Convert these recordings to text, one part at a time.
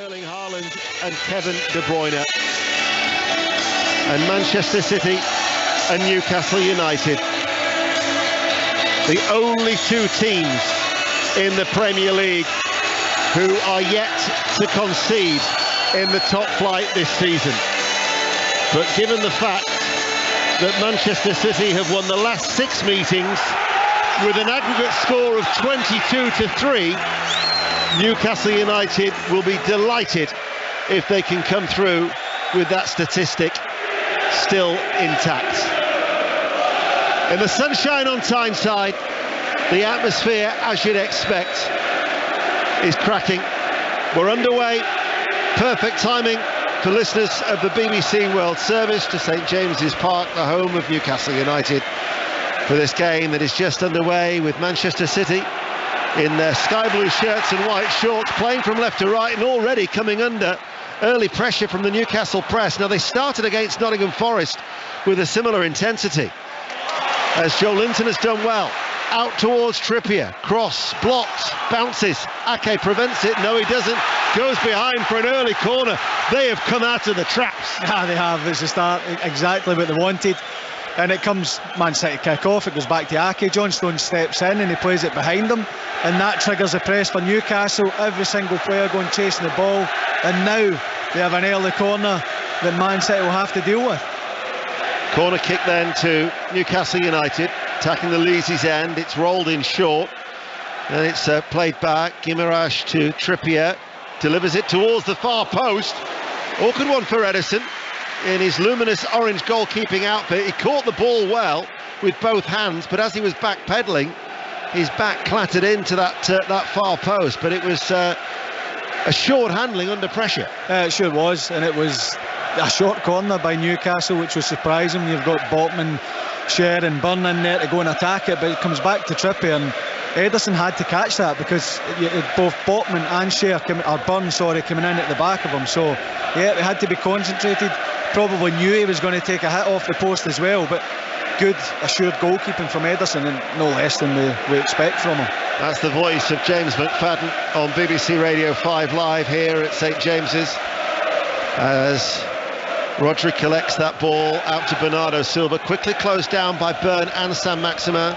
Erling Haaland and Kevin De Bruyne, and Manchester City and Newcastle United, the only two teams in the Premier League who are yet to concede in the top flight this season. But given the fact that Manchester City have won the last 6 meetings with an aggregate score of 22-3, Newcastle United will be delighted if they can come through with that statistic still intact. In the sunshine on Tyneside, the atmosphere, as you'd expect, is cracking. We're underway. Perfect timing for listeners of the BBC World Service to St James's Park, the home of Newcastle United, for this game that is just underway, with Manchester City in their sky blue shirts and white shorts, playing from left to right and already coming under early pressure from the Newcastle press. Now, they started against Nottingham Forest with a similar intensity, as Joe Linton has done well. Out towards Trippier, cross, blocked, bounces, Ake prevents it, no he doesn't, goes behind for an early corner. They have come out of the traps. Yeah, they have. It's the start, exactly what they wanted. And it comes, Man City kick off, it goes back to Ake. John Stones steps in and he plays it behind them, and that triggers the press for Newcastle. Every single player going chasing the ball, and now they have an early corner that Man City will have to deal with. Corner kick then to Newcastle United, attacking the Leesy's end. It's rolled in short, and it's played back. Guimaraes to Trippier, delivers it towards the far post. Awkward one for Ederson in his luminous orange goalkeeping outfit. He caught the ball well with both hands, but as he was backpedaling, his back clattered into that far post. But it was a short handling under pressure. It sure was, and it was a short corner by Newcastle, which was surprising. You've got Botman, Sher and Byrne in there to go and attack it, but it comes back to Trippier, and Ederson had to catch that because both Botman and Sher, Byrne, coming in at the back of him. So yeah, they had to be concentrated. Probably knew he was going to take a hit off the post as well, but good assured goalkeeping from Ederson, and no less than we expect from him. That's the voice of James McFadden on BBC Radio 5 Live here at St James's, as Rodri collects that ball out to Bernardo Silva, quickly closed down by Byrne and Saint-Maximin,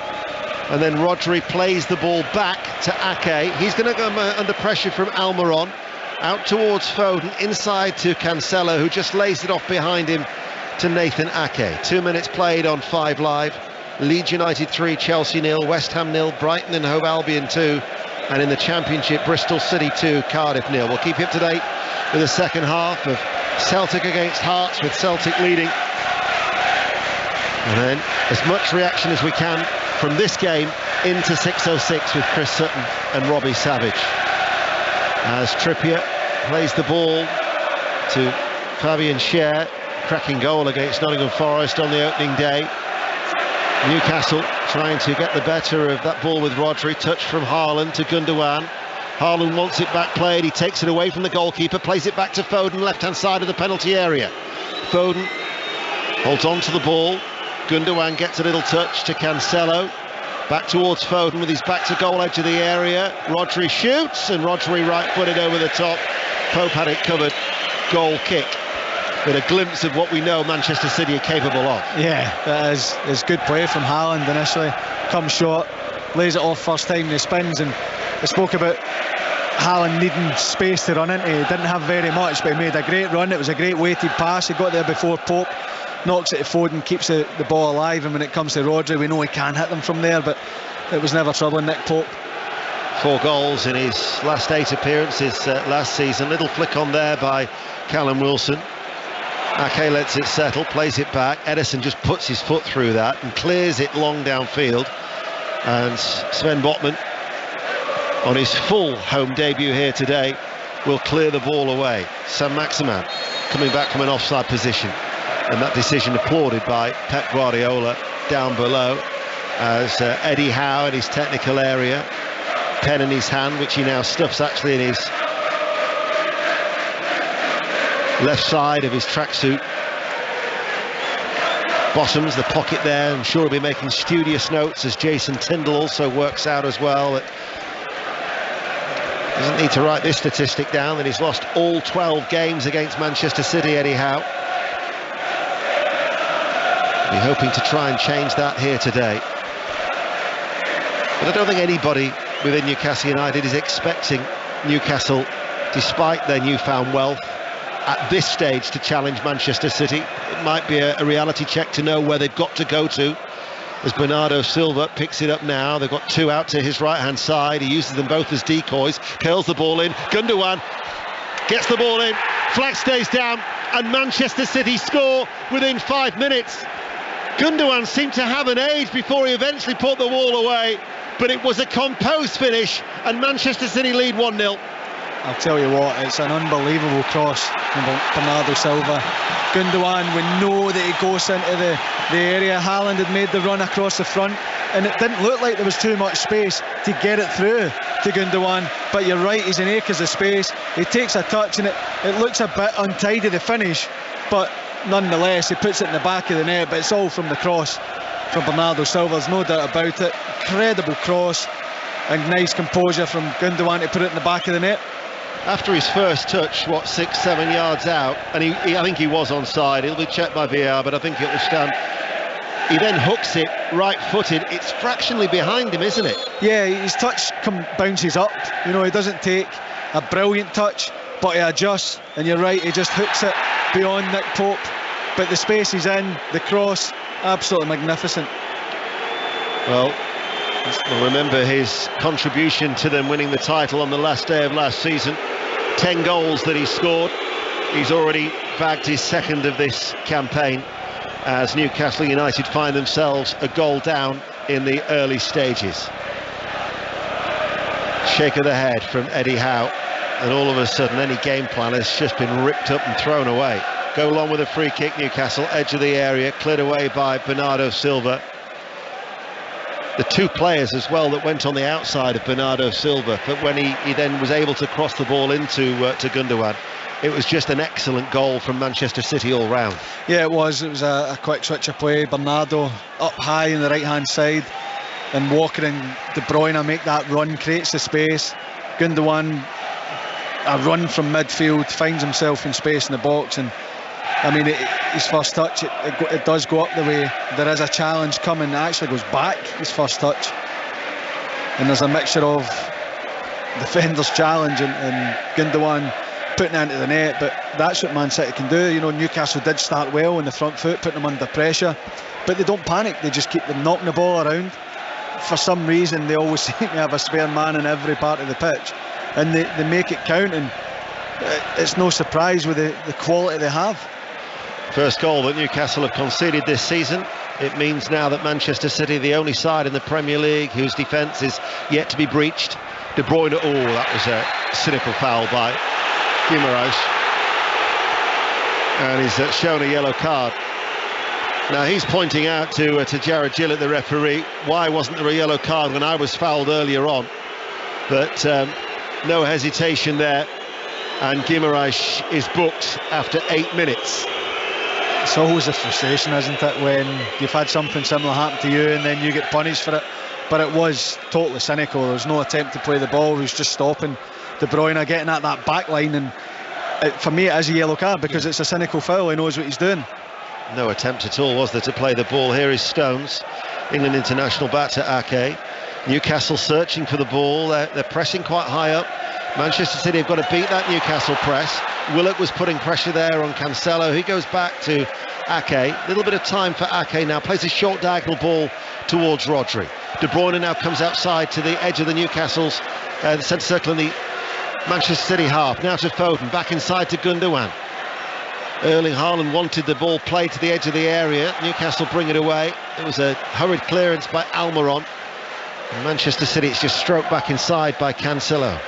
and then Rodri plays the ball back to Ake. He's going to go under pressure from Almiron, out towards Foden, inside to Cancelo, who just lays it off behind him to Nathan Ake. 2 minutes played on 5 Live. Leeds United 3, Chelsea 0, West Ham 0, Brighton and Hove Albion 2, and in the Championship, Bristol City 2, Cardiff 0. We'll keep you up to date with the second half of Celtic against Hearts, with Celtic leading, and then as much reaction as we can from this game into 6:06 with Chris Sutton and Robbie Savage, as Trippier plays the ball to Fabian Schär. Cracking goal against Nottingham Forest on the opening day. Newcastle trying to get the better of that ball with Rodri. Touch from Haaland to Gundogan. Haaland wants it back played, he takes it away from the goalkeeper, plays it back to Foden, left hand side of the penalty area. Foden holds on to the ball. Gundogan gets a little touch to Cancelo, back towards Foden with his back to goal edge of the area. Rodri shoots, and Rodri right footed over the top. Pope had it covered. Goal kick, but a glimpse of what we know Manchester City are capable of. Yeah, that is good play from Haaland initially. Comes short, lays it off first time, and he spins. And I spoke about Haaland needing space to run into. He didn't have very much, but he made a great run. It was a great weighted pass. He got there before Pope, knocks it to Foden, keeps the ball alive. And when it comes to Rodri, we know he can hit them from there, but it was never troubling Nick Pope. 4 goals in his last 8 appearances last season. Little flick on there by Callum Wilson. Ake lets it settle, plays it back. Ederson just puts his foot through that and clears it long downfield. And Sven Botman, on his full home debut here today, will clear the ball away. Saint-Maximin coming back from an offside position, and that decision applauded by Pep Guardiola down below, as Eddie Howe in his technical area, pen in his hand, which he now stuffs actually in his left side of his tracksuit bottoms, the pocket there. I'm sure he'll be making studious notes, as Jason Tyndall also works out as well. Doesn't need to write this statistic down, that he's lost all 12 games against Manchester City, Eddie Howe. We're hoping to try and change that here today. But I don't think anybody within Newcastle United is expecting Newcastle, despite their newfound wealth, at this stage to challenge Manchester City. It might be a reality check to know where they've got to go to, as Bernardo Silva picks it up now. They've got two out to his right-hand side. He uses them both as decoys, curls the ball in. Gundogan gets the ball in, flag stays down, and Manchester City score within 5 minutes. Gundogan seemed to have an age before he eventually put the wall away, but it was a composed finish, and Manchester City lead 1-0. I'll tell you what, it's an unbelievable cross from Bernardo Silva. Gundogan, we know that he goes into the area. Haaland had made the run across the front, and it didn't look like there was too much space to get it through to Gundogan, but you're right, he's in acres of space. He takes a touch and it looks a bit untidy, the finish, but nonetheless he puts it in the back of the net. But it's all from the cross from Bernardo Silva, there's no doubt about it. Incredible cross and nice composure from Gundogan to put it in the back of the net. After his first touch, 6-7 yards out, and I think he was onside. It'll be checked by VAR, but I think it will stand. He then hooks it right-footed. It's fractionally behind him, isn't it? Yeah, his touch bounces up. You know, he doesn't take a brilliant touch, but he adjusts, and you're right, he just hooks it beyond Nick Pope. But the space he's in, the cross, absolutely magnificent. Well, remember his contribution to them winning the title on the last day of last season. 10 goals that he scored. He's already bagged his second of this campaign, as Newcastle United find themselves a goal down in the early stages. Shake of the head from Eddie Howe, and all of a sudden any game plan has just been ripped up and thrown away. Go along with a free kick, Newcastle, edge of the area, cleared away by Bernardo Silva. The two players as well that went on the outside of Bernardo Silva, but when he then was able to cross the ball into to Gundogan, it was just an excellent goal from Manchester City all round. Yeah, it was a quick switch of play. Bernardo up high on the right hand side, and Walker and De Bruyne make that run, creates the space. Gundogan, a run from midfield, finds himself in space in the box, and I mean, his first touch, it does go up the way. There is a challenge coming. It actually goes back, his first touch. And there's a mixture of defender's challenge and Gundogan putting it into the net. But that's what Man City can do. You know, Newcastle did start well on the front foot, putting them under pressure. But they don't panic. They just keep them knocking the ball around. For some reason, they always seem to have a spare man in every part of the pitch. And they make it count. And it's no surprise with the quality they have. First goal that Newcastle have conceded this season. It means now that Manchester City, the only side in the Premier League whose defence is yet to be breached. De Bruyne, that was a cynical foul by Guimaraes. And he's shown a yellow card. Now he's pointing out to Jared Gillett, the referee, why wasn't there a yellow card when I was fouled earlier on? But no hesitation there. And Guimaraes is booked after 8 minutes. It's always a frustration, isn't it, when you've had something similar happen to you and then you get punished for it. But it was totally cynical. There was no attempt to play the ball. He was just stopping De Bruyne, getting at that back line. And for me, it is a yellow card because it's a cynical foul. He knows what he's doing. No attempt at all, was there, to play the ball. Here is Stones, England international, back to Ake. Newcastle searching for the ball. They're pressing quite high up. Manchester City have got to beat that Newcastle press. Willock was putting pressure there on Cancelo. He goes back to Ake. A little bit of time for Ake now. Plays a short diagonal ball towards Rodri. De Bruyne now comes outside to the edge of the Newcastle's the centre circle in the Manchester City half. Now to Foden. Back inside to Gundogan. Erling Haaland wanted the ball played to the edge of the area. Newcastle bring it away. It was a hurried clearance by Almiron. And Manchester City, it's just stroked back inside by Cancelo.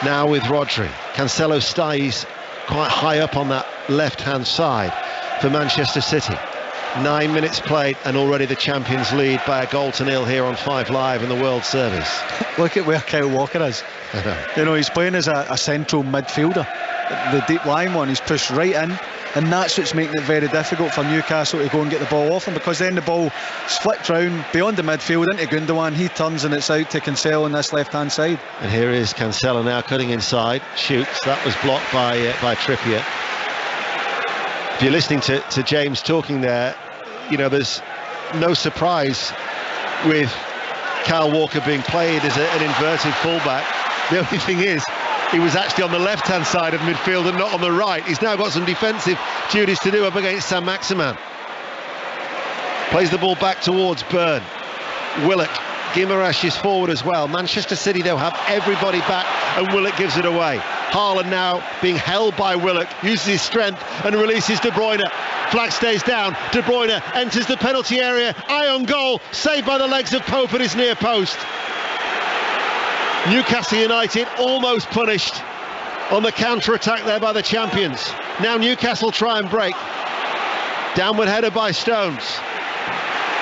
Now with Rodri. Cancelo stays quite high up on that left-hand side for Manchester City. 9 minutes played and already the champions lead by a 0-0 here on 5 Live in the World Service. Look at where Kyle Walker is. You know, he's playing as a central midfielder. the deep line one, he's pushed right in, and that's what's making it very difficult for Newcastle to go and get the ball off him, because then the ball is flicked round beyond the midfield into Gundogan. He turns and it's out to Cancelo on this left hand side. And here is Cancelo now cutting inside, shoots. That was blocked by Trippier. If you're listening to James talking there, you know, there's no surprise with Kyle Walker being played as an inverted fullback. The only thing is, he was actually on the left-hand side of midfield and not on the right. He's now got some defensive duties to do up against Saint-Maximin. Plays the ball back towards Byrne. Willock. Guimaraes is forward as well. Manchester City, they'll have everybody back, and Willock gives it away. Haaland now being held by Willock, uses his strength and releases De Bruyne. Flag stays down. De Bruyne enters the penalty area. Eye on goal, saved by the legs of Pope at his near post. Newcastle United almost punished on the counter-attack there by the champions. Now Newcastle try and break. Downward header by Stones.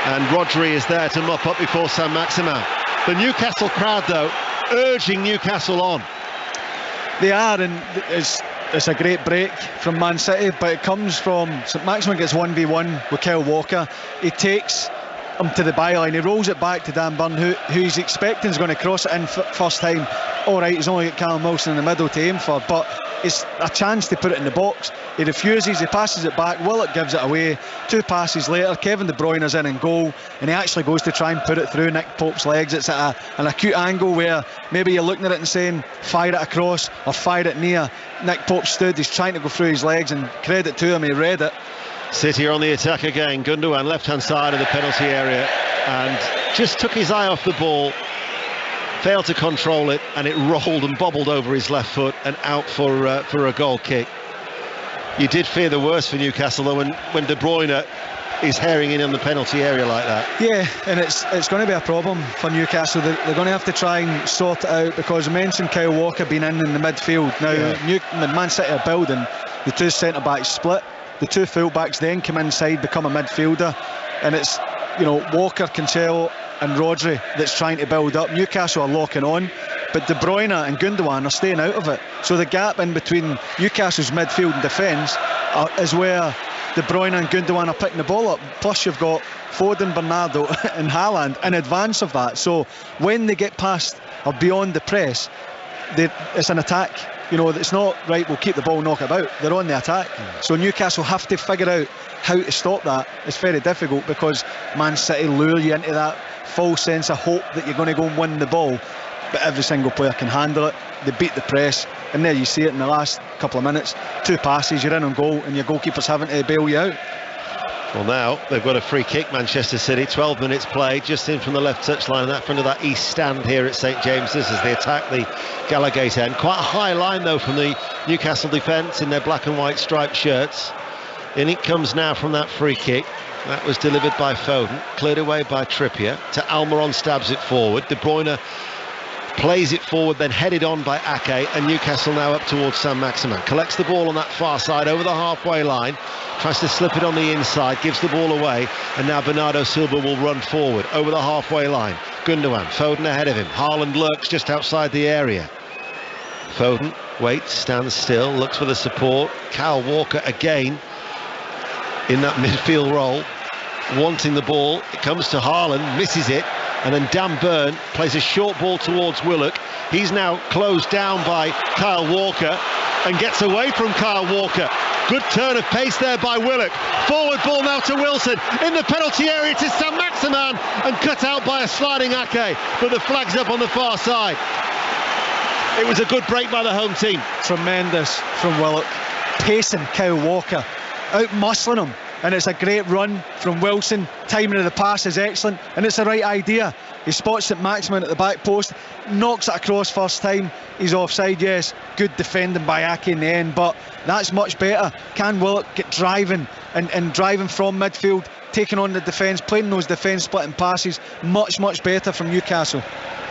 And Rodri is there to mop up before Saint-Maximin. The Newcastle crowd, though, urging Newcastle on. They are, and it's a great break from Man City, but it comes from Saint-Maximin gets 1v1 with Kyle Walker. He takes him to the byline, he rolls it back to Dan Burn, who he's expecting is going to cross it in first time. Alright, he's only got Callum Wilson in the middle to aim for, but it's a chance to put it in the box. He refuses, he passes it back, Willock gives it away. 2 passes later, Kevin De Bruyne is in goal, and he actually goes to try and put it through Nick Pope's legs. It's at an acute angle where maybe you're looking at it and saying fire it across or fire it near. Nick Pope stood, he's trying to go through his legs, and credit to him, he read it. City are on the attack again. Gundogan left hand side of the penalty area and just took his eye off the ball, failed to control it, and it rolled and bobbled over his left foot and out for a goal kick. You did fear the worst for Newcastle though when De Bruyne is herring in on the penalty area like that. Yeah, and it's going to be a problem for Newcastle. They're going to have to try and sort it out, because I mentioned Kyle Walker being in the midfield. Now Man City are building, the 2 centre backs split. The 2 full-backs then come inside, become a midfielder, and it's, you know, Walker, Cancelo and Rodri that's trying to build up. Newcastle are locking on, but De Bruyne and Gundogan are staying out of it. So the gap in between Newcastle's midfield and defence is where De Bruyne and Gundogan are picking the ball up. Plus you've got Foden, Bernardo and Haaland in advance of that. So when they get past or beyond the press, it's an attack. You know, it's not right, we'll keep the ball, knock it about. They're on the attack. So Newcastle have to figure out how to stop that. It's very difficult, because Man City lure you into that false sense of hope that you're going to go and win the ball, but every single player can handle it. They beat the press, and there you see it in the last couple of minutes. 2 passes, you're in on goal, and your goalkeeper's having to bail you out. Well, now they've got a free kick, Manchester City. 12 minutes played, just in from the left touchline, that front of that east stand here at St James's as they attack the Gallowgate end. Quite a high line though from the Newcastle defence in their black and white striped shirts. In it comes now from that free kick. That was delivered by Foden, cleared away by Trippier. To Almiron, stabs it forward. De Bruyne plays it forward, then headed on by Ake, and Newcastle now up towards Saint-Maximin. Collects the ball on that far side over the halfway line, tries to slip it on the inside, gives the ball away, and now Bernardo Silva will run forward over the halfway line. Gundogan, Foden ahead of him. Haaland lurks just outside the area. Foden waits, stands still, looks for the support. Kyle Walker again in that midfield role, wanting the ball. It comes to Haaland, misses it, and then Dan Burn plays a short ball towards Willock. He's now closed down by Kyle Walker and gets away from Kyle Walker. Good turn of pace there by Willock. Forward ball now to Wilson in the penalty area to Saint-Maximin, and cut out by a sliding Ake, but the flag's up on the far side. It was a good break by the home team. Tremendous from Willock, pacing Kyle Walker, out muscling him, and it's a great run from Wilson. Timing of the pass is excellent, and it's the right idea. He spots Saint-Maximin at the back post, knocks it across first time. He's offside, yes. Good defending by Ake in the end, but that's much better. Can Willock get driving and driving from midfield, taking on the defence, playing those defence splitting passes? Much better from Newcastle.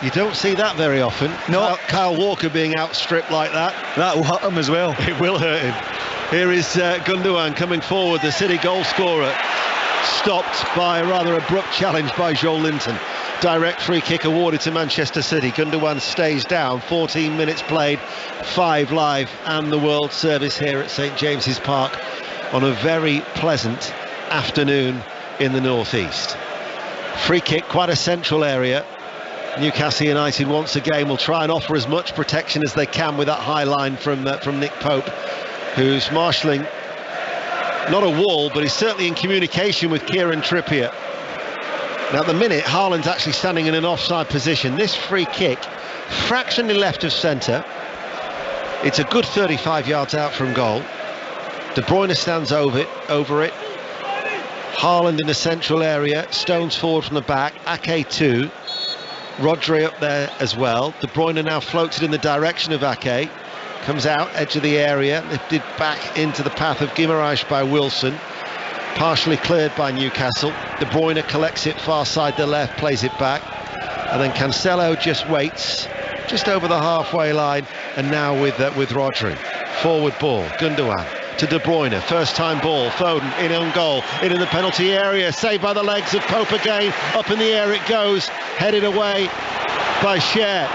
You don't see that very often. No. Kyle Walker being outstripped like that. That will hurt him as well. It will hurt him. Here is Gundogan coming forward, the City goal scorer, stopped by a rather abrupt challenge by Joel Linton. Direct free kick awarded to Manchester City. Gundogan stays down. 14 minutes played, 5 live, and the World Service here at St James's Park on a very pleasant afternoon in the northeast. Free kick, quite a central area. Newcastle United once again will try and offer as much protection as they can with that high line from Nick Pope, who's marshalling not a wall, but he's certainly in communication with Kieran Trippier. Now at the minute, Haaland's actually standing in an offside position. This free kick, fractionally left of centre. It's a good 35 yards out from goal. De Bruyne stands over it. Haaland in the central area, Stones forward from the back, Ake 2. Rodri up there as well. De Bruyne now floats it in the direction of Ake. Comes out, edge of the area, lifted back into the path of Guimaraes by Wilson. Partially cleared by Newcastle. De Bruyne collects it far side the left, plays it back. And then Cancelo just waits, just over the halfway line. And now with Rodri. Forward ball, Gundogan to De Bruyne, first time ball, Foden in on goal, in the penalty area, saved by the legs of Pope again, up in the air it goes, headed away by Cher.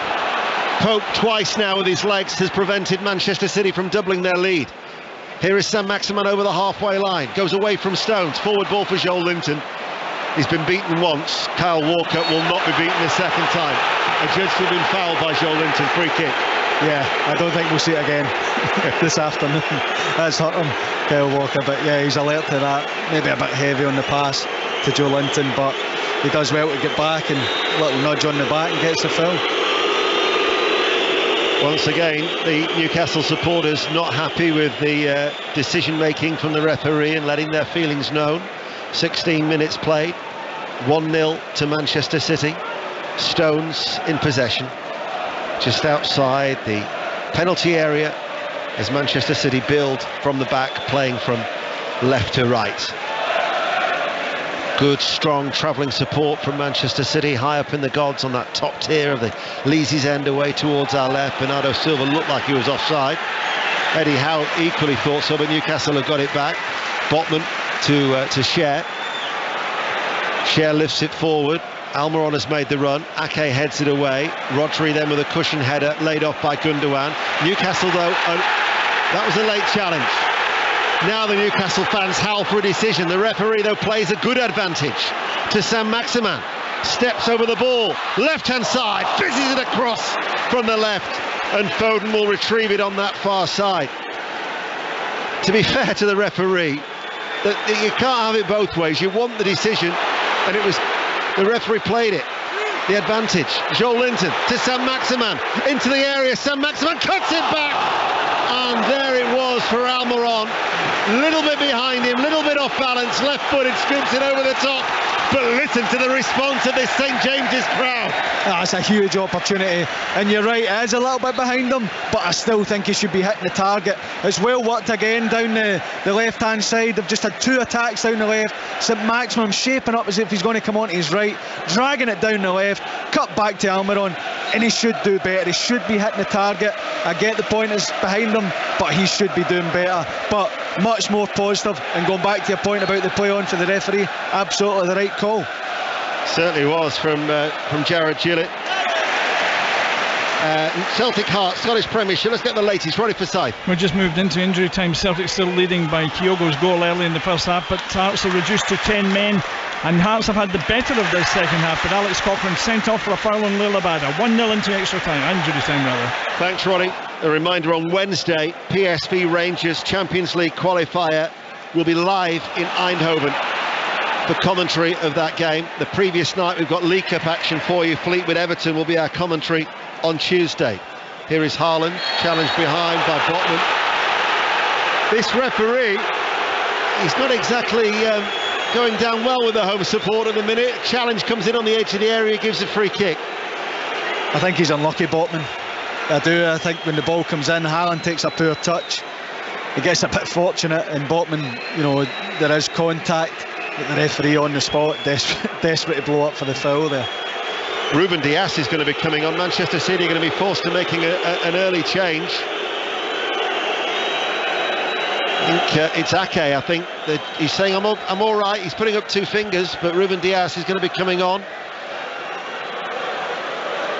Pope twice now with his legs has prevented Manchester City from doubling their lead. Here is Saint-Maximin over the halfway line, goes away from Stones, forward ball for Joel Linton. He's been beaten once, Kyle Walker will not be beaten a second time. Adjudged to have been fouled by Joel Linton, free kick. Yeah, I don't think we'll see it again this afternoon. That's hurt him, Kyle Walker, but yeah, he's alert to that. Maybe a bit heavy on the pass to Joe Linton, but he does well to get back and a little nudge on the back and gets the foul. Once again, the Newcastle supporters not happy with the decision making from the referee and letting their feelings known. 16 minutes played, 1-0 to Manchester City. Stones in possession, just outside the penalty area as Manchester City build from the back, playing from left to right. Good, strong travelling support from Manchester City, high up in the gods on that top tier of the Leesy's end away towards our left. Bernardo Silva looked like he was offside. Eddie Howe equally thought so, but Newcastle have got it back. Botman to Cher. Cher lifts it forward. Almiron has made the run. Ake heads it away. Rodri then with a cushion header laid off by Gundogan. Newcastle though, that was a late challenge. Now the Newcastle fans howl for a decision. The referee though plays a good advantage to Saint-Maximin. Steps over the ball, left hand side, fizzes it across from the left, and Foden will retrieve it on that far side. To be fair to the referee, that you can't have it both ways. You want the decision, and it was the referee played it. The advantage. Joel Linton to Saint-Maximin into the area. Saint-Maximin cuts it back, and there it was for Almiron. Little bit behind him, little bit off balance, left-footed, scoops it over the top. But listen to the response of this St James's crowd. That's a huge opportunity, and you're right, it is a little bit behind him, but I still think he should be hitting the target. It's well worked again down the left-hand side. They've just had 2 attacks down the left. Saint-Maximin shaping up as if he's going to come onto his right, dragging it down the left, cut back to Almiron, and he should do better. He should be hitting the target. I get the point is behind him, but he should be doing better. But much more positive, and going back to your point about the play on for the referee, absolutely the right call. Certainly was from Jared Gillett. Celtic Hearts, Scottish Premiership. Let's get the latest. Ready for side. We just moved into injury time. Celtic still leading by Kyogo's goal early in the first half, but Hearts are reduced to 10 men, and Hearts have had the better of this second half. But Alex Cochrane sent off for a foul on Lillabada. 1-0 into extra time, injury time rather. Thanks, Ronnie. A reminder, on Wednesday, PSV Rangers Champions League qualifier will be live in Eindhoven for commentary of that game. The previous night we've got League Cup action for you. Fleetwood Everton will be our commentary on Tuesday. Here is Haaland, challenged behind by Botman. This referee, he's not exactly going down well with the home support at the minute. Challenge comes in on the edge of the area, gives a free kick. I think he's unlucky, Botman. I do. I think when the ball comes in, Haaland takes a poor touch. He gets a bit fortunate, and Botman, you know, there is contact. But the referee on the spot, desperate to blow up for the foul there. Ruben Dias is going to be coming on. Manchester City are going to be forced to making an early change. I think it's Ake. I think that he's saying I'm all right. He's putting up 2 fingers, but Ruben Dias is going to be coming on.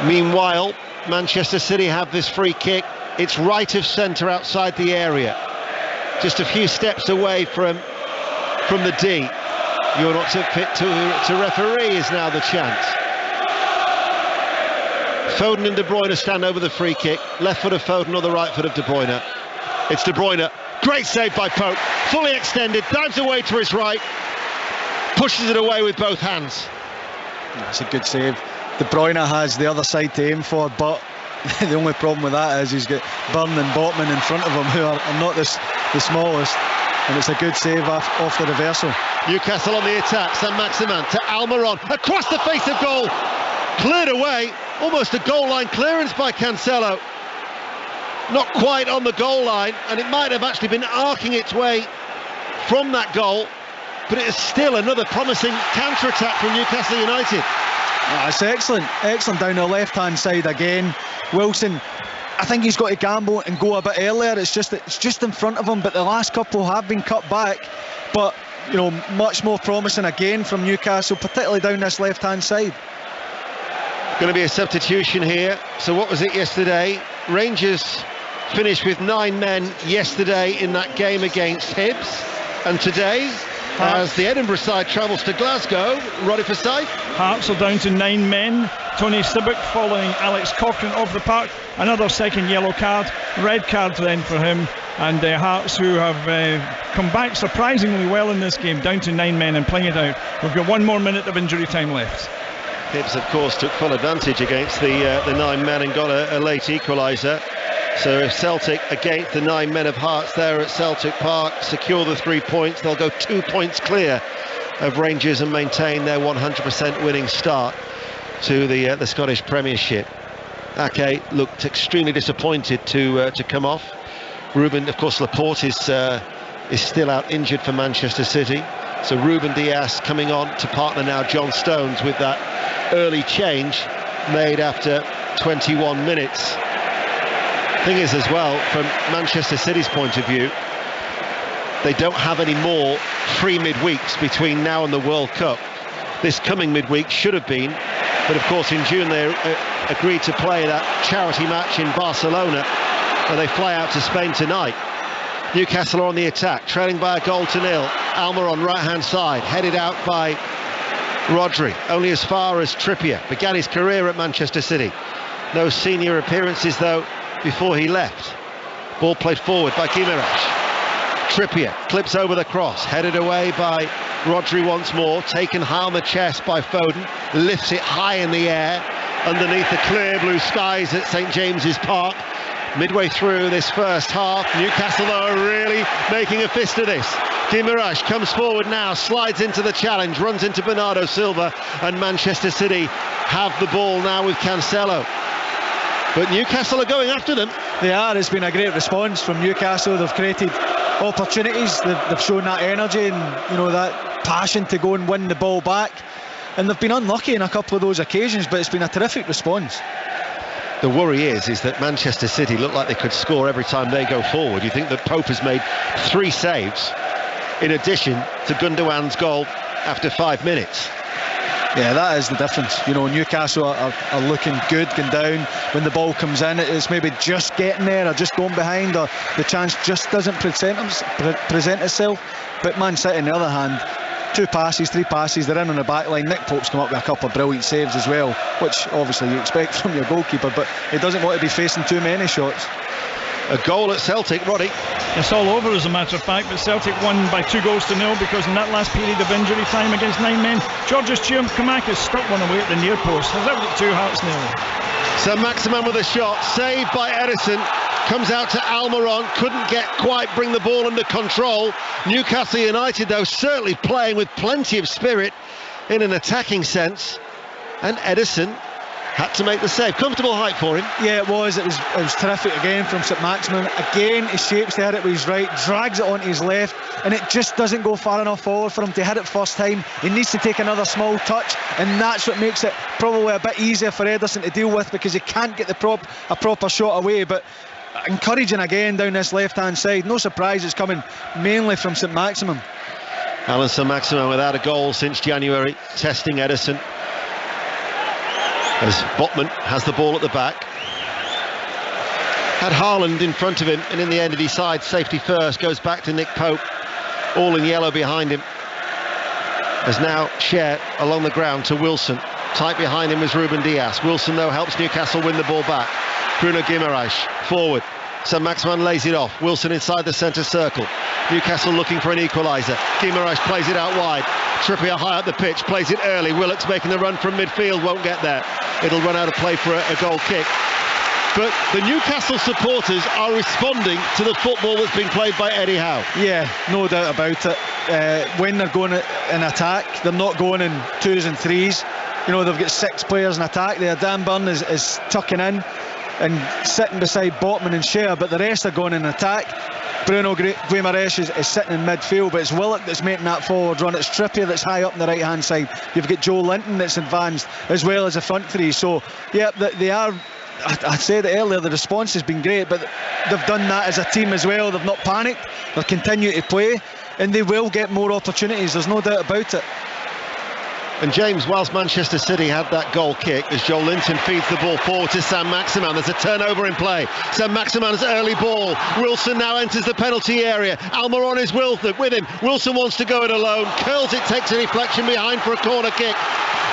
Meanwhile, Manchester City have this free kick. It's right of centre outside the area, just a few steps away from the D. You're not fit to referee is now the chance. Foden and De Bruyne stand over the free kick. Left foot of Foden or the right foot of De Bruyne. It's De Bruyne. Great save by Pope. Fully extended, dives away to his right, pushes it away with both hands. That's a good save. De Bruyne has the other side to aim for, but the only problem with that is he's got Burn and Botman in front of him, who are not the smallest, and it's a good save off the reversal. Newcastle on the attack. Saint-Maximin to Almiron, across the face of goal, cleared away. Almost a goal line clearance by Cancelo. Not quite on the goal line, and it might have actually been arcing its way from that goal, but it is still another promising counter-attack from Newcastle United. That's excellent down the left-hand side again. Wilson, I think he's got to gamble and go a bit earlier. It's just in front of him, but the last couple have been cut back. But much more promising again from Newcastle, particularly down this left-hand side. Going to be a substitution here. So what was it yesterday? Rangers finished with 9 men yesterday in that game against Hibs, and today, as the Edinburgh side travels to Glasgow, Roddy Forsyth. Hearts are down to 9 men. Tony Sibbick following Alex Cochrane off the park. Another second yellow card, red card then for him. And Hearts, who have come back surprisingly well in this game, down to 9 men and playing it out. We've got 1 more minute of injury time left. Hibs, of course, took full advantage against the 9 men and got a late equaliser. So if Celtic, against the 9 men of Hearts there at Celtic Park, secure the 3 points, they'll go 2 points clear of Rangers and maintain their 100% winning start to the Scottish Premiership. Ake looked extremely disappointed to come off. Ruben, of course, Laporte is still out injured for Manchester City. So Ruben Dias coming on to partner now John Stones with that early change made after 21 minutes. Thing is, as well, from Manchester City's point of view, they don't have any more free midweeks between now and the World Cup. This coming midweek should have been, but of course in June they agreed to play that charity match in Barcelona, and they fly out to Spain tonight. Newcastle are on the attack, trailing by a 1-0. Almiron right hand side, headed out by Rodri, only as far as Trippier. Began his career at Manchester City. No senior appearances though before he left. Ball played forward by Guimaraes. Trippier clips over the cross, headed away by Rodri once more, taken high on the chest by Foden, lifts it high in the air underneath the clear blue skies at St James's Park. Midway through this first half, Newcastle are really making a fist of this. Guimaraes comes forward now, slides into the challenge, runs into Bernardo Silva, and Manchester City have the ball now with Cancelo. But Newcastle are going after them. They are. It's been a great response from Newcastle. They've created opportunities. They've shown that energy and that passion to go and win the ball back. And they've been unlucky in a couple of those occasions, but it's been a terrific response. The worry is that Manchester City look like they could score every time they go forward. You think that Pope has made 3 saves in addition to Gundogan's goal after 5 minutes. Yeah, that is the difference. Newcastle are looking good going down. When the ball comes in, it's maybe just getting there or just going behind, or the chance just doesn't present itself. But Man City, on the other hand, 2 passes, 3 passes, they're in on the back line. Nick Pope's come up with a couple of brilliant saves as well, which obviously you expect from your goalkeeper, but he doesn't want to be facing too many shots. A goal at Celtic, Roddy. It's all over, as a matter of fact, but Celtic won by 2-0 because in that last period of injury time against 9 men, Georgios Giakoumakis stuck one away at the near post. Has out at 2 Hearts 0. Saint-Maximin with a shot, saved by Edison. Comes out to Almiron, couldn't bring the ball under control. Newcastle United, though, certainly playing with plenty of spirit in an attacking sense. And Edison had to make the save. Comfortable height for him. Yeah, it was terrific again from Saint-Maximin. Again, he shapes to hit it with his right, drags it onto his left, and it just doesn't go far enough forward for him to hit it first time. He needs to take another small touch, and that's what makes it probably a bit easier for Ederson to deal with, because he can't get a proper shot away. But encouraging again down this left-hand side. No surprise it's coming mainly from Saint-Maximin. Alan Saint-Maximin without a goal since January, testing Edison. As Botman has the ball at the back. Had Haaland in front of him, and in the end he decides safety first, goes back to Nick Pope, all in yellow behind him. As now Cher along the ground to Wilson. Tight behind him was Ruben Dias. Wilson, though, helps Newcastle win the ball back. Bruno Guimaraes forward. Saint-Maximin lays it off. Wilson inside the centre circle. Newcastle looking for an equaliser. Guimaraes plays it out wide. Trippier high up the pitch, plays it early. Willock's making the run from midfield, won't get there. It'll run out of play for a goal kick. But the Newcastle supporters are responding to the football that's being played by Eddie Howe. Yeah, no doubt about it. When they're going in attack, they're not going in 2s and 3s. You know, they've got 6 players in attack there. Dan Burn is tucking in and sitting beside Botman and Cher, but the rest are going in attack. Bruno Guimaraes is sitting in midfield, but it's Willock that's making that forward run. It's Trippier that's high up on the right hand side. You've got Joe Linton that's advanced, as well as the front 3. So yeah, they are, I said it earlier, the response has been great, but they've done that as a team as well. They've not panicked, they'll continue to play, and they will get more opportunities, there's no doubt about it. And James, whilst Manchester City had that goal kick, as Joe Linton feeds the ball forward to Saint-Maximin, there's a turnover in play. Saint-Maximin's early ball. Wilson now enters the penalty area. Almiron is with him. Wilson wants to go it alone. Curls it, takes a deflection behind for a corner kick.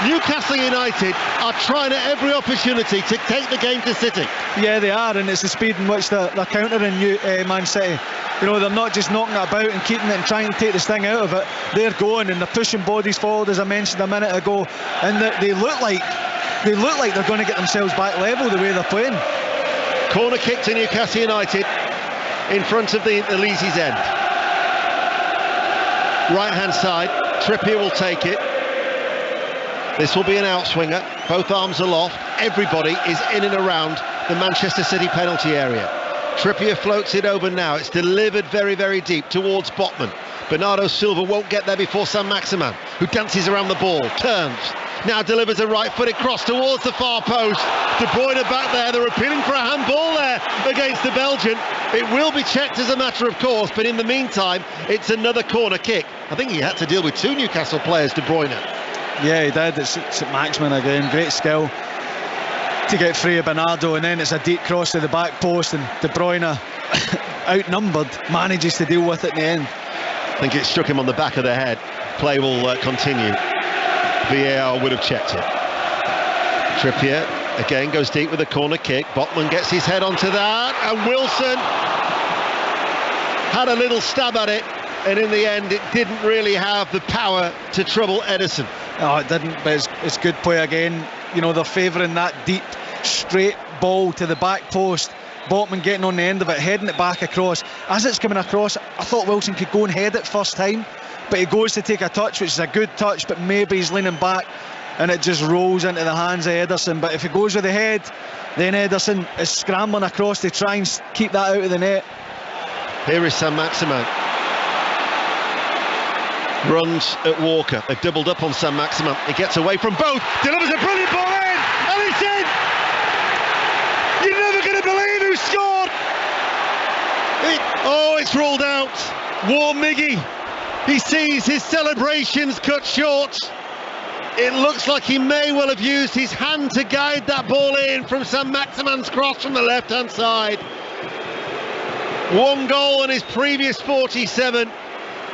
Newcastle United are trying at every opportunity to take the game to City. Yeah, they are, and it's the speed in which they're countering Man City. You know, they're not just knocking it about and keeping it and trying to take the sting out of it. They're going and they're pushing bodies forward, as I mentioned a minute ago, and they look like they're going to get themselves back level the way they're playing. Corner kick to Newcastle United in front of the Elysees end. Right hand side, Trippier will take it. This will be an outswinger, both arms aloft. Everybody is in and around the Manchester City penalty area. Trippier floats it over now. It's delivered very, very deep towards Botman. Bernardo Silva won't get there before Saint-Maximin, who dances around the ball, turns, now delivers a right-footed cross towards the far post. De Bruyne back there. They're appealing for a handball there against the Belgian. It will be checked as a matter of course, but in the meantime, it's another corner kick. I think he had to deal with 2 Newcastle players, De Bruyne. Yeah, he did. It's Saint-Maximin again. Great skill to get free of Bernardo, and then it's a deep cross to the back post, and De Bruyne, outnumbered, manages to deal with it in the end. I think it struck him on the back of the head. Play will continue. VAR would have checked it. Trippier again goes deep with a corner kick. Botman gets his head onto that, and Wilson had a little stab at it, and in the end it didn't really have the power to trouble Ederson. No, it didn't, but it's good play again. You know, they're favouring that deep, straight ball to the back post. Botman getting on the end of it, heading it back across. As it's coming across, I thought Wilson could go and head it first time, but he goes to take a touch, which is a good touch, but maybe he's leaning back and it just rolls into the hands of Ederson. But if he goes with the head, then Ederson is scrambling across to try and keep that out of the net. Here is Saint-Maximin. Runs at Walker. They've doubled up on Saint-Maximin. He gets away from both, delivers a brilliant ball in, and it's in! You're never going to believe who scored! It's ruled out. War Miggy. He sees his celebrations cut short. It looks like he may well have used his hand to guide that ball in from Saint-Maximin's cross from the left-hand side. 1 goal in his previous 47.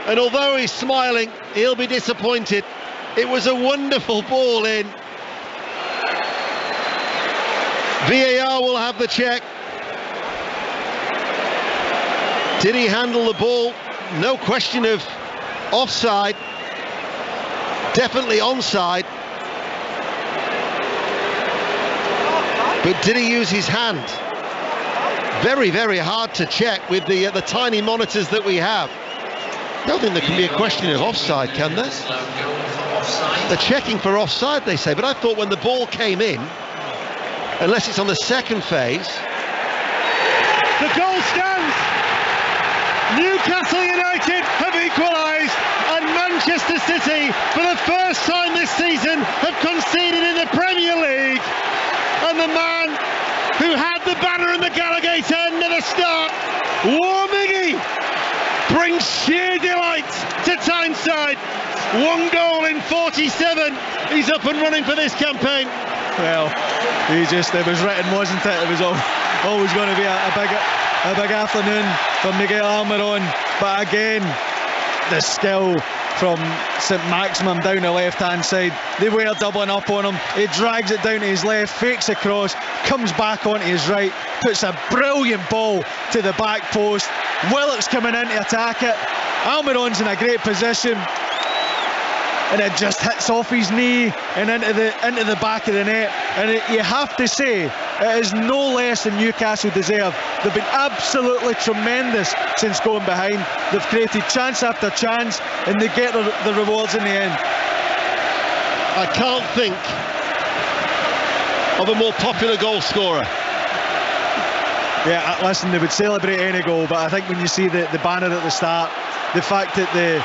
And although he's smiling, he'll be disappointed. It was a wonderful ball in. VAR will have the check. Did he handle the ball? No question of offside. Definitely onside. But did he use his hand? Very, very hard to check with the tiny monitors that we have. I don't think there can be a question of offside, can there? They're checking for offside, they say, but I thought when the ball came in, unless it's on the second phase. The goal stands! Newcastle United have equalised, and Manchester City, for the first time this season, have conceded in the Premier League. And the man who had the banner in the Gallagher end at the start, War Miggy, brings sheer delight to Tyneside. 1 goal in 47. He's up and running for this campaign. Well, it was written, wasn't it? It was always going to be a big afternoon for Miguel Almiron. But again, the skill from St Maximum down the left-hand side. They were doubling up on him. He drags it down to his left, fakes across, comes back onto his right, puts a brilliant ball to the back post. Willock's coming in to attack it. Almiron's in a great position, and it just hits off his knee and into the back of the net. And you have to say, it is no less than Newcastle deserve. They've been absolutely tremendous since going behind. They've created chance after chance, and they get the rewards in the end. I can't think of a more popular goal scorer. Yeah, listen, they would celebrate any goal, but I think when you see the banner at the start, the fact that the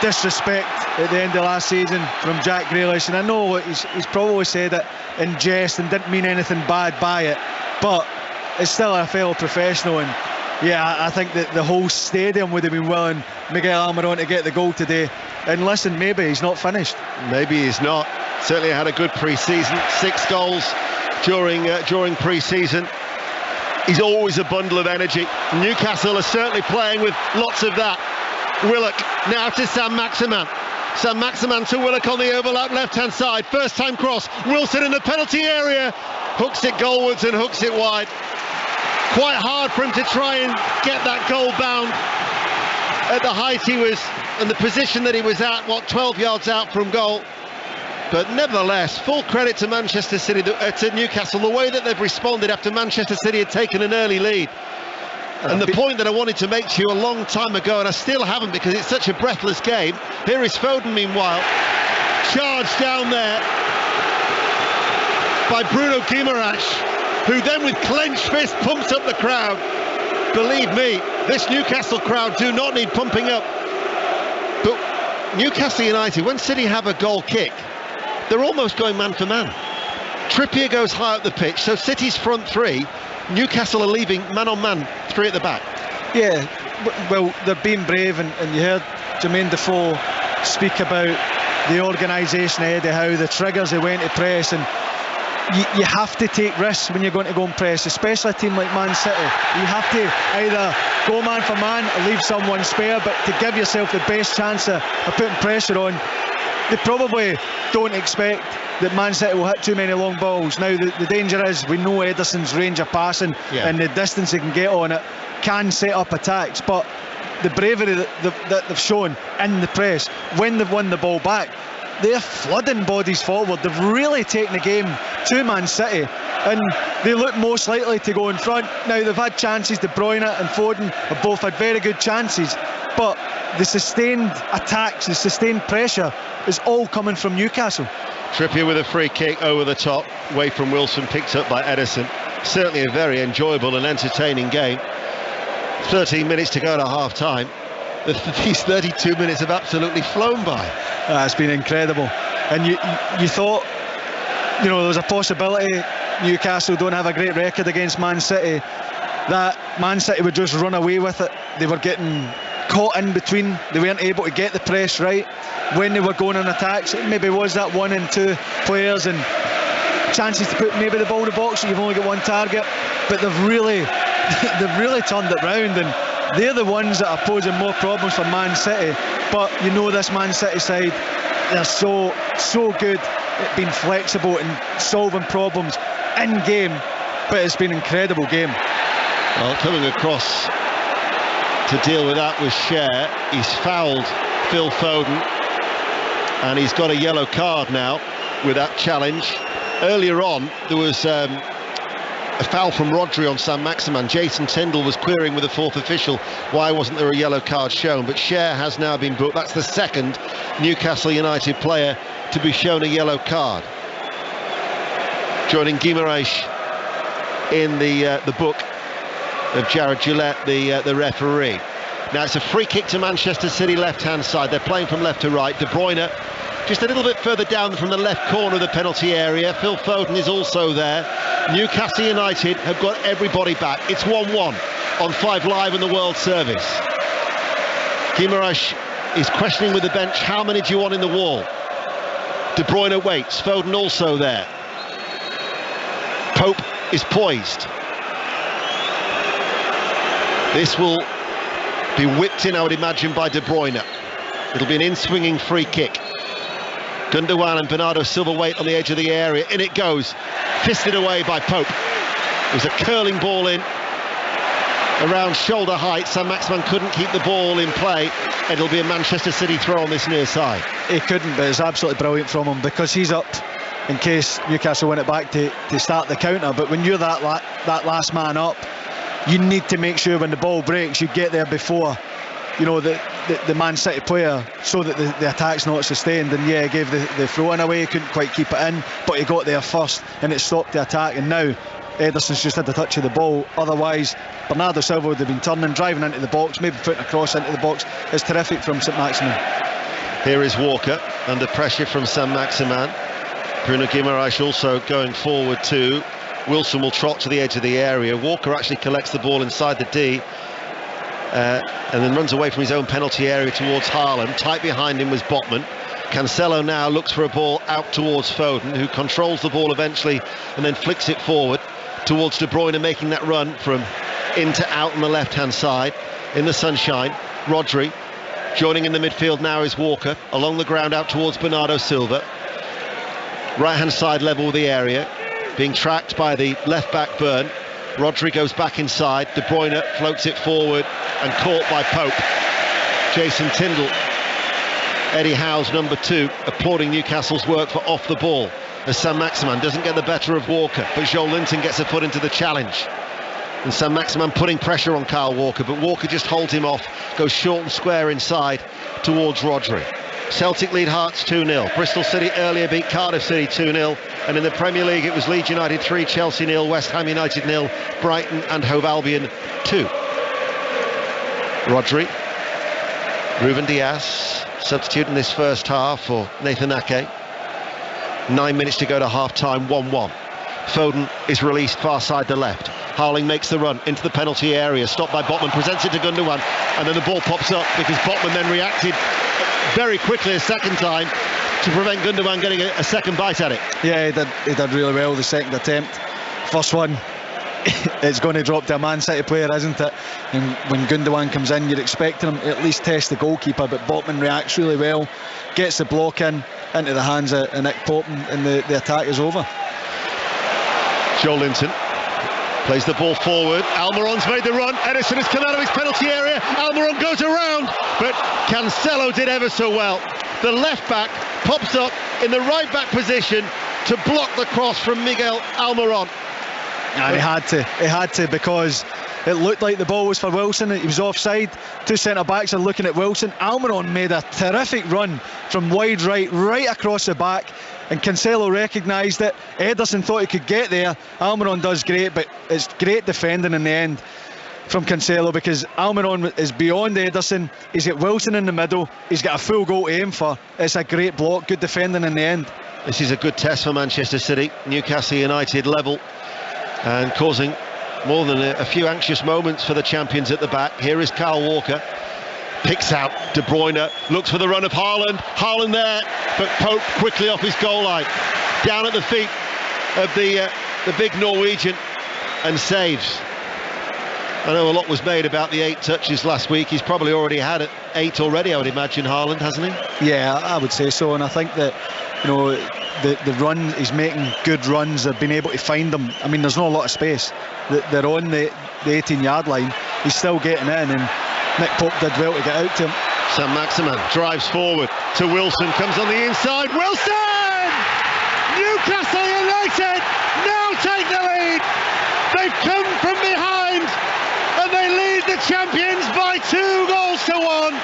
disrespect at the end of last season from Jack Grealish, and I know he's probably said it in jest and didn't mean anything bad by it, but it's still a fellow professional. And yeah, I think that the whole stadium would have been willing Miguel Almiron to get the goal today. And listen, maybe he's not finished. Maybe he's not. Certainly had a good pre-season, 6 goals during pre-season. He's always a bundle of energy. Newcastle are certainly playing with lots of that. Willock now to Sam Maximan. Sam Maximan to Willock on the overlap left-hand side. First time cross. Wilson in the penalty area. Hooks it goalwards and hooks it wide. Quite hard for him to try and get that goal bound at the height he was and the position that he was at, 12 yards out from goal. But nevertheless, full credit to Manchester City, to Newcastle, the way that they've responded after Manchester City had taken an early lead. And the point that I wanted to make to you a long time ago, and I still haven't because it's such a breathless game. Here is Foden, meanwhile, charged down there by Bruno Guimaraes, who then with clenched fist pumps up the crowd. Believe me, this Newcastle crowd do not need pumping up. But Newcastle United, when City have a goal kick, they're almost going man for man. Trippier goes high up the pitch, so City's front three, Newcastle are leaving man on man, 3 at the back. Yeah, well, they're being brave, and you heard Jermaine Defoe speak about the organisation of Eddie Howe, the triggers they went to press, and you have to take risks when you're going to go and press, especially a team like Man City. You have to either go man for man or leave someone spare, but to give yourself the best chance of putting pressure on. They probably don't expect that Man City will hit too many long balls. Now the danger is, we know Ederson's range of passing and the distance he can get on it can set up attacks, but the bravery that they've shown in the press, when they've won the ball back, they're flooding bodies forward. They've really taken the game to Man City, and they look most likely to go in front. Now they've had chances. De Bruyne and Foden have both had very good chances, but the sustained attacks, the sustained pressure is all coming from Newcastle. Trippier with a free kick over the top, away from Wilson, picked up by Ederson. Certainly a very enjoyable and entertaining game. 13 minutes to go to half time. These 32 minutes have absolutely flown by. It's been incredible. And you thought, there was a possibility Newcastle don't have a great record against Man City, that Man City would just run away with it. They were getting caught in between. They weren't able to get the press right when they were going on attacks. It maybe was that 1 and 2 players and chances to put maybe the ball in the box, so you've only got one target. But they've really turned it round, and they're the ones that are posing more problems for Man City. But this Man City side, they're so good at being flexible and solving problems in game. But it's been an incredible game. Well, coming across to deal with that was Cher. He's fouled Phil Foden, and he's got a yellow card now with that challenge. Earlier on, there was a foul from Rodri on Sam Maximan. Jason Tindall was querying with the 4th official why wasn't there a yellow card shown, but Cher has now been booked. That's the second Newcastle United player to be shown a yellow card. Joining Guimaraes in the book of Jared Gillette, the referee. Now it's a free kick to Manchester City left-hand side. They're playing from left to right. De Bruyne just a little bit further down from the left corner of the penalty area. Phil Foden is also there. Newcastle United have got everybody back. It's 1-1 on 5 Live in the World Service. Guimaraes is questioning with the bench, how many do you want in the wall? De Bruyne waits. Foden also there. Pope is poised. This will be whipped in, I would imagine, by De Bruyne. It'll be an in-swinging free kick. Gundogan and Bernardo Silva wait on the edge of the area. In it goes, fisted away by Pope. It was a curling ball in around shoulder height. Saint-Maximin couldn't keep the ball in play. It'll be a Manchester City throw on this near side. He couldn't, but it's absolutely brilliant from him, because he's up in case Newcastle win it back to start the counter. But when you're that last man up, you need to make sure when the ball breaks you get there before, you know, the Man City player, so that the attack's not sustained. And yeah, he gave the throw in away, he couldn't quite keep it in, but he got there first and it stopped the attack. And now Ederson's just had the touch of the ball. Otherwise, Bernardo Silva would have been turning, driving into the box, maybe putting a cross into the box. It's terrific from Saint-Maximin. Here is Walker under pressure from Saint-Maximin. Bruno Guimaraes also going forward too. Wilson will trot to the edge of the area. Walker actually collects the ball inside the D and then runs away from his own penalty area towards Haaland. Tight behind him was Botman. Cancelo now looks for a ball out towards Foden, who controls the ball eventually and then flicks it forward towards De Bruyne, making that run from in to out on the left-hand side in the sunshine. Rodri joining in the midfield now is Walker, along the ground out towards Bernardo Silva. Right-hand side level with the area, being tracked by the left-back Byrne. Rodri goes back inside, De Bruyne floats it forward and caught by Pope. Jason Tindall, Eddie Howe's number 2, applauding Newcastle's work for off the ball, as Saint-Maximin doesn't get the better of Walker, but Joel Linton gets a foot into the challenge. And Saint-Maximin putting pressure on Kyle Walker, but Walker just holds him off, goes short and square inside towards Rodri. Celtic lead Hearts 2-0. Bristol City earlier beat Cardiff City 2-0. And in the Premier League it was Leeds United 3, Chelsea 0, West Ham United 0, Brighton and Hove Albion 2. Rodri, Ruben Dias, substitute in this first half for Nathan Ake. 9 minutes to go to half-time, 1-1. Foden is released far side to left. Howling makes the run into the penalty area, stopped by Botman, presents it to Gundogan, and then the ball pops up because Botman then reacted very quickly a second time to prevent Gundogan getting a second bite at it. Yeah, he did really well the second attempt. First one, it's going to drop to a Man City player, isn't it? And when Gundogan comes in, you're expecting him to at least test the goalkeeper, but Botman reacts really well, gets the block into the hands of Nick Pope, and the attack is over. Joel Linton plays the ball forward. Almiron's made the run. Ederson has come out of his penalty area. Almiron goes around, but Cancelo did ever so well. The left back pops up in the right back position to block the cross from Miguel Almiron. And he had to, because it looked like the ball was for Wilson. He was offside. Two centre backs are looking at Wilson. Almiron made a terrific run from wide right across the back, and Cancelo recognised it. Ederson thought he could get there. Almiron does great, but it's great defending in the end from Cancelo, because Almiron is beyond Ederson. He's got Wilson in the middle. He's got a full goal to aim for. It's a great block, good defending in the end. This is a good test for Manchester City. Newcastle United level and causing more than a few anxious moments for the champions at the back. Here is Kyle Walker, picks out De Bruyne, looks for the run of Haaland. Haaland there, but Pope quickly off his goal line, down at the feet of the big Norwegian, and saves. I know a lot was made about the 8 touches last week. He's probably already had 8 already, I would imagine, Haaland, hasn't he? Yeah, I would say so. And I think that, you know, the run, he's making good runs. They've been able to find them. I mean, there's not a lot of space. They're on the 18-yard line. He's still getting in, and Nick Pope did well to get out to him. Saint-Maximin drives forward to Wilson, comes on the inside. Wilson! Newcastle United now take the lead. They've come from behind, and they lead the champions by 2 goals to 1.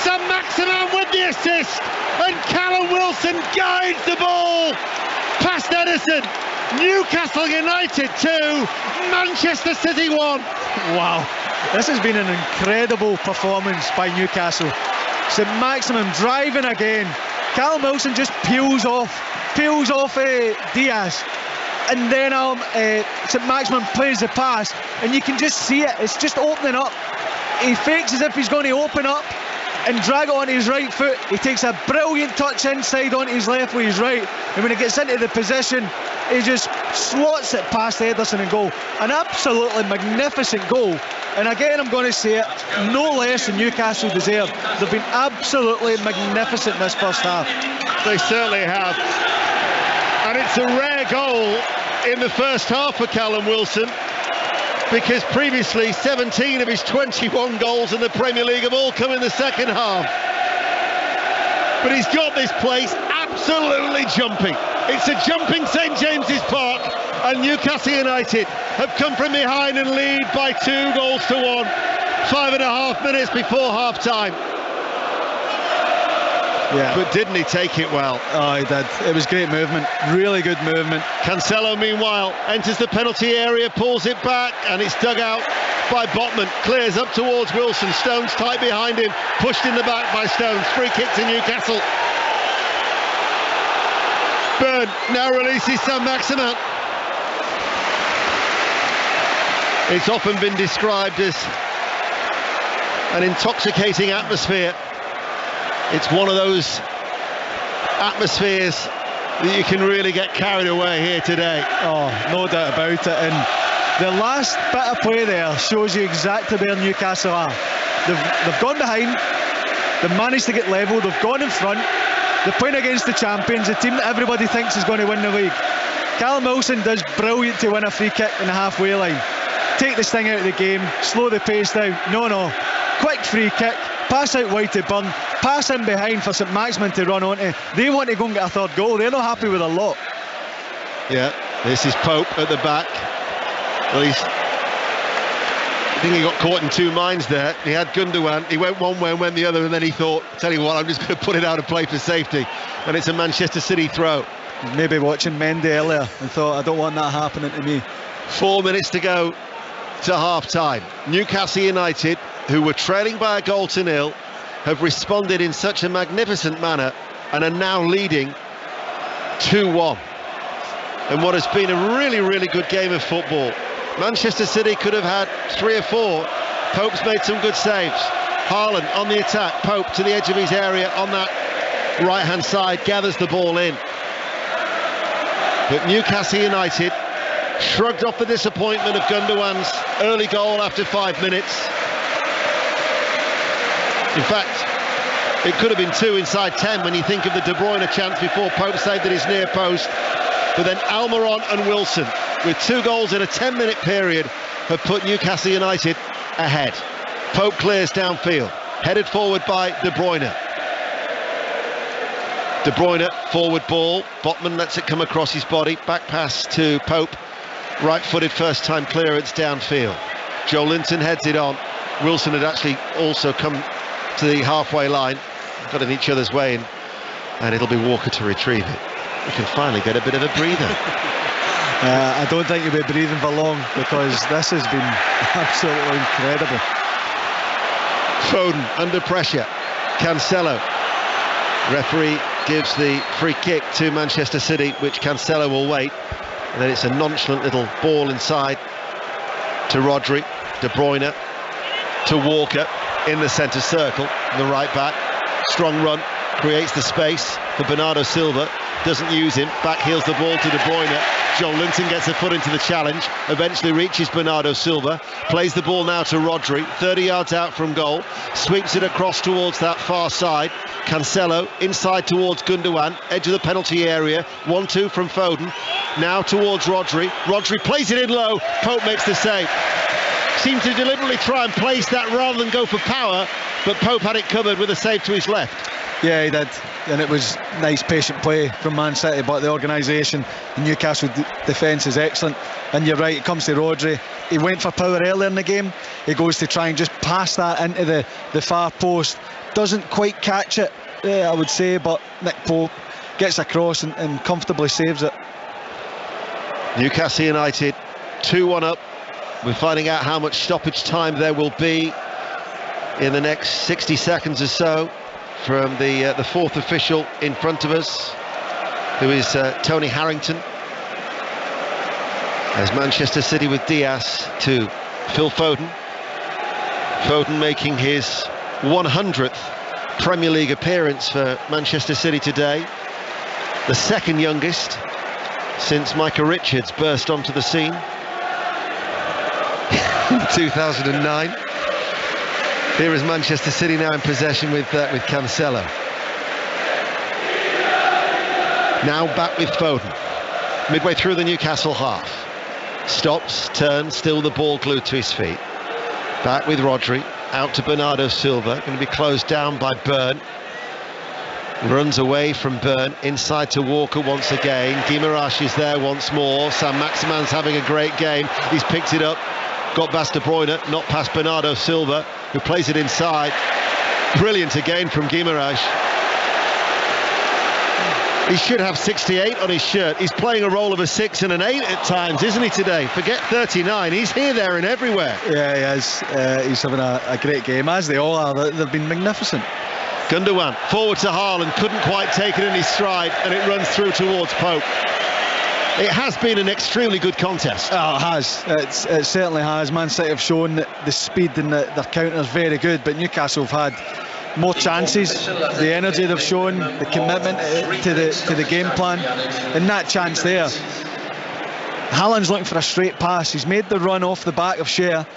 Saint-Maximin with the assist, and Callum Wilson guides the ball past Ederson. Newcastle United 2, Manchester City 1. Wow, this has been an incredible performance by Newcastle. Saint-Maximin driving again. Callum Wilson just peels off Diaz, and then Saint-Maximin plays the pass, and you can just see it. It's just opening up. He fakes as if he's going to open up, and drag it onto his right foot. He takes a brilliant touch inside onto his left with his right, and when he gets into the position, he just slots it past Ederson and goal. An absolutely magnificent goal. And again, I'm going to say it, no less than Newcastle deserve. They've been absolutely magnificent this first half. They certainly have. And it's a rare goal in the first half for Callum Wilson, because previously 17 of his 21 goals in the Premier League have all come in the second half. But he's got this place absolutely jumping. It's a jumping St James's Park, and Newcastle United have come from behind and lead by 2 goals to 1, 5.5 minutes before half time. Yeah. But didn't he take it well? Oh, he did. It was great movement, really good movement. Cancelo, meanwhile, enters the penalty area, pulls it back, and it's dug out by Botman. Clears up towards Wilson. Stones tight behind him, pushed in the back by Stones. Free kick to Newcastle. Byrne now releases Saint-Maximin. It's often been described as an intoxicating atmosphere. It's one of those atmospheres that you can really get carried away here today. Oh, no doubt about it. And the last bit of play there shows you exactly where Newcastle are. They've gone behind, they've managed to get level, they've gone in front, they're playing against the champions, the team that everybody thinks is going to win the league. Callum Wilson does brilliant to win a free kick in the halfway line. Take this thing out of the game, slow the pace down. No. Quick free kick, pass out wide to Byrne, pass in behind for Saint-Maximin to run onto. They want to go and get a third goal. They're not happy with a lot. Yeah, this is Pope at the back. Well, I think he got caught in 2 minds there. He had Gundogan, he went one way and went the other, and then he thought, tell you what, I'm just going to put it out of play for safety. And it's a Manchester City throw. Maybe watching Mendy earlier and thought, I don't want that happening to me. 4 minutes to go to half time. Newcastle United, who were trailing by a goal to 0, have responded in such a magnificent manner and are now leading 2-1 in what has been a really, really good game of football. Manchester City could have had 3 or 4. Pope's made some good saves. Haaland on the attack. Pope to the edge of his area on that right-hand side, gathers the ball in. But Newcastle United shrugged off the disappointment of Gundogan's early goal after 5 minutes. In fact, it could have been 2 inside 10 when you think of the De Bruyne chance before Pope saved at his near post. But then Almiron and Wilson, with 2 goals in a 10-minute period, have put Newcastle United ahead. Pope clears downfield, headed forward by De Bruyne. De Bruyne, forward ball. Botman lets it come across his body. Back pass to Pope. Right-footed first-time clearance downfield. Joe Linton heads it on. Wilson had actually also come to the halfway line, got in each other's way, and it'll be Walker to retrieve it. We can finally get a bit of a breather. I don't think you'll be breathing for long, because this has been absolutely incredible. Foden under pressure. Cancelo. Referee gives the free kick to Manchester City, which Cancelo will wait. And then it's a nonchalant little ball inside to Rodri. De Bruyne to Walker in the centre circle, the right back. Strong run, creates the space for Bernardo Silva. Doesn't use him, back heels the ball to De Bruyne. Joel Linton gets a foot into the challenge, eventually reaches Bernardo Silva, plays the ball now to Rodri, 30 yards out from goal, sweeps it across towards that far side. Cancelo inside towards Gundogan, edge of the penalty area, 1-2 from Foden, now towards Rodri. Rodri plays it in low, Pope makes the save. Seemed to deliberately try and place that rather than go for power, but Pope had it covered with a save to his left. Yeah, he did, and it was nice patient play from Man City, but the organisation, the Newcastle defence is excellent. And you're right, it comes to Rodri. He went for power earlier in the game. He goes to try and just pass that into the far post. Doesn't quite catch it, I would say, but Nick Pope gets across and comfortably saves it. Newcastle United 2-1 up. We're finding out how much stoppage time there will be in the next 60 seconds or so from the fourth official in front of us, who is Tony Harrington. As Manchester City with Diaz to Phil Foden. Foden making his 100th Premier League appearance for Manchester City today. The second youngest since Micah Richards burst onto the scene in 2009. Here is Manchester City now in possession with Cancelo. Now back with Foden. Midway through the Newcastle half. Stops, turns, still the ball glued to his feet. Back with Rodri. Out to Bernardo Silva. Going to be closed down by Byrne. Runs away from Byrne. Inside to Walker once again. Guimaraes is there once more. Saint-Maximin's having a great game. He's picked it up. Got past De Bruyne. Not past Bernardo Silva, who plays it inside. Brilliant again from Guimaraes. He should have 68 on his shirt. He's playing a role of a 6 and an 8 at times, isn't he, today? Forget 39. He's here, there and everywhere. Yeah, he is. He's having a great game, as they all are. They've been magnificent. Gundogan forward to Haaland, couldn't quite take it in his stride, and it runs through towards Pope. It has been an extremely good contest. Oh, it has. It certainly has. Man City have shown that the speed and their counter is very good, but Newcastle have had more chances. The energy they've shown, the commitment to the game plan, and that chance there. Haaland's looking for a straight pass. He's made the run off the back of Cher,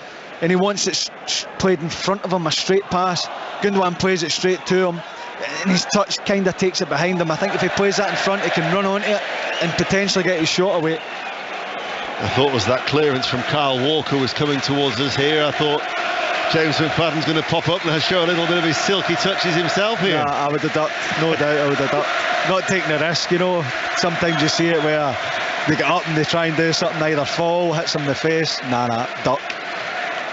and he wants it played in front of him, a straight pass. Gundogan plays it straight to him, and his touch kind of takes it behind him. I think if he plays that in front, he can run onto it and potentially get his shot away. I thought it was that clearance from Kyle Walker was coming towards us here. I thought James McFadden's going to pop up and show a little bit of his silky touches himself here. Yeah, I would have ducked, no doubt. I would have ducked. Not taking a risk, you know. Sometimes you see it where they get up and they try and do something, either fall, hits them in the face. Nah, duck.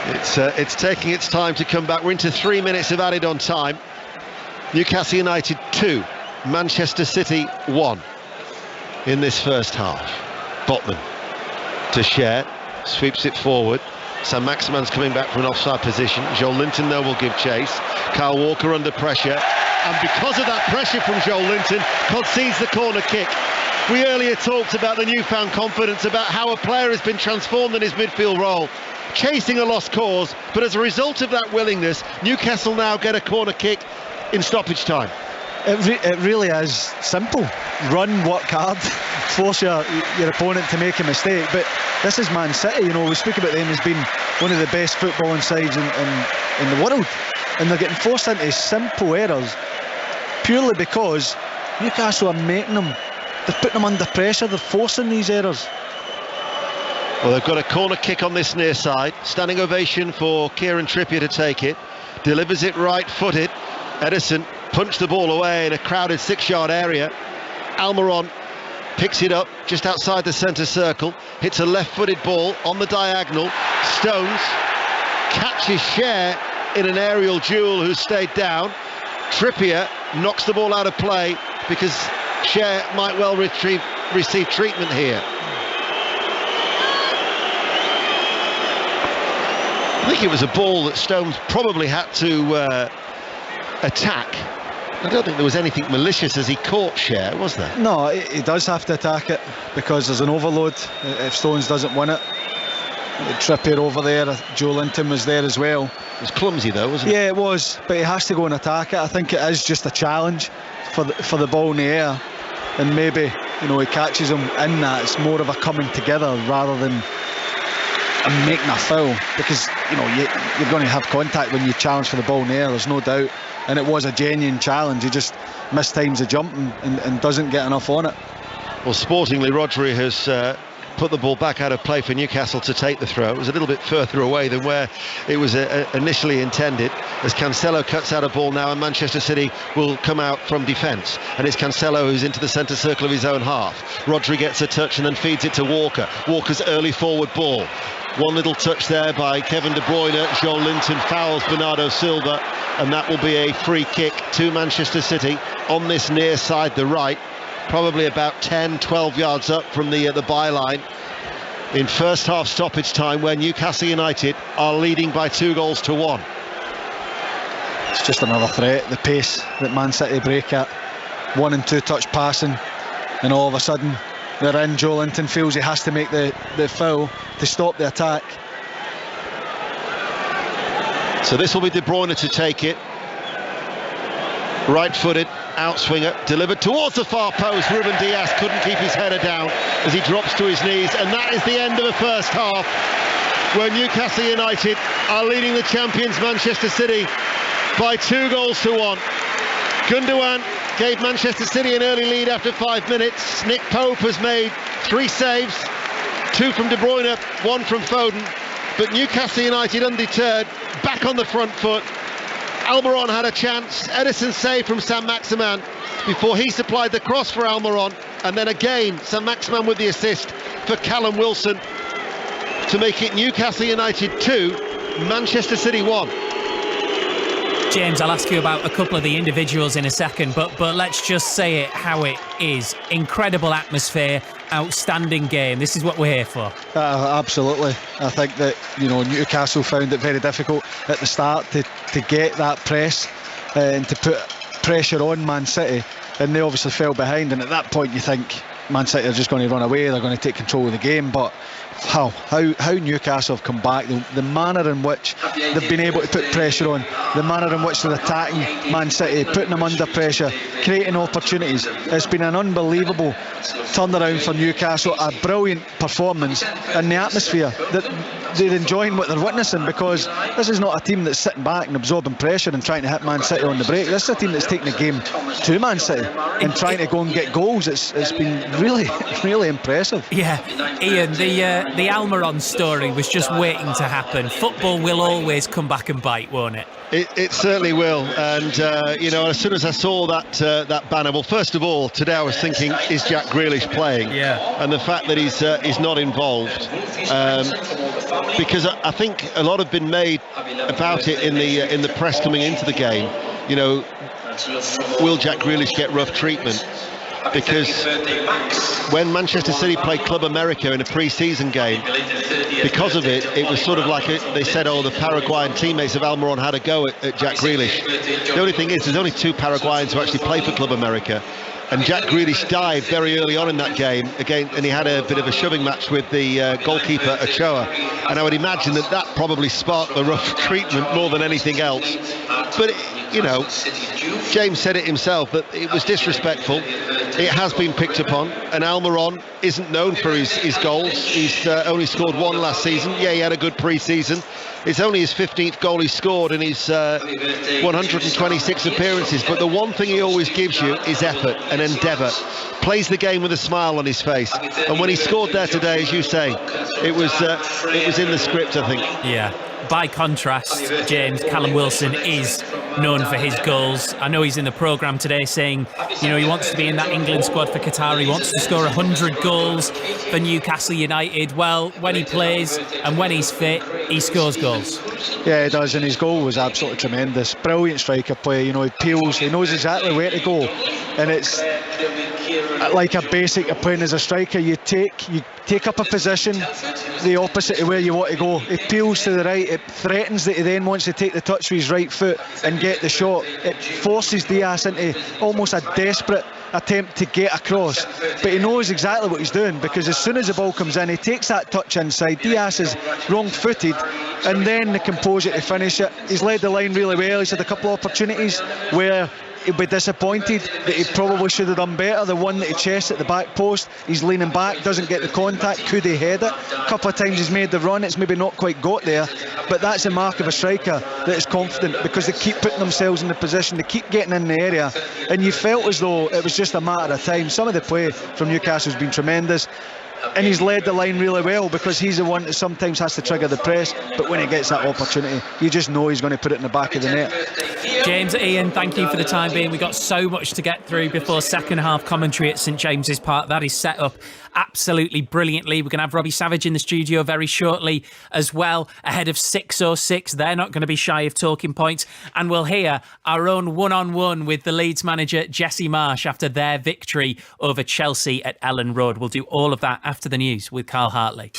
It's taking its time to come back. We're into 3 minutes of added on time. Newcastle United 2, Manchester City 1 in this first half. Botman to Cher, sweeps it forward. Saint-Maximin's coming back from an offside position. Joel Linton though will give chase. Kyle Walker under pressure, and because of that pressure from Joel Linton, concedes the corner kick. We earlier talked about the newfound confidence, about how a player has been transformed in his midfield role, chasing a lost cause, but as a result of that willingness, Newcastle now get a corner kick in stoppage time. It really is simple. Run, work hard, force your opponent to make a mistake. But this is Man City, you know, we speak about them as being one of the best footballing sides in the world, and they're getting forced into simple errors purely because Newcastle are making them. They're putting them under pressure, they're forcing these errors. Well, they've got a corner kick on this near side. Standing ovation for Kieran Trippier to take it. Delivers it right-footed. Ederson punched the ball away in a crowded 6-yard area. Almiron picks it up just outside the centre circle. Hits a left-footed ball on the diagonal. Stones catches Cher in an aerial duel, who stayed down. Trippier knocks the ball out of play because Cher might well receive treatment here. I think it was a ball that Stones probably had to attack. I don't think there was anything malicious as he caught Cher, was there? No, he does have to attack it because there's an overload if Stones doesn't win it. Trippier over there, Joe Linton was there as well. It was clumsy though, wasn't it? Yeah, it was, but he has to go and attack it. I think it is just a challenge for the ball in the air, and maybe, you know, he catches him in that. It's more of a coming together rather than making a foul, because, you know, you're going to have contact when you challenge for the ball in the air, there's no doubt, and it was a genuine challenge. He just mistimes the jump and doesn't get enough on it. Well, sportingly, Rodri has put the ball back out of play for Newcastle to take the throw. It was a little bit further away than where it was initially intended, as Cancelo cuts out a ball now, and Manchester City will come out from defence, and it's Cancelo who's into the centre circle of his own half. Rodri gets a touch and then feeds it to Walker. Walker's early forward ball. One little touch there by Kevin De Bruyne. Joel Linton fouls Bernardo Silva, and that will be a free kick to Manchester City on this near side, the right, probably about 10-12 yards up from the byline, in first half stoppage time, where Newcastle United are leading by 2-1. It's just another threat, the pace that Man City break at, 1 and 2 touch passing, and all of a sudden they're in. Joe Linton feels he has to make the foul to stop the attack. So this will be De Bruyne to take it. Right-footed outswinger delivered towards the far post. Ruben Diaz couldn't keep his header down as he drops to his knees, and that is the end of the first half, where Newcastle United are leading the champions Manchester City by 2-1. Gundogan gave Manchester City an early lead after 5 minutes. Nick Pope has made 3 saves, 2 from De Bruyne, 1 from Foden. But Newcastle United undeterred, back on the front foot. Almiron had a chance. Edison saved from Saint-Maximin before he supplied the cross for Almiron. And then again, Saint-Maximin with the assist for Callum Wilson to make it Newcastle United 2, Manchester City 1. James, I'll ask you about a couple of the individuals in a second, but let's just say it how it is. Incredible atmosphere, outstanding game. This is what we're here for. Absolutely. I think that, Newcastle found it very difficult at the start to get that press and to put pressure on Man City, and they obviously fell behind, and at that point you think Man City are just going to run away, they're going to take control of the game. But how Newcastle have come back, the manner in which they've been able to put pressure on, the manner in which they're attacking Man City, putting them under pressure, creating opportunities. It's been an unbelievable turnaround for Newcastle, a brilliant performance, and the atmosphere that they're enjoying what they're witnessing, because this is not a team that's sitting back and absorbing pressure and trying to hit Man City on the break. This is a team that's taking the game to Man City and trying to go and get goals. It's been really, really impressive. Yeah, Ian, the Almiron story was just waiting to happen. Football will always come back and bite, won't it? It certainly will, and as soon as I saw that banner, well, first of all, today I was thinking, is Jack Grealish playing? Yeah. And the fact that he's not involved, because I think a lot have been made about it in the press coming into the game. Will Jack Grealish get rough treatment? Because when Manchester City played Club America in a pre-season game, because of it was sort of like they said, the Paraguayan teammates of Almiron had a go at Jack Grealish. The only thing is, there's only 2 Paraguayans who actually play for Club America, and Jack Grealish dived very early on in that game again, and he had a bit of a shoving match with the goalkeeper Ochoa, and I would imagine that probably sparked the rough treatment more than anything else. But James said it himself, that it was disrespectful. It has been picked upon, and Almiron isn't known for his goals. He's only scored 1 last season. Yeah, he had a good pre-season. It's only his 15th goal he's scored in his 126 appearances, but the one thing he always gives you is effort and endeavour. Plays the game with a smile on his face, and when he scored there today, as you say, it was in the script, I think. Yeah. By contrast, James, Callum Wilson is known for his goals. I know he's in the programme today saying, he wants to be in that England squad for Qatar. He wants to score 100 goals for Newcastle United. Well, when he plays and when he's fit, he scores goals. Yeah, he does, and his goal was absolutely tremendous. Brilliant striker play. He peels, he knows exactly where to go, and it's like a basic of playing as a striker. You take up a position the opposite of where you want to go. He peels to the right, it threatens that he then wants to take the touch with his right foot and get the shot. It forces Diaz into almost a desperate attempt to get across, but he knows exactly what he's doing, because as soon as the ball comes in, he takes that touch inside. Diaz is wrong-footed, and then the composure to finish it. He's led the line really well. He's had a couple of opportunities where he'll be disappointed that he probably should have done better. The one that he chests at the back post, he's leaning back, doesn't get the contact. Could he head it? A couple of times he's made the run, it's maybe not quite got there, but that's a mark of a striker that is confident, because they keep putting themselves in the position, they keep getting in the area, and you felt as though it was just a matter of time. Some of the play from Newcastle has been tremendous, and he's led the line really well, because he's the one that sometimes has to trigger the press, but when he gets that opportunity, you just know he's going to put it in the back of the net. James, Ian, thank you for the time being. We've got so much to get through before second half commentary at St James's Park. That is set up absolutely brilliantly. We're going to have Robbie Savage in the studio very shortly as well, ahead of 6:06. They're not going to be shy of talking points, and we'll hear our own one-on-one with the Leeds manager Jesse Marsh after their victory over Chelsea at Ellen Road. We'll do all of that after the news with Carl Hartley.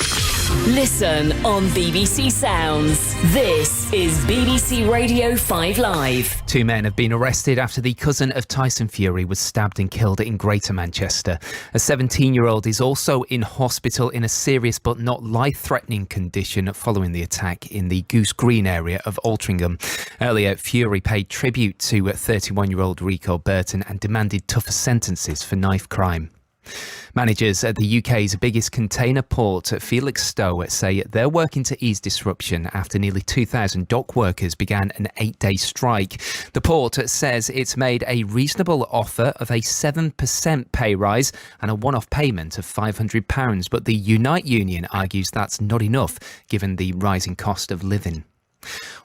Listen on BBC Sounds. This is BBC Radio 5 Live. 2 men have been arrested after the cousin of Tyson Fury was stabbed and killed in Greater Manchester. A 17-year-old is also in hospital in a serious but not life-threatening condition following the attack in the Goose Green area of Altrincham. Earlier, Fury paid tribute to 31-year-old Rico Burton and demanded tougher sentences for knife crime. Managers at the UK's biggest container port at Felixstowe say they're working to ease disruption after nearly 2,000 dock workers began an 8-day strike. The port says it's made a reasonable offer of a 7% pay rise and a one-off payment of £500, but the Unite union argues that's not enough given the rising cost of living.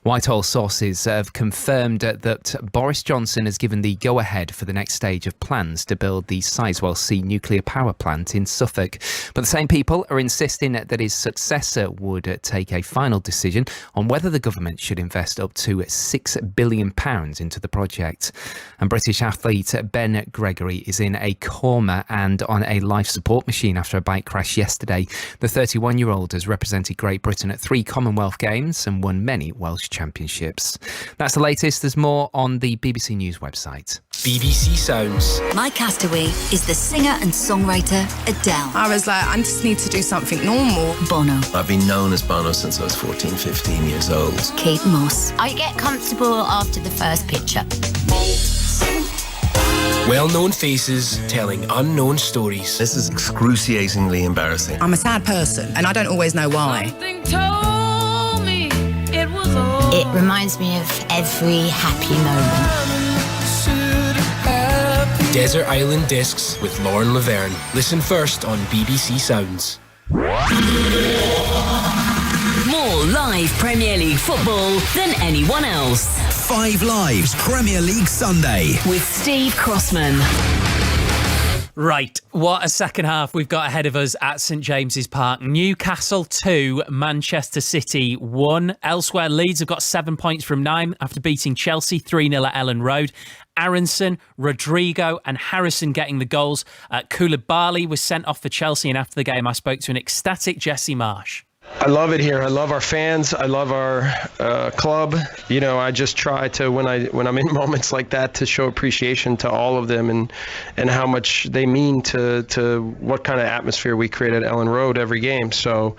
Whitehall sources have confirmed that Boris Johnson has given the go-ahead for the next stage of plans to build the Sizewell C nuclear power plant in Suffolk. But the same people are insisting that his successor would take a final decision on whether the government should invest up to £6 billion into the project. And British athlete Ben Gregory is in a coma and on a life support machine after a bike crash yesterday. The 31-year-old has represented Great Britain at 3 Commonwealth Games and won many Welsh championships. That's the latest. There's more on the BBC News website. BBC Sounds. My castaway is the singer and songwriter Adele. I was like, I just need to do something normal. Bono. I've been known as Bono since I was 14, 15 years old. Kate Moss. I get comfortable after the first picture. Well-known faces telling unknown stories. This is excruciatingly embarrassing. I'm a sad person, and I don't always know why. It reminds me of every happy moment. Desert Island Discs with Lauren Laverne. Listen first on BBC Sounds. More live Premier League football than anyone else. 5 Live's Premier League Sunday. With Steve Crossman. Right, what a second half we've got ahead of us at St James's Park. Newcastle 2, Manchester City 1. Elsewhere, Leeds have got 7 points from 9 after beating Chelsea 3-0 at Ellen Road. Aronson, Rodrigo and Harrison getting the goals. Koulibaly was sent off for Chelsea, and after the game I spoke to an ecstatic Jesse Marsh. I love it here. I love our fans. I love our club. You know, I just try to, when I'm in moments like that, to show appreciation to all of them and how much they mean to what kind of atmosphere we create at Ellen Road every game. So,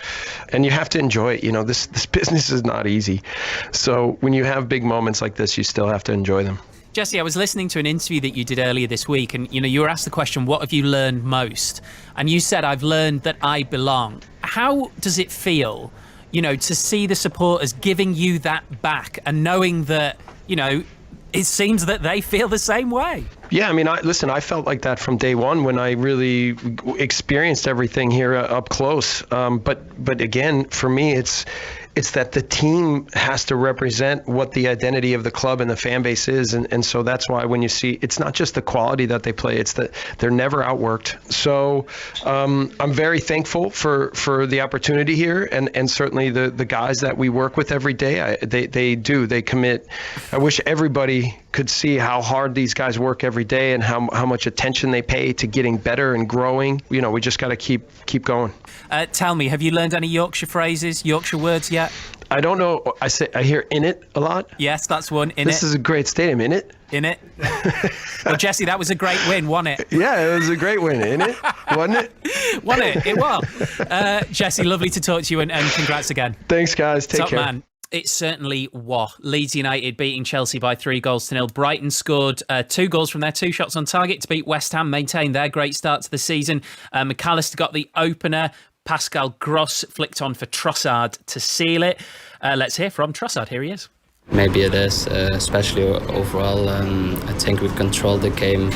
and you have to enjoy it. You know, this business is not easy. So when you have big moments like this, you still have to enjoy them. Jesse, I was listening to an interview that you did earlier this week, and you were asked the question, what have you learned most? And you said, I've learned that I belong. How does it feel, to see the supporters giving you that back and knowing that, it seems that they feel the same way? Yeah, I mean, I felt like that from day one when I really experienced everything here up close. But again, for me, it's that the team has to represent what the identity of the club and the fan base is. And so that's why when you see, it's not just the quality that they play, it's that they're never outworked. So I'm very thankful for the opportunity here and certainly the guys that we work with every day. They commit. I wish everybody could see how hard these guys work every day and how much attention they pay to getting better and growing. We just got to keep going. Tell me, have you learned any Yorkshire phrases, Yorkshire words yet? I don't know. I hear "in it" a lot. Yes, that's one. This is a great stadium. In it. In it. Well, Jesse, that was a great win, wasn't it? Yeah, it was a great win. In it, wasn't it? Wasn't it? It was. Jesse, lovely to talk to you and congrats again. Thanks, guys. Take care. Man. It certainly was. Leeds United beating Chelsea by 3-0. Brighton scored 2 goals from their 2 shots on target to beat West Ham, maintain their great start to the season. McAllister got the opener. Pascal Gross flicked on for Trossard to seal it. Let's hear from Trossard. Here he is. Maybe it is, especially overall. I think we controlled the game,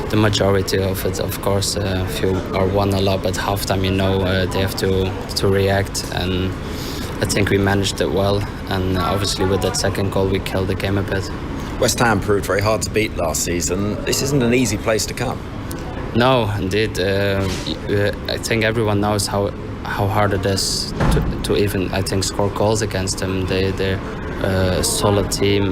the majority of it. Of course, if you are 1-0 up at halftime, they have to react, and I think we managed it well. And obviously with that second goal, we killed the game a bit. West Ham proved very hard to beat last season. This isn't an easy place to come. No, indeed. I think everyone knows how hard it is to even, I think, score goals against them. They're a solid team.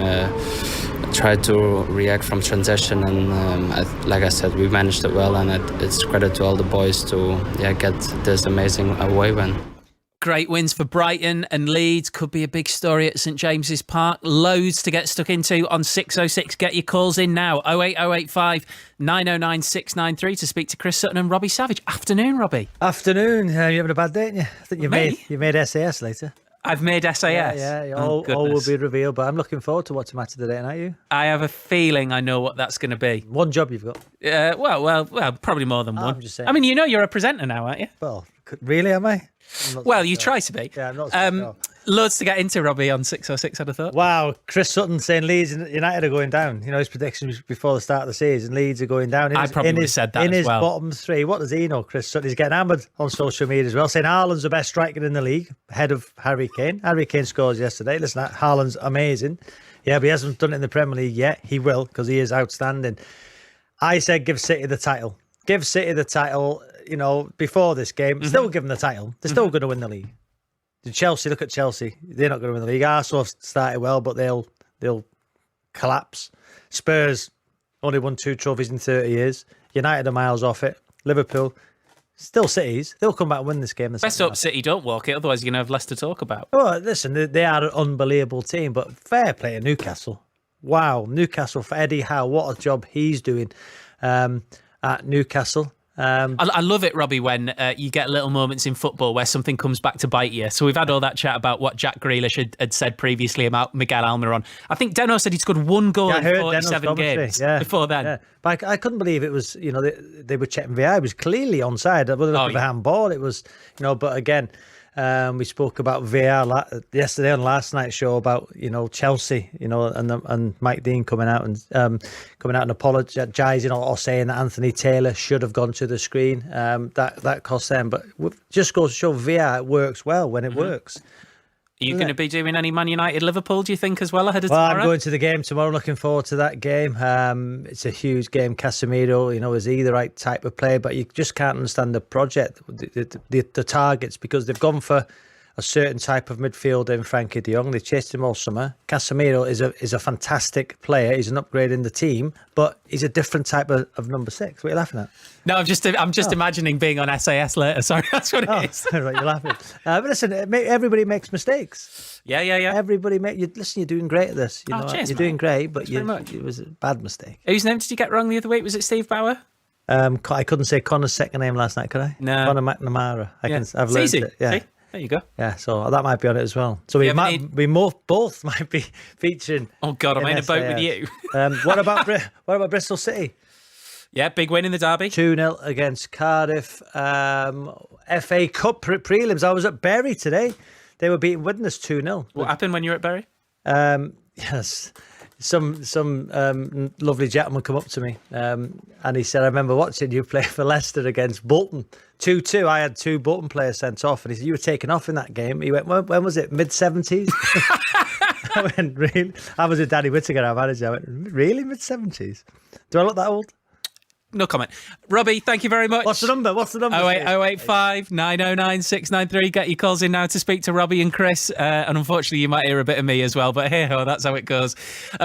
Tried to react from transition, and like I said, we managed it well, and it's credit to all the boys to get this amazing away win. Great wins for Brighton and Leeds. Could be a big story at St James's Park. Loads to get stuck into on 606. Get your calls in now. 08085 909 693 to speak to Chris Sutton and Robbie Savage. Afternoon, Robbie. Afternoon. You having a bad day, ain't you? I think you made SAS later. I've made SAS. Yeah. All will be revealed, but I'm looking forward to watching Match of the Day tonight. You? I have a feeling I know what that's going to be. One job you've got. Well, probably more than one. I'm just saying. I mean, you're a presenter now, aren't you? Well, really, am I? Well, you try to be. Yeah, I'm not so sure. Loads to get into, Robbie, on 606, I'd have thought. Wow, Chris Sutton saying Leeds United are going down. His predictions before the start of the season, Leeds are going down. I probably would have said that as well. In his bottom three, what does he know, Chris Sutton? He's getting hammered on social media as well, saying Haaland's the best striker in the league, ahead of Harry Kane. Harry Kane scores yesterday. Listen, Haaland's amazing. Yeah, but he hasn't done it in the Premier League yet. He will, because he is outstanding. I said give City the title. Give City the title, before this game. Still give them the title. They're still going to win the league. Chelsea, look at Chelsea. They're not going to win the league. Arsenal have started well, but they'll collapse. Spurs only won 2 trophies in 30 years. United are miles off it. Liverpool, still cities. They'll come back and win this game. Best hope City don't walk it, otherwise you're going to have less to talk about. Oh, listen, they are an unbelievable team, but fair play to Newcastle. Wow, Newcastle for Eddie Howe. What a job he's doing at Newcastle. I love it, Robbie, when you get little moments in football where something comes back to bite you. So we've had all that chat about what Jack Grealish had said previously about Miguel Almiron. I think Deno said he'd scored 1 goal in 47 games before then. Yeah. But I couldn't believe it was, they were checking VAR. It was clearly onside. It wasn't a handball. It was, but again, we spoke about VAR yesterday on last night's show about Chelsea, and Mike Dean coming out and apologising or saying that Anthony Taylor should have gone to the screen. That cost them, but just goes to show VAR works well when it works. Are you going to be doing any Man United Liverpool, do you think, as well ahead of tomorrow? I'm going to the game tomorrow. Looking forward to that game. It's a huge game. Casemiro, is he the right type of player? But you just can't understand the project, the targets, because they've gone for a certain type of midfielder in Frankie de Jong. They chased him all summer. Casemiro is a fantastic player. He's an upgrade in the team, but he's a different type of number 6. What are you laughing at? No, I'm just imagining being on SAS later. Sorry, that's what it is. Right, you're laughing. But listen, everybody makes mistakes. Yeah. Everybody listen, you're doing great at this. Cheers, you're doing great, but it was a bad mistake. Whose name did you get wrong the other week? Was it Steve Bauer? I couldn't say Connor's second name last night, could I? No. Connor McNamara. I've learned easy. it. Yeah. See? There you go. Yeah, so that might be on it as well. So both might be featuring. Oh God, I'm in a boat with you. What about Bristol City? Yeah, big win in the derby. 2-0 against Cardiff. FA Cup prelims. I was at Bury today. They were beating Widnes 2-0. What happened when you were at Bury? Yes. Some lovely gentleman come up to me and he said, I remember watching you play for Leicester against Bolton 2-2. I had 2 Bolton players sent off, and he said, you were taken off in that game. He went, when was it? Mid-70s? I went, really? I was with Danny Whittaker, our manager. I went, really? Mid-70s? Do I look that old? No comment. Robbie, thank you very much. What's the number? 08085 909 693. Get your calls in now to speak to Robbie and Chris. And unfortunately, you might hear a bit of me as well. But hey ho, that's how it goes.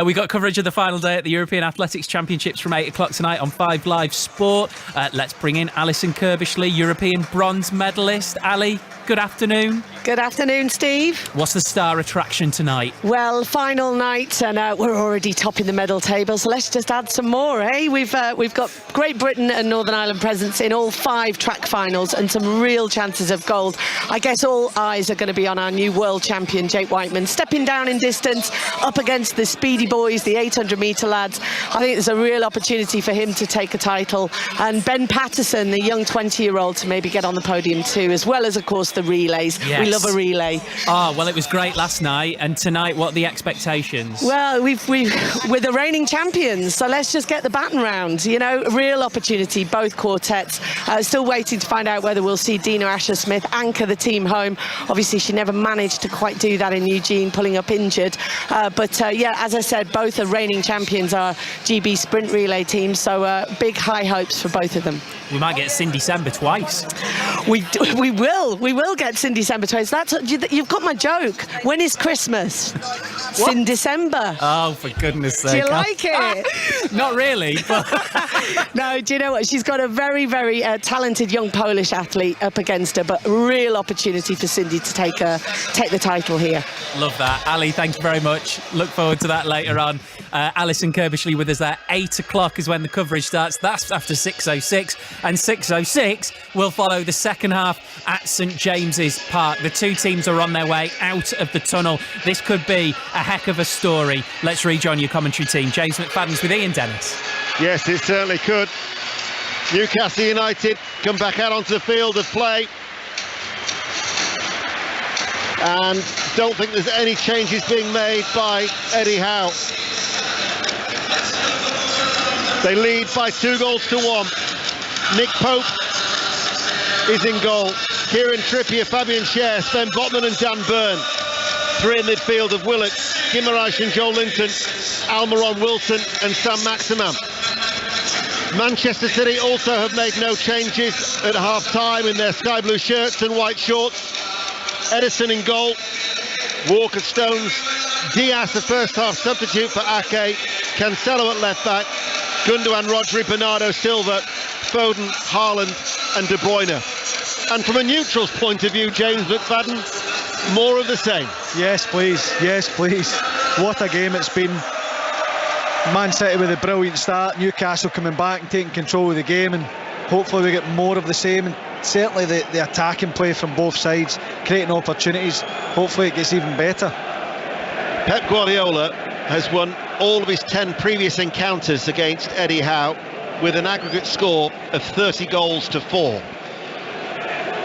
We got coverage of the final day at the European Athletics Championships from 8 o'clock tonight on 5 Live Sport. Let's bring in Alison Kirbishley, European bronze medalist. Ali, good afternoon. Good afternoon, Steve. What's the star attraction tonight? Well, final night, and we're already topping the medal table, so let's just add some more, eh? We've got Great Britain and Northern Ireland presents in all 5 track finals and some real chances of gold. I guess all eyes are going to be on our new world champion, Jake Whiteman, stepping down in distance up against the speedy boys, the 800-metre lads. I think there's a real opportunity for him to take a title, and Ben Patterson, the young 20-year-old, to maybe get on the podium too, as well as, of course, the relays. Yes. We love a relay. Oh, well, it was great last night, and tonight, what are the expectations? Well, we're the reigning champions, so let's just get the baton round. Real opportunity, both quartets. Still waiting to find out whether we'll see Dina Asher-Smith anchor the team home. Obviously, she never managed to quite do that in Eugene, pulling up injured. But as I said, both are reigning champions, our GB sprint relay team, so big high hopes for both of them. We might get Cindy Sember twice. We will get Cindy Sember twice. You've got my joke. When is Christmas? Sin December. Oh, for goodness sake. Do you like it? Not really, but... No, do you know what? She's got a very, very talented young Polish athlete up against her, but real opportunity for Cindy to take the title here. Love that. Ali, thank you very much. Look forward to that later on. Alison Kirbishley with us there. 8 o'clock is when the coverage starts. That's after 6:06. And 6:06 will follow the second half at St James's Park. The two teams are on their way out of the tunnel. This could be a heck of a story. Let's rejoin your commentary team. James McFadden's with Ian Dennis. Yes, it certainly could. Newcastle United come back out onto the field of play. And don't think there's any changes being made by Eddie Howe. They lead by 2-1. Nick Pope is in goal. Kieran Trippier, Fabian Schär, Sven Botman and Dan Burn. 3 in midfield of Willett, Guimaraes and Joe Linton, Almiron Wilson and Sam Maximan. Manchester City also have made no changes at half-time in their sky blue shirts and white shorts. Edison in goal, Walker, Stones, Diaz the first half substitute for Ake, Cancelo at left back, Gundogan, Rodri, Bernardo Silva, Foden, Haaland and De Bruyne. And from a neutral's point of view, James McFadden, more of the same. Yes, please. Yes, please. What a game it's been. Man City with a brilliant start, Newcastle coming back and taking control of the game, and hopefully we get more of the same. And certainly the attacking play from both sides, creating opportunities. Hopefully it gets even better. Pep Guardiola has won all of his 10 previous encounters against Eddie Howe with an aggregate score of 30 goals to 4.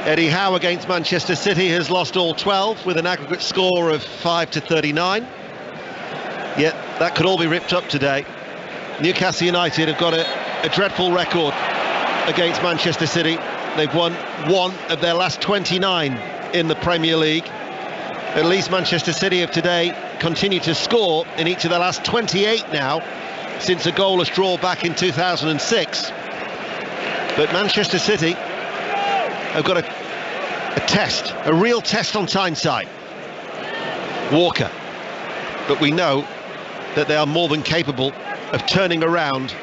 Eddie Howe against Manchester City has lost all 12 with an aggregate score of 5-39. Yet that could all be ripped up today. Newcastle United have got a dreadful record against Manchester City. They've won 1 of their last 29 in the Premier League. At least Manchester City have today continued to score in each of their last 28 now, since a goalless draw back in 2006. But Manchester City have got a real test on Tyneside. Walker. But we know that they are more than capable of turning around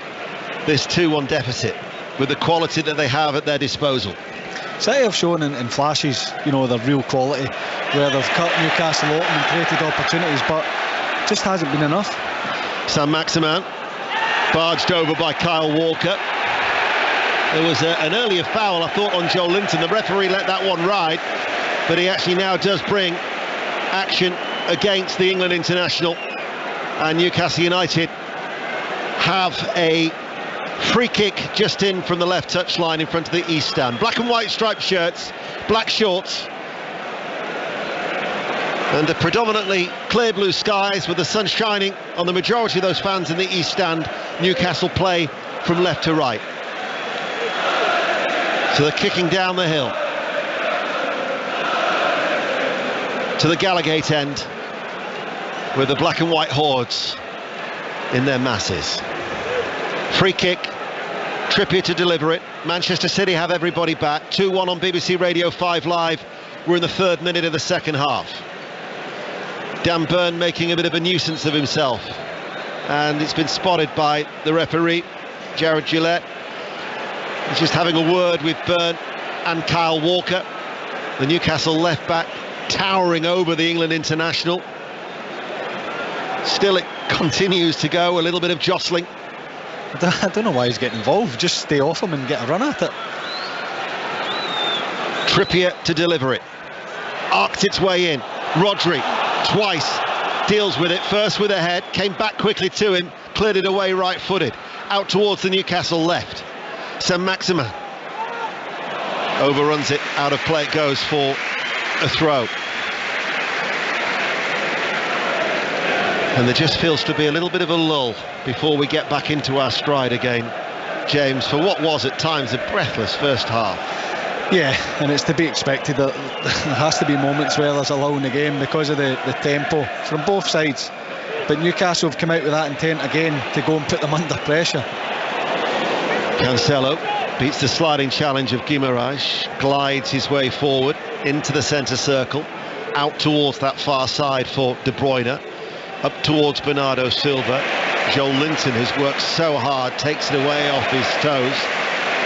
this 2-1 deficit with the quality that they have at their disposal. City have shown in flashes, their real quality, where they've cut Newcastle open and created opportunities, but just hasn't been enough. Sam Maximan barged over by Kyle Walker. There was an earlier foul, I thought, on Joe Linton. The referee let that one ride, but he actually now does bring action against the England international, and Newcastle United have a free kick just in from the left touchline in front of the East Stand. Black and white striped shirts, black shorts, and the predominantly clear blue skies with the sun shining on the majority of those fans in the East Stand. Newcastle play from left to right. So they're kicking down the hill to the Gallagate end with the black and white hordes in their masses. Free kick, Trippier to deliver it. Manchester City have everybody back. 2-1 on BBC Radio 5 Live. We're in the 3rd minute of the second half. Dan Burn making a bit of a nuisance of himself, and it's been spotted by the referee, Jared Gillette. He's just having a word with Burn and Kyle Walker, the Newcastle left back, towering over the England international. Still it continues to go, a little bit of jostling. I don't know why he's getting involved. Just stay off him and get a run at it. Trippier to deliver it. Arced its way in. Rodri twice deals with it. First with a head, came back quickly to him, cleared it away right-footed. Out towards the Newcastle left. Sam Maximan overruns it. Out of play it goes for a throw. And there just feels to be a little bit of a lull before we get back into our stride again, James, for what was at times a breathless first half. Yeah, and it's to be expected that there has to be moments where there's a lull in the game because of the tempo from both sides. But Newcastle have come out with that intent again to go and put them under pressure. Cancelo beats the sliding challenge of Guimaraes, glides his way forward into the centre circle, out towards that far side for De Bruyne. up towards Bernardo Silva. Joel Linton has worked so hard, takes it away off his toes.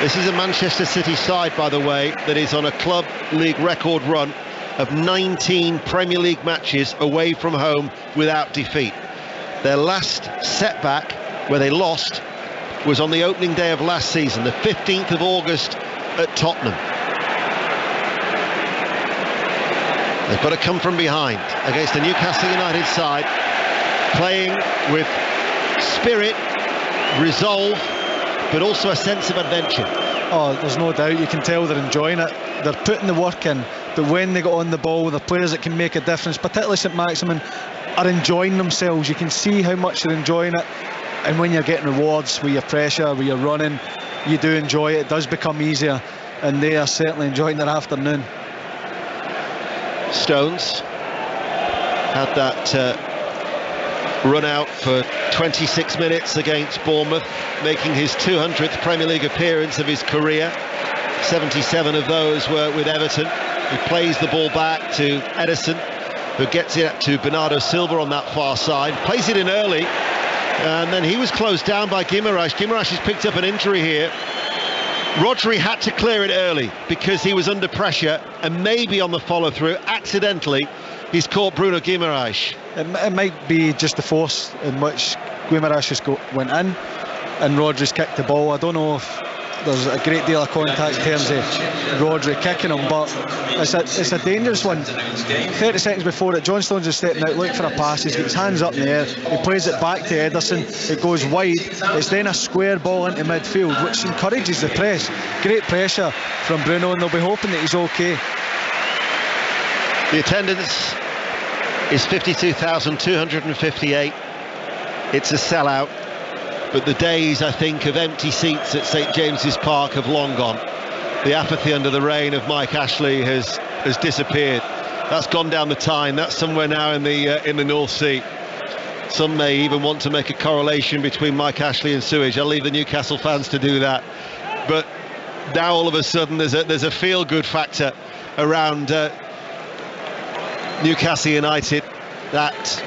This is a Manchester City side, by the way, that is on a club league record run of 19 Premier League matches away from home without defeat. Their last setback, where they lost, was on the opening day of last season, the 15th of August at Tottenham. They've got to come from behind against the Newcastle United side, playing with spirit, resolve, but also a sense of adventure. Oh, there's no doubt. You can tell they're enjoying it. They're putting the work in, but when they get on the ball, the players that can make a difference, particularly St Maximin, are enjoying themselves. You can see how much they're enjoying it. And when you're getting rewards with your pressure, with your running, you do enjoy it. It does become easier, and they are certainly enjoying their afternoon. Stones had that run out for 26 minutes against Bournemouth, making his 200th Premier League appearance of his career. 77 of those were with Everton. He plays the ball back to Edison, who gets it to Bernardo Silva on that far side, plays it in early, and then he was closed down by Guimaraes. Guimaraes has picked up an injury here. Rodri had to clear it early because he was under pressure, and maybe on the follow-through, accidentally, he's caught Bruno Guimaraes. It might be just the force in which Guimaraes just went in, and Rodri's kicked the ball. I don't know if there's a great deal of contact in terms of Rodri kicking him, but it's a dangerous one. 30 seconds before it, John Stones is stepping out, looking for a pass. He's got his hands up in the air. He plays it back to Ederson. It goes wide. It's then a square ball into midfield, which encourages the press. Great pressure from Bruno, and they'll be hoping that he's okay. The attendance is 52,258. It's a sellout. But the days, I think, of empty seats at St James's Park have long gone. The apathy under the reign of Mike Ashley has disappeared. That's gone down the Tyne. That's somewhere now in the North Sea. Some may even want to make a correlation between Mike Ashley and sewage. I'll leave the Newcastle fans to do that. But now all of a sudden there's a feel-good factor around Newcastle United. That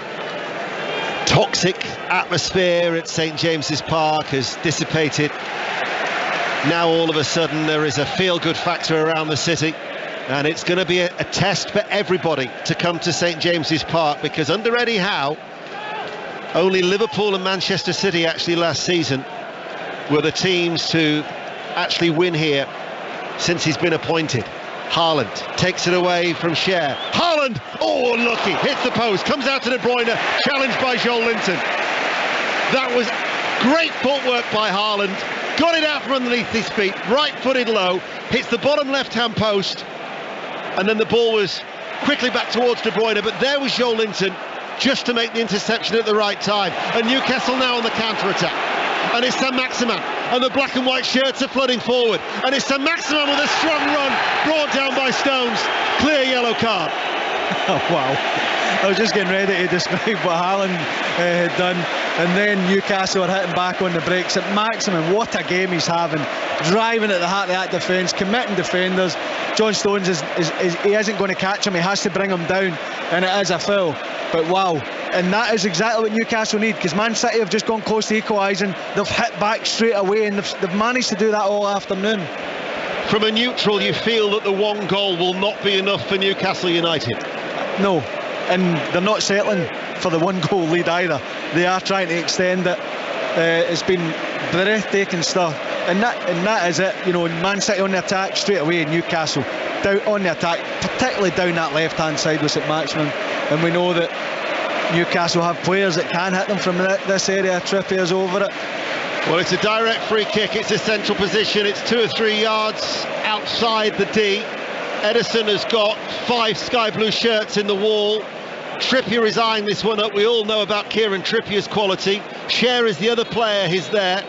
toxic atmosphere at St James's Park has dissipated. Now all of a sudden there is a feel-good factor around the city, and it's going to be a test for everybody to come to St James's Park, because under Eddie Howe, only Liverpool and Manchester City actually last season were the teams to actually win here since he's been appointed. Haaland takes it away from Cher. Haaland, oh lucky, hits the post, comes out to De Bruyne, challenged by Joel Linton. That was great footwork by Haaland, got it out from underneath his feet, right-footed low, hits the bottom left-hand post, and then the ball was quickly back towards De Bruyne, but there was Joel Linton just to make the interception at the right time. And Newcastle now on the counter-attack. And it's St Maximin, and the black and white shirts are flooding forward, and it's St Maximin with a strong run, brought down by Stones. Clear yellow card. Oh wow, I was just getting ready to describe what Haaland had done, and then Newcastle are hitting back on the break. St Maximin, what a game he's having, driving at the heart of that defence, committing defenders. John Stones he isn't going to catch him, he has to bring him down, and it is a foul. But wow, and that is exactly what Newcastle need, because Man City have just gone close to equalising. They've hit back straight away, and they've managed to do that all afternoon. From a neutral, you feel that the one goal will not be enough for Newcastle United? No, and they're not settling for the one goal lead either. They are trying to extend it. It's been breathtaking stuff, and that is it. You know, Man City on the attack straight away, Newcastle down on the attack, particularly down that left-hand side with St Maximin, and we know that Newcastle have players that can hit them from this area. Trippier's over it. Well, it's a direct free kick. It's a central position. It's 2 or 3 yards outside the D. Edison has got 5 sky blue shirts in the wall. Trippier is eyeing this one up. We all know about Kieran Trippier's quality. Cher is the other player who's there.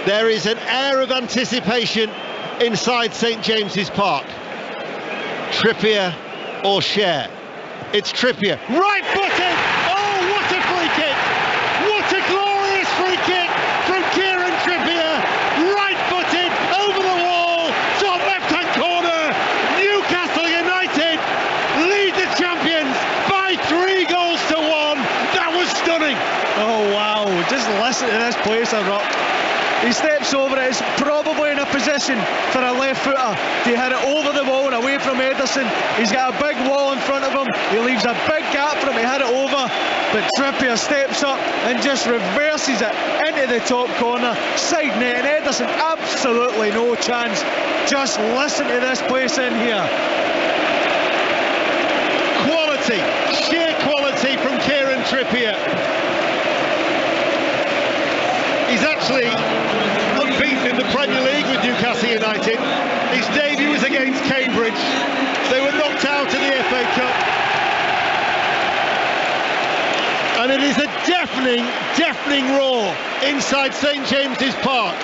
There is an air of anticipation inside St James's Park. Trippier or Cher? It's Trippier. Right footed! Oh, what a free kick! What a glorious free kick from Kieran Trippier! Right footed, over the wall, top left-hand corner. Newcastle United lead the champions by 3 goals to 1. That was that's a ruck. He steps over it. It's probably in a position for a left footer to hit it over the wall and away from Ederson. He's got a big wall in front of him. He leaves a big gap for him to hit it over. But Trippier steps up and just reverses it into the top corner. Side net, and Ederson, absolutely no chance. Just listen to this place in here. Quality, sheer quality from Kieran Trippier. He's actually unbeaten in the Premier League with Newcastle United. His debut was against Cambridge. They were knocked out in the FA Cup. And it is a deafening roar inside St James's Park.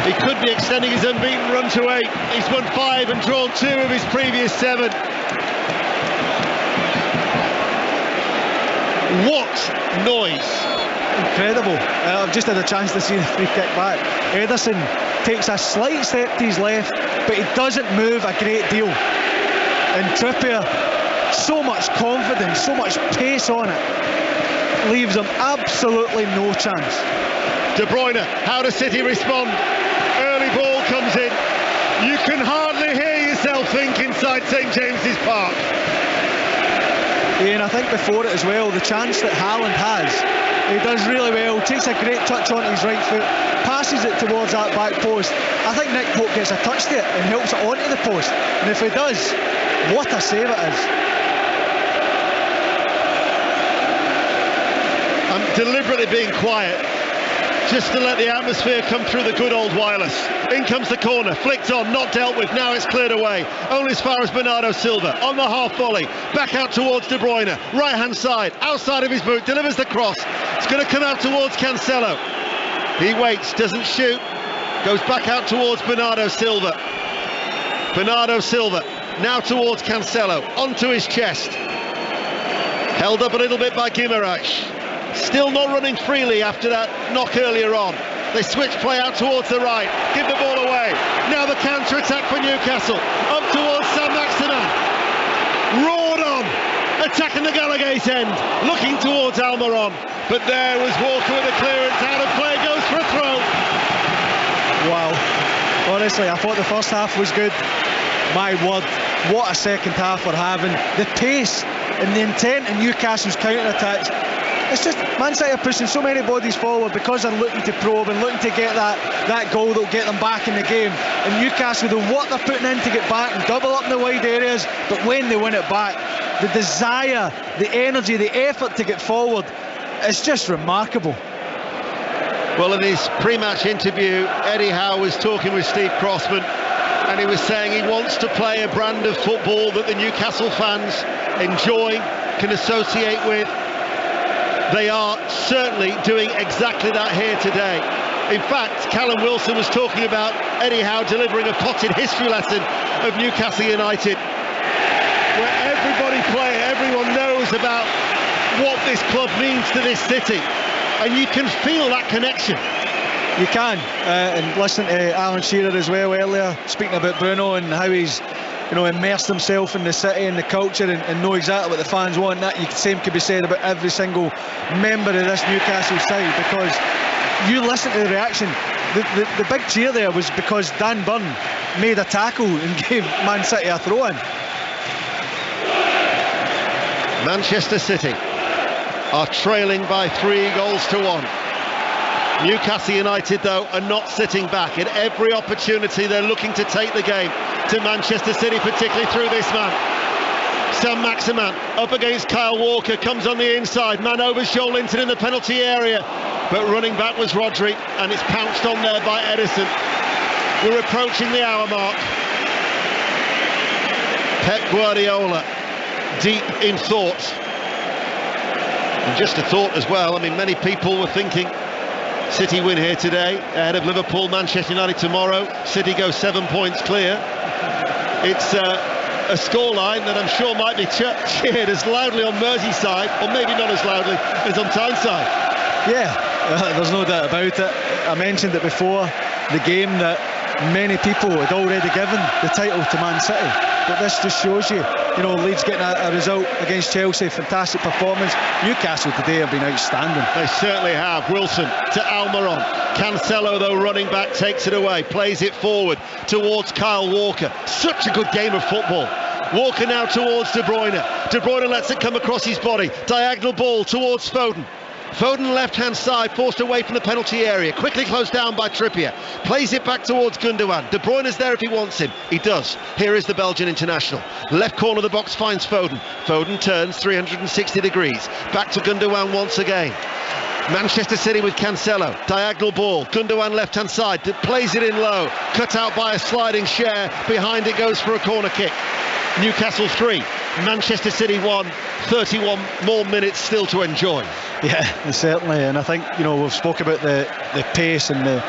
He could be extending his unbeaten run to 8. He's won 5 and drawn 2 of his previous 7. What noise! Incredible. I've just had a chance to see the free kick back. Ederson takes a slight step to his left, but he doesn't move a great deal. And Trippier, so much confidence, so much pace on it, leaves him absolutely no chance. De Bruyne, how does City respond? Early ball comes in. You can hardly hear yourself think inside St James's Park. Yeah, and I think before it as well, the chance that Haaland has, he does really well, takes a great touch onto his right foot, passes it towards that back post. I think Nick Pope gets a touch to it and helps it onto the post. And if he does, what a save it is. I'm deliberately being quiet, just to let the atmosphere come through the good old wireless. In comes the corner, flicked on, not dealt with, now it's cleared away. Only as far as Bernardo Silva, on the half volley, back out towards De Bruyne, right hand side, outside of his boot, delivers the cross. It's going to come out towards Cancelo. He waits, doesn't shoot, goes back out towards Bernardo Silva. Bernardo Silva, now towards Cancelo, onto his chest. Held up a little bit by Guimaraes. Still not running freely after that knock earlier on. They switch play out towards the right, give the ball away. Now the counter-attack for Newcastle, up towards Saint-Maximin. Roared on, attacking the Gallagate end, looking towards Almiron. But there was Walker with a clearance, out of play, goes for a throw. Wow, honestly, I thought the first half was good. My word, what a second half we're having. The pace and the intent in Newcastle's counter-attacks. It's just Man City are pushing so many bodies forward because they're looking to probe and looking to get that goal that'll get them back in the game. And Newcastle, the what they're putting in to get back and double up in the wide areas, but when they win it back, the desire, the energy, the effort to get forward, it's just remarkable. Well, in his pre-match interview, Eddie Howe was talking with Steve Crossman, and he was saying he wants to play a brand of football that the Newcastle fans enjoy, can associate with. They are certainly doing exactly that here today. In fact, Callum Wilson was talking about Eddie Howe delivering a potted history lesson of Newcastle United, where everyone knows about what this club means to this city, and you can feel that connection. You can, and listen to Alan Shearer as well earlier, speaking about Bruno and how he's immersed himself in the city and the culture and know exactly what the fans want. That same could be said about every single member of this Newcastle side, because you listen to the reaction. The big cheer there was because Dan Burn made a tackle and gave Man City a throw-in. Manchester City are trailing by 3-1. Newcastle United, though, are not sitting back. At every opportunity, they're looking to take the game to Manchester City, particularly through this man. Saint-Maximin up against Kyle Walker, comes on the inside. Man over Joelinton in the penalty area. But running back was Rodri, and it's pounced on there by Ederson. We're approaching the hour mark. Pep Guardiola, deep in thought. And just a thought as well, I mean, many people were thinking City win here today, ahead of Liverpool, Manchester United tomorrow. City go 7 points clear. It's a scoreline that I'm sure might be cheered as loudly on Merseyside, or maybe not as loudly as on Tyneside. Yeah, there's no doubt about it. I mentioned it before the game that many people had already given the title to Man City, but this just shows you Leeds getting a result against Chelsea, fantastic performance. Newcastle today have been outstanding. They certainly have. Wilson to Almiron. Cancelo, though, running back, takes it away, plays it forward towards Kyle Walker. Such a good game of football. Walker now towards De Bruyne. De Bruyne lets it come across his body. Diagonal ball towards Foden. Foden left-hand side, forced away from the penalty area, quickly closed down by Trippier. Plays it back towards Gundogan. De Bruyne's there if he wants him. He does. Here is the Belgian international. Left corner of the box finds Foden. Foden turns 360 degrees. Back to Gundogan once again. Manchester City with Cancelo. Diagonal ball. Gundogan left-hand side. Plays it in low. Cut out by a sliding Cher. Behind it goes for a corner kick. Newcastle 3, Manchester City 1, 31 more minutes still to enjoy. Yeah, certainly, and I think, we've spoke about the pace and the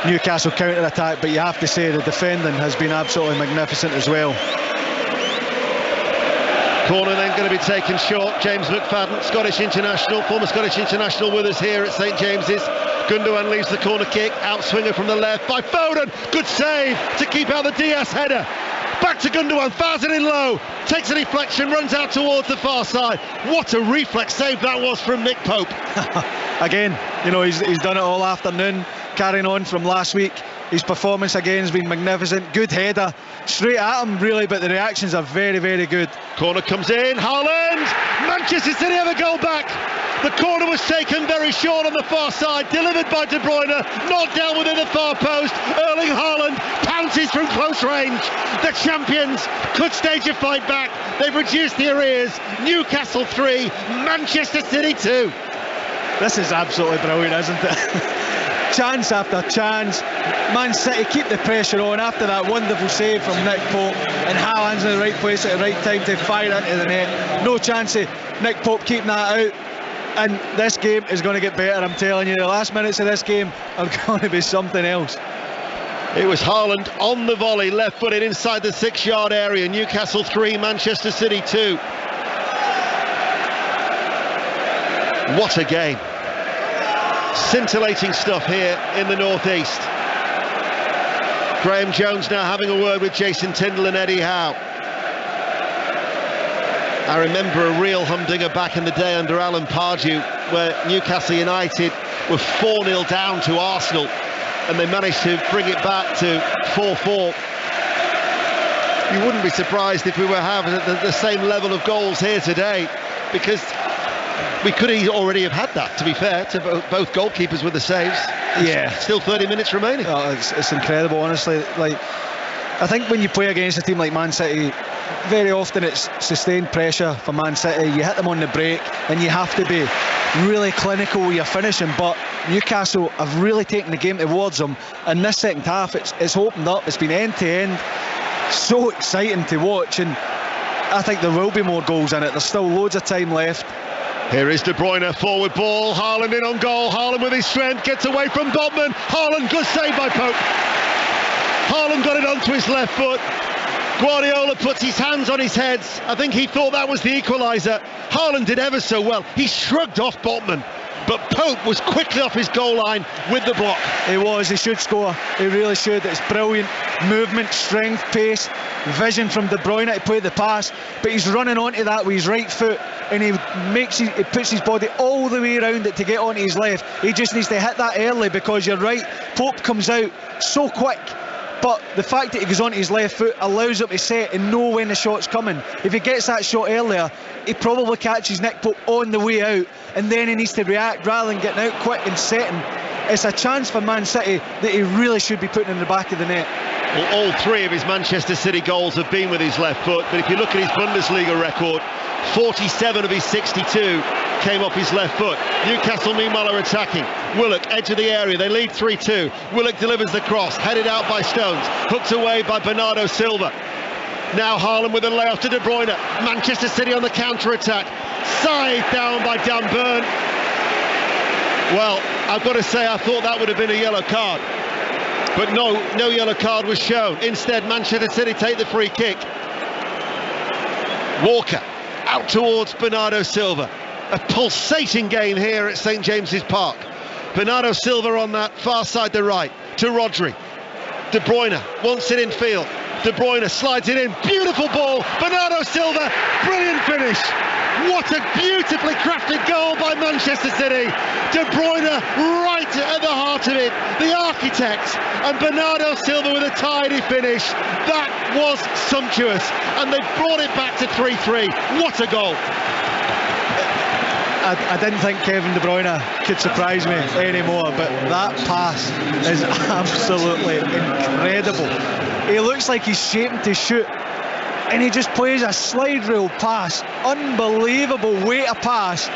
Newcastle counter-attack, but you have to say the defending has been absolutely magnificent as well. Corner then going to be taken short. James McFadden, Scottish international, former Scottish international with us here at St James's. Gundogan leaves the corner kick, outswinger from the left by Foden. Good save to keep out the Diaz header. Back to Gundogan, fires it in low, takes a deflection, runs out towards the far side. What a reflex save that was from Nick Pope. Again, he's done it all afternoon, carrying on from last week. His performance again has been magnificent. Good header, straight at him really, but the reactions are very, very good. Corner comes in, Haaland! Manchester City have a goal back. The corner was taken very short on the far side, delivered by De Bruyne, knocked down within the far post. Erling Haaland pounces from close range. The champions could stage a fight back. They've reduced the arrears. Newcastle 3, Manchester City 2. This is absolutely brilliant, isn't it? Chance after chance. Man City keep the pressure on after that wonderful save from Nick Pope, and Haaland's in the right place at the right time to fire into the net. No chance of Nick Pope keeping that out. And this game is going to get better, I'm telling you. The last minutes of this game are going to be something else. It was Haaland on the volley, left-footed inside the 6-yard area. Newcastle 3, Manchester City 2. What a game. Scintillating stuff here in the northeast. Graham Jones now having a word with Jason Tindall and Eddie Howe. I remember a real humdinger back in the day under Alan Pardew, where Newcastle United were 4-0 down to Arsenal, and they managed to bring it back to 4-4. You wouldn't be surprised if we were having the same level of goals here today, because we could already have had that, to be fair, to both goalkeepers with the saves. Yeah. Still 30 minutes remaining. Oh, it's incredible, honestly. I think when you play against a team like Man City, very often it's sustained pressure for Man City. You hit them on the break and you have to be really clinical with your finishing, but Newcastle have really taken the game towards them, and this second half it's opened up. It's been end to end, so exciting to watch, and I think there will be more goals in it. There's still loads of time left. Here is De Bruyne, forward ball, Haaland in on goal. Haaland with his strength gets away from Botman. Haaland, good save by Pope. Haaland got it onto his left foot. Guardiola puts his hands on his head. I think he thought that was the equaliser. Haaland did ever so well. He shrugged off Botman, but Pope was quickly off his goal line with the block. He should score. He really should. It's brilliant movement, strength, pace, vision from De Bruyne to play the pass, but he's running onto that with his right foot, and he puts his body all the way around it to get onto his left. He just needs to hit that early, because you're right, Pope comes out so quick, but the fact that he goes onto his left foot allows him to set and know when the shot's coming. If he gets that shot earlier, he probably catches Nick Pope on the way out, and then he needs to react rather than getting out quick and setting. It's a chance for Man City that he really should be putting in the back of the net. Well, all 3 of his Manchester City goals have been with his left foot, but if you look at his Bundesliga record, 47 of his 62 came off his left foot. Newcastle meanwhile are attacking. Willock, edge of the area, they lead 3-2. Willock delivers the cross, headed out by Stones, hooked away by Bernardo Silva. Now Haaland with a layoff to De Bruyne. Manchester City on the counter-attack. Side down by Dan Burn. Well, I've got to say, I thought that would have been a yellow card. But no yellow card was shown. Instead, Manchester City take the free kick. Walker out towards Bernardo Silva. A pulsating game here at St James's Park. Bernardo Silva on that far side, the right, to Rodri. De Bruyne wants it in field. De Bruyne slides it in, beautiful ball, Bernardo Silva, brilliant finish. What a beautifully crafted goal by Manchester City. De Bruyne right at the heart of it, the architect, and Bernardo Silva with a tidy finish. That was sumptuous, and they've brought it back to 3-3. What a goal. I didn't think Kevin De Bruyne could surprise me anymore, but that pass is absolutely incredible. He looks like he's shaping to shoot, and he just plays a slide rule pass. Unbelievable way to pass.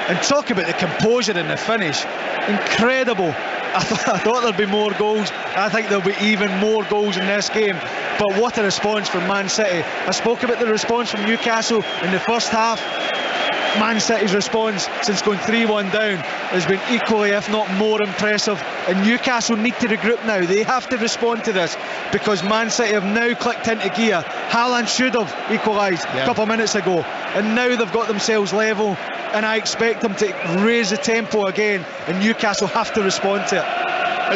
And talk about the composure and the finish. Incredible. I thought there'd be more goals. I think there'll be even more goals in this game. But what a response from Man City. I spoke about the response from Newcastle in the first half. Man City's response since going 3-1 down has been equally, if not more, impressive. And Newcastle need to regroup now. They have to respond to this because Man City have now clicked into gear. Haaland should have equalised a couple of minutes ago, and now they've got themselves level, and I expect them to raise the tempo again, and Newcastle have to respond to it.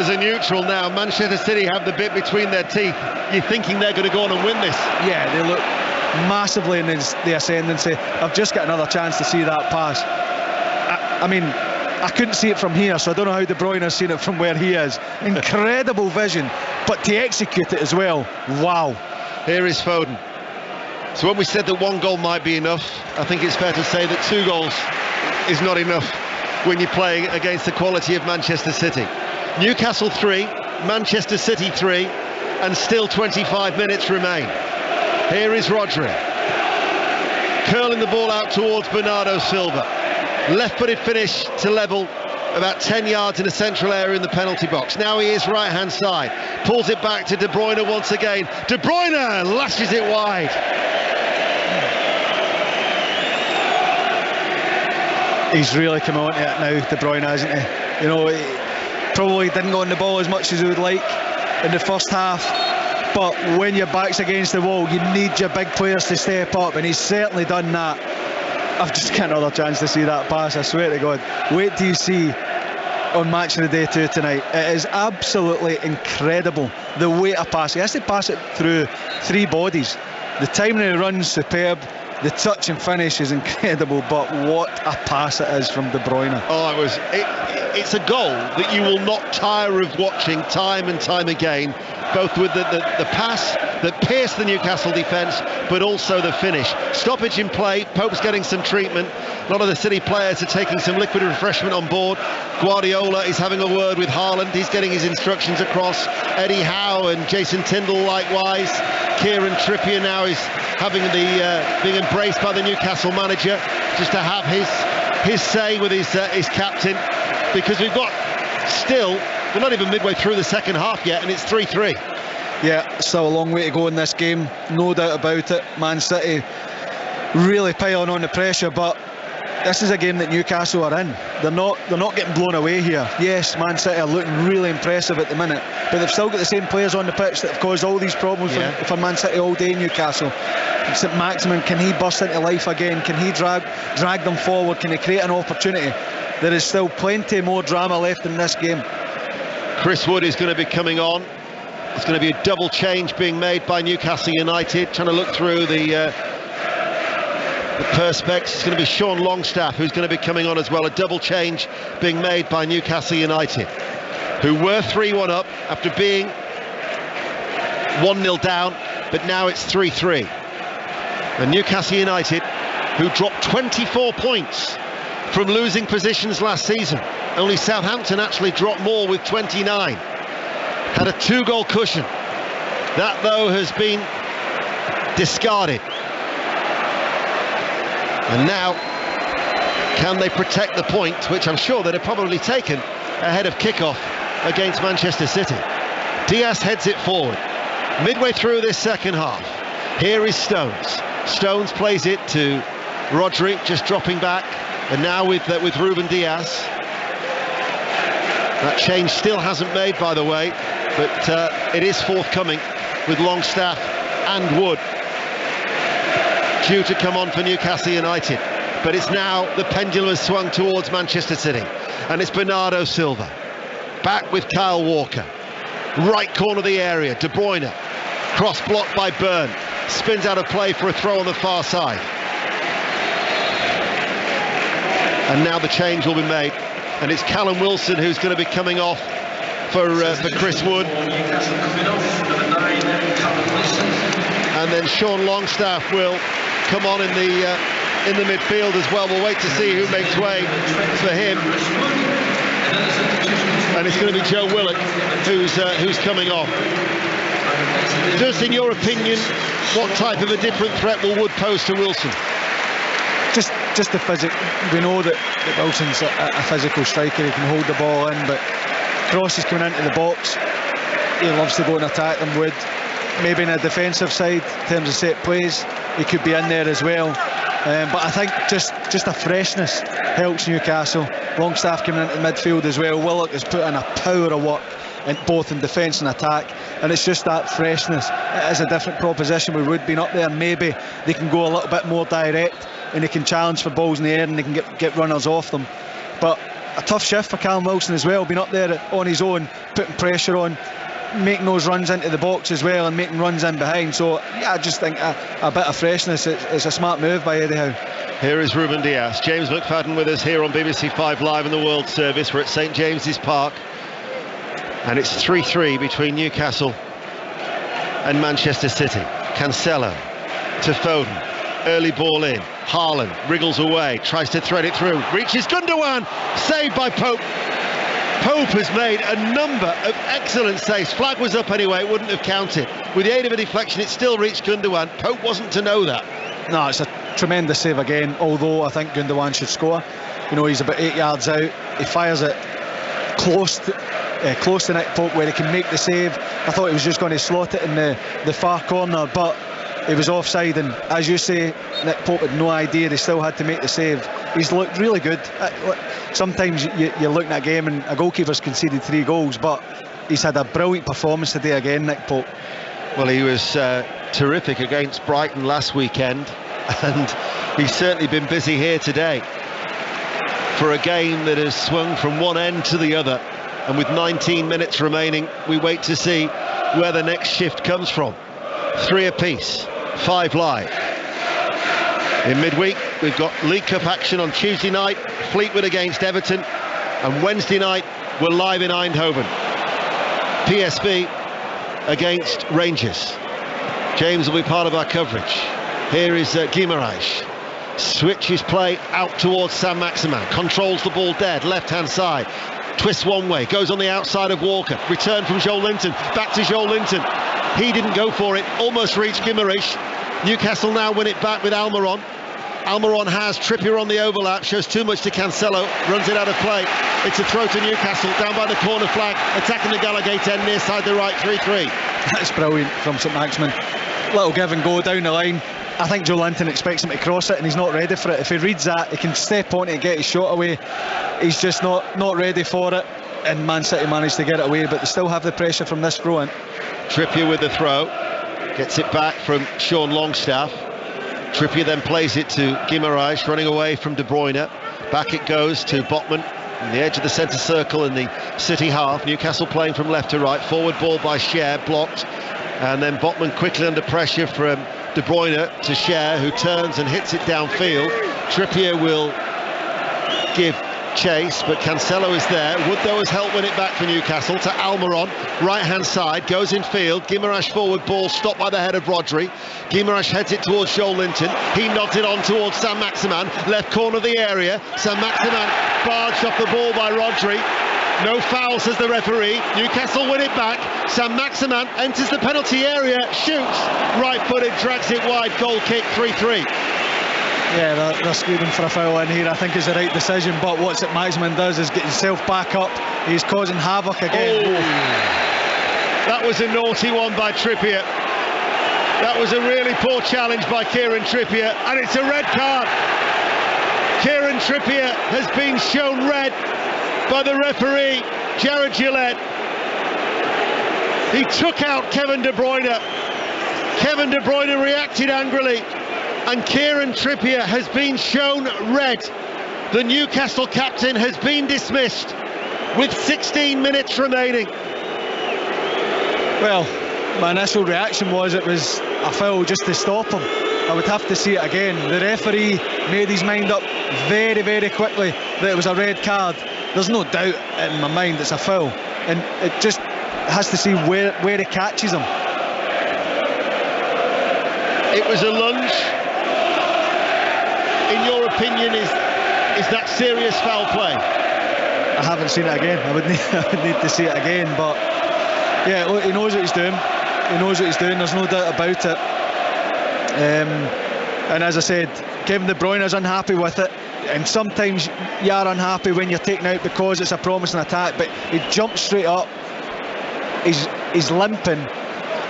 As a neutral now, Manchester City have the bit between their teeth. You're thinking they're going to go on and win this? Yeah, they look massively in the ascendancy. I've just got another chance to see that pass. I mean, I couldn't see it from here, so I don't know how De Bruyne has seen it from where he is. Incredible vision, but to execute it as well, wow. Here is Foden. So when we said that one goal might be enough, I think it's fair to say that 2 goals is not enough when you're playing against the quality of Manchester City. Newcastle 3, Manchester City 3, and still 25 minutes remain. Here is Rodri, curling the ball out towards Bernardo Silva. Left-footed finish to level, about 10 yards in the central area in the penalty box. Now he is right-hand side, pulls it back to De Bruyne once again. De Bruyne lashes it wide. He's really come on to it now, De Bruyne, hasn't he? You know, he probably didn't go on the ball as much as he would like in the first half. But when your back's against the wall, you need your big players to step up, and he's certainly done that. I've just got another chance to see that pass, I swear to God. Wait till you see on Match of the Day 2 tonight. It is absolutely incredible, the way to pass. He has to pass it through 3 bodies. The timing of the run's superb. The touch and finish is incredible, but what a pass it is from De Bruyne. Oh, it's a goal that you will not tire of watching time and time again, both with the pass that pierced the Newcastle defence, but also the finish. Stoppage in play, Pope's getting some treatment. A lot of the City players are taking some liquid refreshment on board. Guardiola is having a word with Haaland, he's getting his instructions across. Eddie Howe and Jason Tindall likewise. Kieran Trippier now is having being embraced by the Newcastle manager, just to have his say with his captain, because we're not even midway through the second half yet, and it's 3-3. Yeah, still a long way to go in this game, no doubt about it. Man City really piling on the pressure, but this is a game that Newcastle are in. They're not getting blown away here. Yes, Man City are looking really impressive at the minute, but they've still got the same players on the pitch that have caused all these problems for Man City all day. Newcastle. St. Maximin, can he burst into life again? Can he drag them forward? Can he create an opportunity? There is still plenty more drama left in this game. Chris Wood is going to be coming on. There's going to be a double change being made by Newcastle United. Trying to look through the perspex. It's going to be Sean Longstaff who's going to be coming on as well. A double change being made by Newcastle United, who were 3-1 up after being 1-0 down, but now it's 3-3. And Newcastle United, who dropped 24 points from losing positions last season. Only Southampton actually dropped more with 29. Had a 2-goal cushion. That, though, has been discarded. And now, can they protect the point, which I'm sure they'd have probably taken ahead of kickoff against Manchester City. Diaz heads it forward. Midway through this second half, here is Stones. Stones plays it to Rodri, just dropping back, and now with Ruben Diaz. That change still hasn't made, by the way, but it is forthcoming with Longstaff and Wood due to come on for Newcastle United. But it's now the pendulum has swung towards Manchester City, and it's Bernardo Silva back with Kyle Walker, right corner of the area. De Bruyne Cross blocked by Byrne. Spins out of play for a throw on the far side. And now the change will be made. And it's Callum Wilson who's going to be coming off for Chris Wood. And then Sean Longstaff will come on in the midfield as well. We'll wait to see who makes way for him. And it's going to be Joe Willock who's coming off. Just in your opinion, what type of a different threat will Wood pose to Wilson? Just the physic. We know that Wilson's a physical striker. He can hold the ball in, but crosses coming into the box, he loves to go and attack them. Wood, maybe in a defensive side in terms of set plays, he could be in there as well. But I think just a freshness helps Newcastle. Longstaff coming into midfield as well. Willock has put in a power of work in both in defence and attack, and it's just that freshness. It is a different proposition with Wood being up there. Maybe they can go a little bit more direct and they can challenge for balls in the air and they can get runners off them. But a tough shift for Callum Wilson as well, being up there on his own, putting pressure on, making those runs into the box as well and making runs in behind. So yeah, I just think a bit of freshness. It's a smart move by Eddie Howe. Here is Ruben Dias. James McFadden with us here on BBC 5 Live in the World Service. We're at St James's Park and it's 3-3 between Newcastle and Manchester City. Cancelo to Foden, early ball in, Haaland wriggles away, tries to thread it through, reaches Gundogan, saved by Pope. Pope has made a number of excellent saves. Flag was up anyway, it wouldn't have counted. With the aid of a deflection, it still reached Gundogan. Pope wasn't to know that. No, it's a tremendous save again, although I think Gundogan should score. You know, he's about 8 yards out, he fires it close to Nick Pope where he can make the save. I thought he was just going to slot it in the far corner, but he was offside, and as you say, Nick Pope had no idea. He still had to make the save. He's looked really good. Sometimes you're looking at a game and a goalkeeper's conceded 3 goals, but he's had a brilliant performance today again, Nick Pope. Well, he was terrific against Brighton last weekend, and he's certainly been busy here today for a game that has swung from one end to the other. And with 19 minutes remaining, we wait to see where the next shift comes from. 3 apiece, 5 live. In midweek, we've got League Cup action on Tuesday night, Fleetwood against Everton, and Wednesday night, we're live in Eindhoven. PSV against Rangers. James will be part of our coverage. Here is Guimaraes. Switches play out towards Sam Maximan. Controls the ball dead, left-hand side. Twists one way, goes on the outside of Walker. Return from Joel Linton, back to Joel Linton. He didn't go for it, almost reached Guimaraes. Newcastle now win it back with Almiron. Almiron has Trippier on the overlap, shows too much to Cancelo, runs it out of play. It's a throw to Newcastle, down by the corner flag, attacking the Gallagate end near side the right, 3-3. That's brilliant from St Maximin. Little give and go down the line. I think Joe Linton expects him to cross it and he's not ready for it. If he reads that, he can step on it and get his shot away. He's just not ready for it, and Man City managed to get it away, but they still have the pressure from this throw in. Trippier with the throw, gets it back from Sean Longstaff. Trippier then plays it to Guimaraes, running away from De Bruyne. Back it goes to Botman on the edge of the centre circle in the City half. Newcastle playing from left to right. Forward ball by Cher, blocked. And then Botman quickly under pressure from De Bruyne to Cher, who turns and hits it downfield. Trippier will give chase, but Cancelo is there. Wood though has helped win it back for Newcastle to Almiron, right hand side, goes in field. Guimaraes forward ball stopped by the head of Rodri. Guimaraes heads it towards Joel Linton. He nods it on towards Sam Maximan, left corner of the area. Sam Maximan barged off the ball by Rodri. No foul, says the referee. Newcastle win it back. Sam Maximan enters the penalty area, shoots, right-footed, drags it wide, goal kick, 3-3. Yeah, they're screaming for a foul in here. I think it's the right decision, but what St Maximin does is get himself back up. He's causing havoc again. Oh. That was a naughty one by Trippier. That was a really poor challenge by Kieran Trippier, and it's a red card. Kieran Trippier has been shown red by the referee, Jared Gillette. He took out Kevin De Bruyne. Kevin De Bruyne reacted angrily, and Kieran Trippier has been shown red. The Newcastle captain has been dismissed with 16 minutes remaining. Well, my initial reaction was it was a foul just to stop him. I would have to see it again. The referee made his mind up very, very quickly that it was a red card. There's no doubt in my mind it's a foul, and it just has to see where he catches him. It was a lunge. In your opinion, is that serious foul play? I haven't seen it again. I would need to see it again, but yeah, look, he knows what he's doing. He knows what he's doing. There's no doubt about it. And as I said, Kevin De Bruyne is unhappy with it, and sometimes you are unhappy when you're taken out because it's a promising attack, but he jumps straight up. He's limping.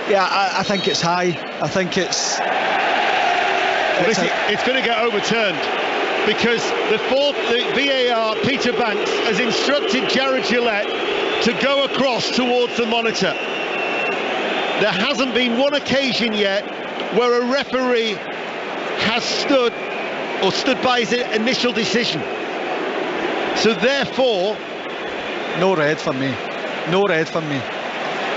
Yeah, I think it's high. I think it's going to get overturned because the VAR, Peter Banks, has instructed Jared Gillette to go across towards the monitor. There hasn't been one occasion yet where a referee has stood by his initial decision. So therefore, no red for me. No red for me.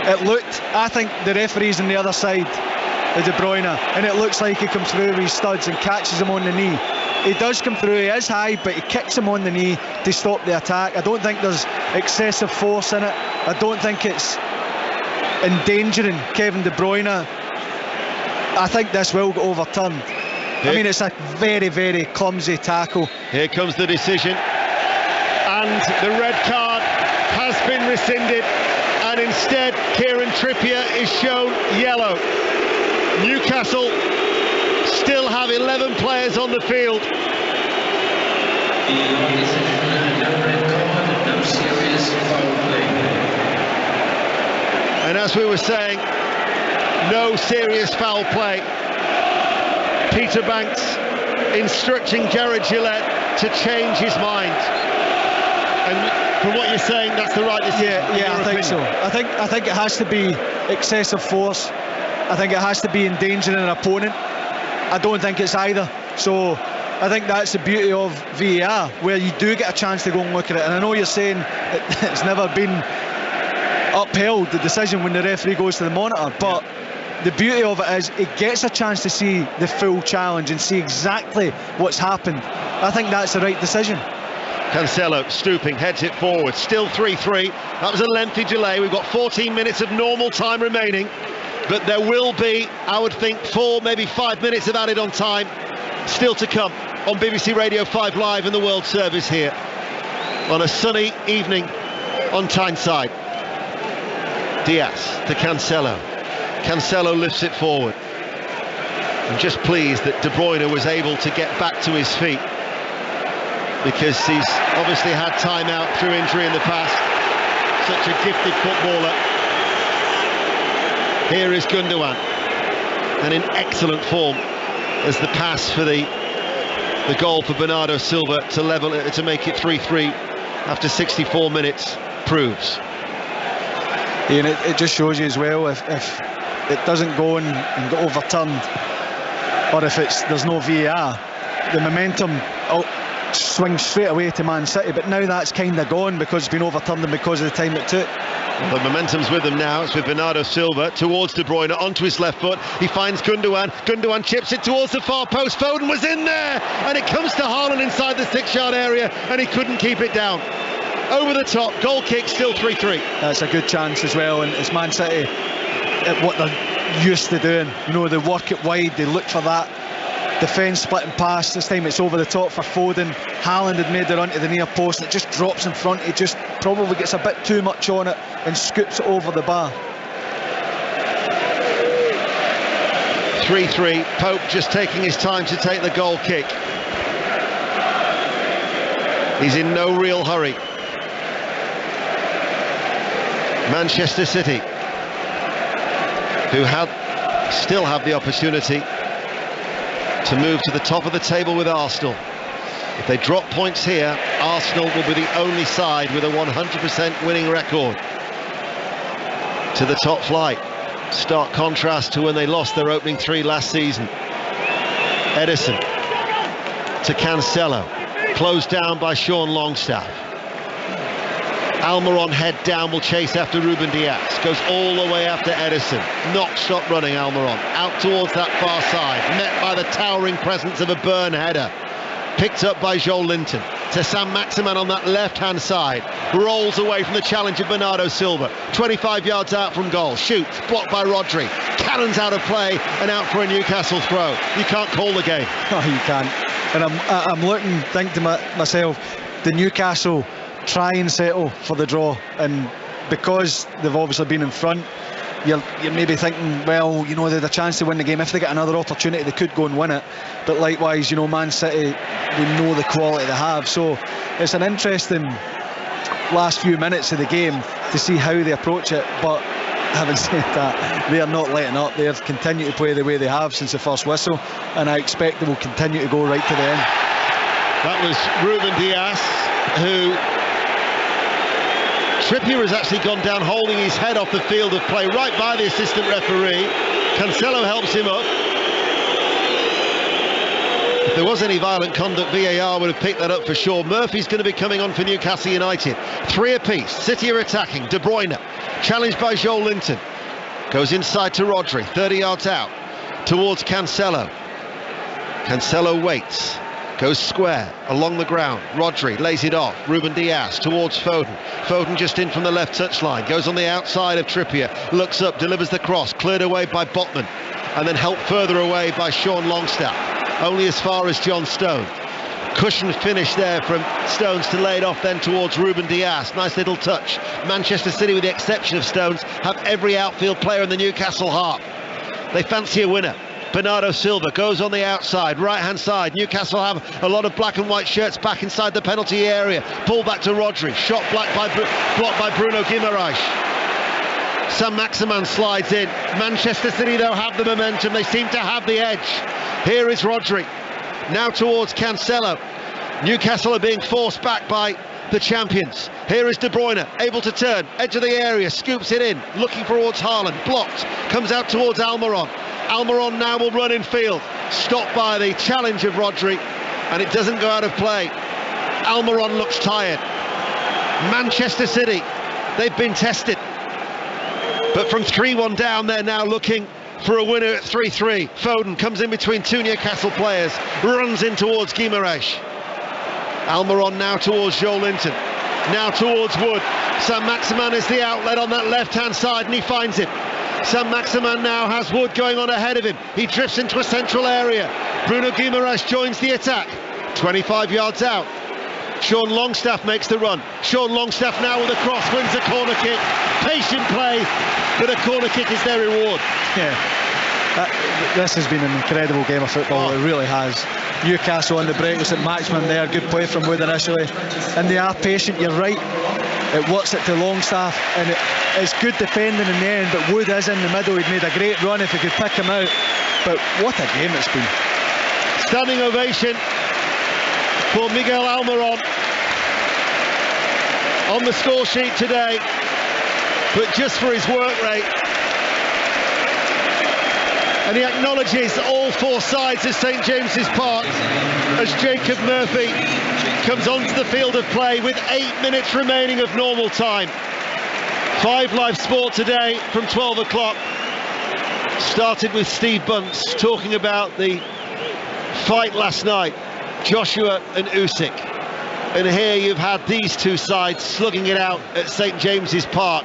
It looked, I think the referee's on the other side of De Bruyne, and it looks like he comes through with his studs and catches him on the knee. He does come through, he is high, but he kicks him on the knee to stop the attack. I don't think there's excessive force in it. I don't think it's endangering Kevin De Bruyne. I think this will get overturned. I mean, it's a very, very clumsy tackle. Here comes the decision, and the red card has been rescinded, and instead Kieran Trippier is shown yellow. Newcastle still have 11 players on the field. And as we were saying, no serious foul play. Peter Banks instructing Jared Gillette to change his mind. And from what you're saying, that's the right decision. Yeah, I think so. I think it has to be excessive force. I think it has to be endangering an opponent. I don't think it's either. So I think that's the beauty of VAR, where you do get a chance to go and look at it. And I know you're saying it's never been upheld, the decision when the referee goes to the monitor, but the beauty of it is he gets a chance to see the full challenge and see exactly what's happened. I think that's the right decision. Cancelo stooping, heads it forward, still 3-3. That was a lengthy delay. We've got 14 minutes of normal time remaining, but there will be, I would think, 4, maybe 5 minutes of added on time still to come on BBC Radio 5 Live and the World Service here on a sunny evening on Tyneside. Diaz to Cancelo. Cancelo lifts it forward. I'm just pleased that De Bruyne was able to get back to his feet, because he's obviously had time out through injury in the past. Such a gifted footballer. Here is Gundogan, and in excellent form as the pass for the goal for Bernardo Silva to level it, to make it 3-3 after 64 minutes proves. And it just shows you as well, if it doesn't go and get overturned, or if there's no VAR, the momentum swings straight away to Man City. But now that's kind of gone because it's been overturned and because of the time it took. Well, the momentum's with them now. It's with Bernardo Silva towards De Bruyne, onto his left foot. He finds Gundogan. Gundogan chips it towards the far post. Foden was in there, and it comes to Haaland inside the 6-yard area, and he couldn't keep it down. Over the top, goal kick, still 3-3. That's a good chance as well, and it's Man City at what they're used to doing. You know, they work it wide, they look for that defence splitting pass. This time it's over the top for Foden. Haaland had made the run to the near post, and it just drops in front. He just probably gets a bit too much on it and scoops it over the bar. 3-3, Pope just taking his time to take the goal kick. He's in no real hurry. Manchester City, who still have the opportunity to move to the top of the table with Arsenal. If they drop points here, Arsenal will be the only side with a 100% winning record to the top flight. Stark contrast to when they lost their opening 3 last season. Ederson to Cancelo, closed down by Sean Longstaff. Almiron head down, will chase after Ruben Diaz. Goes all the way after Edison. Not stop running Almiron. Out towards that far side. Met by the towering presence of a Byrne header. Picked up by Joel Linton. To Sam Maximan on that left-hand side. Rolls away from the challenge of Bernardo Silva. 25 yards out from goal. Shoots. Blocked by Rodri. Cannons out of play and out for a Newcastle throw. You can't call the game. Oh, you can't. And I'm looking, think to myself, the Newcastle try and settle for the draw, and because they've obviously been in front, you're maybe thinking, well, you know, they had a chance to win the game. If they get another opportunity, they could go and win it. But likewise, you know, Man City, they know the quality they have. So it's an interesting last few minutes of the game to see how they approach it. But having said that, they are not letting up. They have continued to play the way they have since the first whistle, and I expect they will continue to go right to the end. That was Ruben Diaz, who Trippier has actually gone down holding his head off the field of play right by the assistant referee. Cancelo helps him up. If there was any violent conduct, VAR would have picked that up for sure. Murphy's going to be coming on for Newcastle United. 3 apiece. City are attacking. De Bruyne challenged by Joel Linton. Goes inside to Rodri, 30 yards out towards Cancelo. Cancelo waits. Goes square along the ground. Rodri lays it off. Ruben Diaz towards Foden. Foden just in from the left touchline. Goes on the outside of Trippier. Looks up, delivers the cross. Cleared away by Botman. And then helped further away by Sean Longstaff. Only as far as John Stone. Cushioned finish there from Stones to lay it off then towards Ruben Diaz. Nice little touch. Manchester City, with the exception of Stones, have every outfield player in the Newcastle half. They fancy a winner. Bernardo Silva goes on the outside, right-hand side. Newcastle have a lot of black and white shirts back inside the penalty area. Ball back to Rodri. Shot blocked by Bruno Guimaraes. Sam Maximan slides in. Manchester City, though, have the momentum. They seem to have the edge. Here is Rodri. Now towards Cancelo. Newcastle are being forced back by the champions. Here is De Bruyne, able to turn. Edge of the area, scoops it in. Looking towards Haaland. Blocked. Comes out towards Almiron. Almiron now will run in field, stopped by the challenge of Rodri, and it doesn't go out of play. Almiron looks tired. Manchester City, they've been tested, but from 3-1 down, they're now looking for a winner at 3-3. Foden comes in between two Newcastle players, runs in towards Guimaraes. Almiron now towards Joel Linton, now towards Wood. Sam Maximan is the outlet on that left-hand side, and he finds it. Sam Maximan now has Wood going on ahead of him. He drifts into a central area. Bruno Guimaraes joins the attack. 25 yards out. Sean Longstaff makes the run. Sean Longstaff now with a cross, wins a corner kick. Patient play, but a corner kick is their reward. Yeah, this has been an incredible game of football. It really has. Newcastle on the break was at Maximan there. Good play from Wood initially. And they are patient, you're right. It works it to Longstaff, and it's good defending in the end, but Wood is in the middle. He'd made a great run if he could pick him out, but what a game it's been. Standing ovation for Miguel Almiron on the score sheet today, but just for his work rate. And he acknowledges all 4 sides of St James's Park as Jacob Murphy comes onto the field of play with 8 minutes remaining of normal time. 5 Live Sport today from 12 o'clock. Started with Steve Bunce talking about the fight last night, Joshua and Usyk. And here you've had these two sides slugging it out at St James's Park.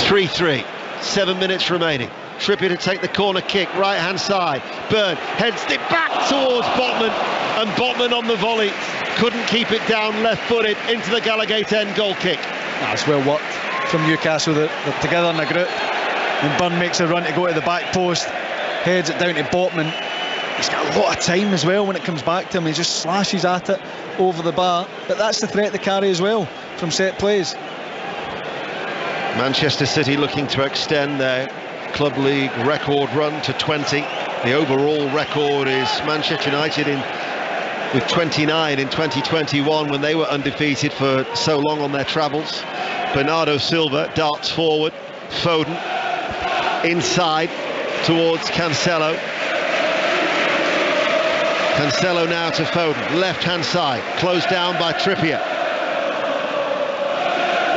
3-3. 7 minutes remaining. Trippier to take the corner kick, right-hand side. Byrne heads it back towards Botman, and Botman on the volley couldn't keep it down, left-footed into the Gallagate end goal kick. That's well worked from Newcastle. They're together in a group. And Byrne makes a run to go to the back post, heads it down to Botman. He's got a lot of time as well when it comes back to him. He just slashes at it over the bar. But that's the threat they carry as well from set plays. Manchester City looking to extend their Club League record run to 20. The overall record is Manchester United with 29 in 2021 when they were undefeated for so long on their travels. Bernardo Silva darts forward. Foden inside towards Cancelo. Cancelo now to Foden, left-hand side, closed down by Trippier.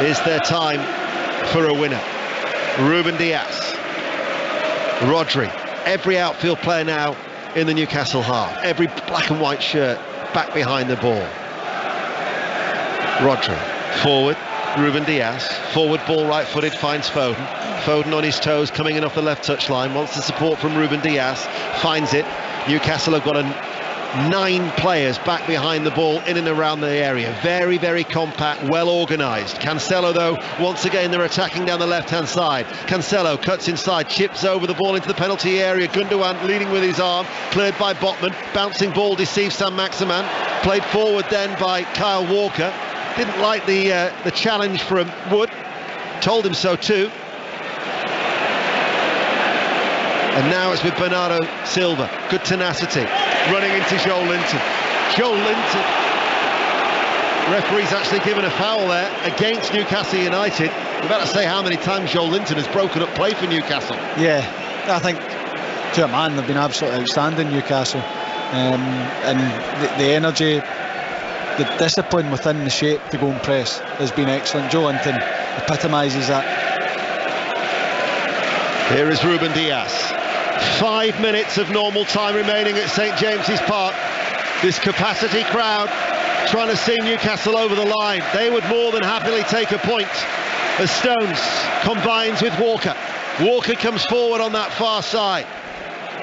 is their time for a winner. Ruben Dias, Rodri, every outfield player now in the Newcastle half, every black and white shirt back behind the ball. Rodri, forward, Ruben Dias, forward ball, right-footed, finds Foden. Foden on his toes, coming in off the left touchline, wants the support from Ruben Dias, finds it. Newcastle have got 9 players back behind the ball, in and around the area. Very, very compact, well organised. Cancelo, though, once again they're attacking down the left-hand side. Cancelo cuts inside, chips over the ball into the penalty area. Gundogan leading with his arm, cleared by Botman. Bouncing ball deceives Saint-Maximin. Played forward then by Kyle Walker. Didn't like the challenge from Wood. Told him so too. And now it's with Bernardo Silva. Good tenacity. Running into Joel Linton. Joel Linton. Referee's actually given a foul there against Newcastle United. We're about to say how many times Joel Linton has broken up play for Newcastle. Yeah, I think to a man they've been absolutely outstanding, Newcastle. And the energy, the discipline within the shape to go and press has been excellent. Joel Linton epitomises that. Here is Ruben Dias. 5 minutes of normal time remaining at St James's Park. This capacity crowd trying to see Newcastle over the line. They would more than happily take a point as Stones combines with Walker. Walker comes forward on that far side.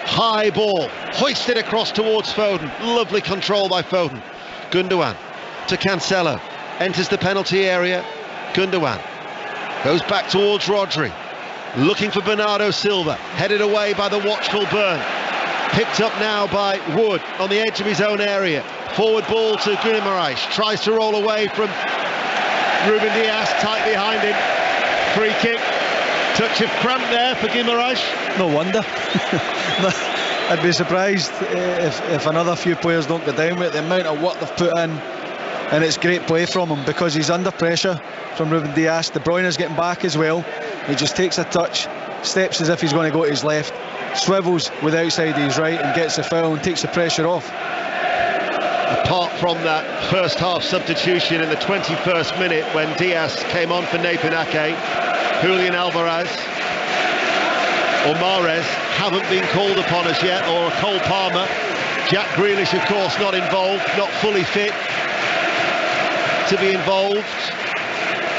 High ball, hoisted across towards Foden. Lovely control by Foden. Gundogan to Cancelo. Enters the penalty area. Gundogan goes back towards Rodri. Looking for Bernardo Silva, headed away by the watchful Burn. Picked up now by Wood on the edge of his own area. Forward ball to Guimaraes, tries to roll away from Ruben Dias, tight behind him. Free kick, touch of cramp there for Guimaraes. No wonder. I'd be surprised if another few players don't go down with the amount of work they've put in. And it's great play from him because he's under pressure from Ruben Dias. De Bruyne is getting back as well. He just takes a touch, steps as if he's going to go to his left, swivels with the outside of his right and gets the foul and takes the pressure off. Apart from that first half substitution in the 21st minute when Diaz came on for Nathan Ake, Julian Alvarez or Mahrez haven't been called upon as yet, or Cole Palmer. Jack Grealish, of course, not involved, not fully fit to be involved.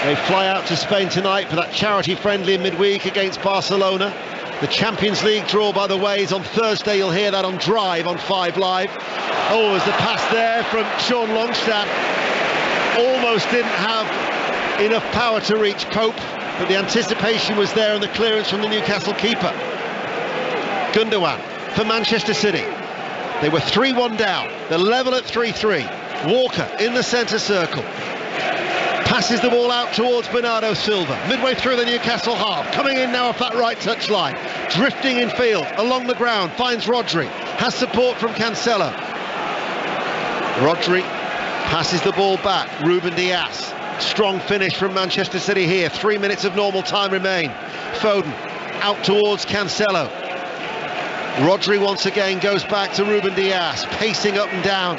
They fly out to Spain tonight for that charity friendly in midweek against Barcelona. The Champions League draw, by the way, is on Thursday. You'll hear that on Drive on 5 Live. Oh, there's the pass there from Sean Longstaff. Almost didn't have enough power to reach Pope, but the anticipation was there and the clearance from the Newcastle keeper. Gundogan for Manchester City. They were 3-1 down. They're level at 3-3. Walker in the centre circle. Passes the ball out towards Bernardo Silva. Midway through the Newcastle half. Coming in now off that right touchline. Drifting in field. Along the ground. Finds Rodri. Has support from Cancelo. Rodri passes the ball back. Ruben Dias. Strong finish from Manchester City here. 3 minutes of normal time remain. Foden out towards Cancelo. Rodri once again goes back to Ruben Dias. Pacing up and down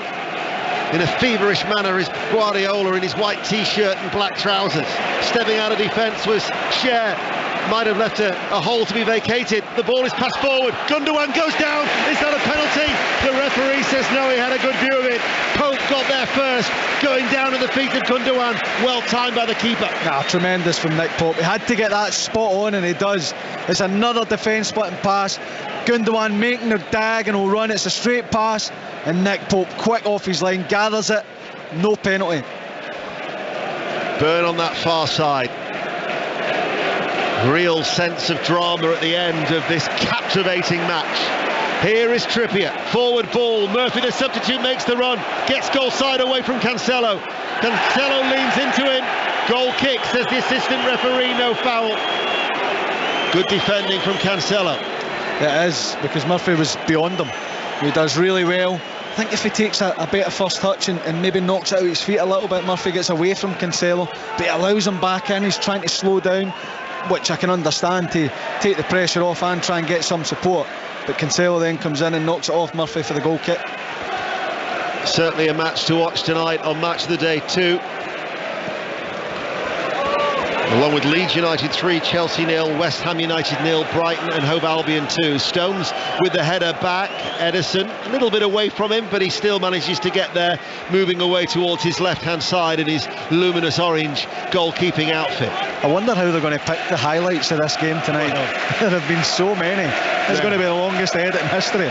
in a feverish manner is Guardiola in his white t-shirt and black trousers. Stepping out of defence was Cher. Might have left a hole to be vacated. The ball is passed forward. Gundogan goes down. Is that a penalty? The referee says no, he had a good view of it. Pope got there first, going down at the feet of Gundogan. Well timed by the keeper. Tremendous from Nick Pope. He had to get that spot on, and he does. It's another defence splitting pass. Gundogan making a diagonal run. It's a straight pass, and Nick Pope quick off his line, gathers it. No penalty. Burn on that far side. Real sense of drama at the end of this captivating match. Here is Trippier, forward ball. Murphy, the substitute, makes the run, gets goal side away from Cancelo. Cancelo leans into him. Goal kick, says the assistant referee, no foul. Good defending from Cancelo. It is, because Murphy was beyond him. He does really well. I think if he takes a better first touch and maybe knocks it out his feet a little bit, Murphy gets away from Cancelo, but he allows him back in. He's trying to slow down, which I can understand, to take the pressure off and try and get some support. But Cancelo then comes in and knocks it off Murphy for the goal kick. Certainly a match to watch tonight on Match of the Day 2. Along with Leeds United 3, Chelsea 0, West Ham United 0, Brighton and Hove Albion 2. Stones with the header back. Ederson a little bit away from him, but he still manages to get there, moving away towards his left-hand side in his luminous orange goalkeeping outfit. I wonder how they're going to pick the highlights of this game tonight. There have been so many. It's going to be the longest edit in history.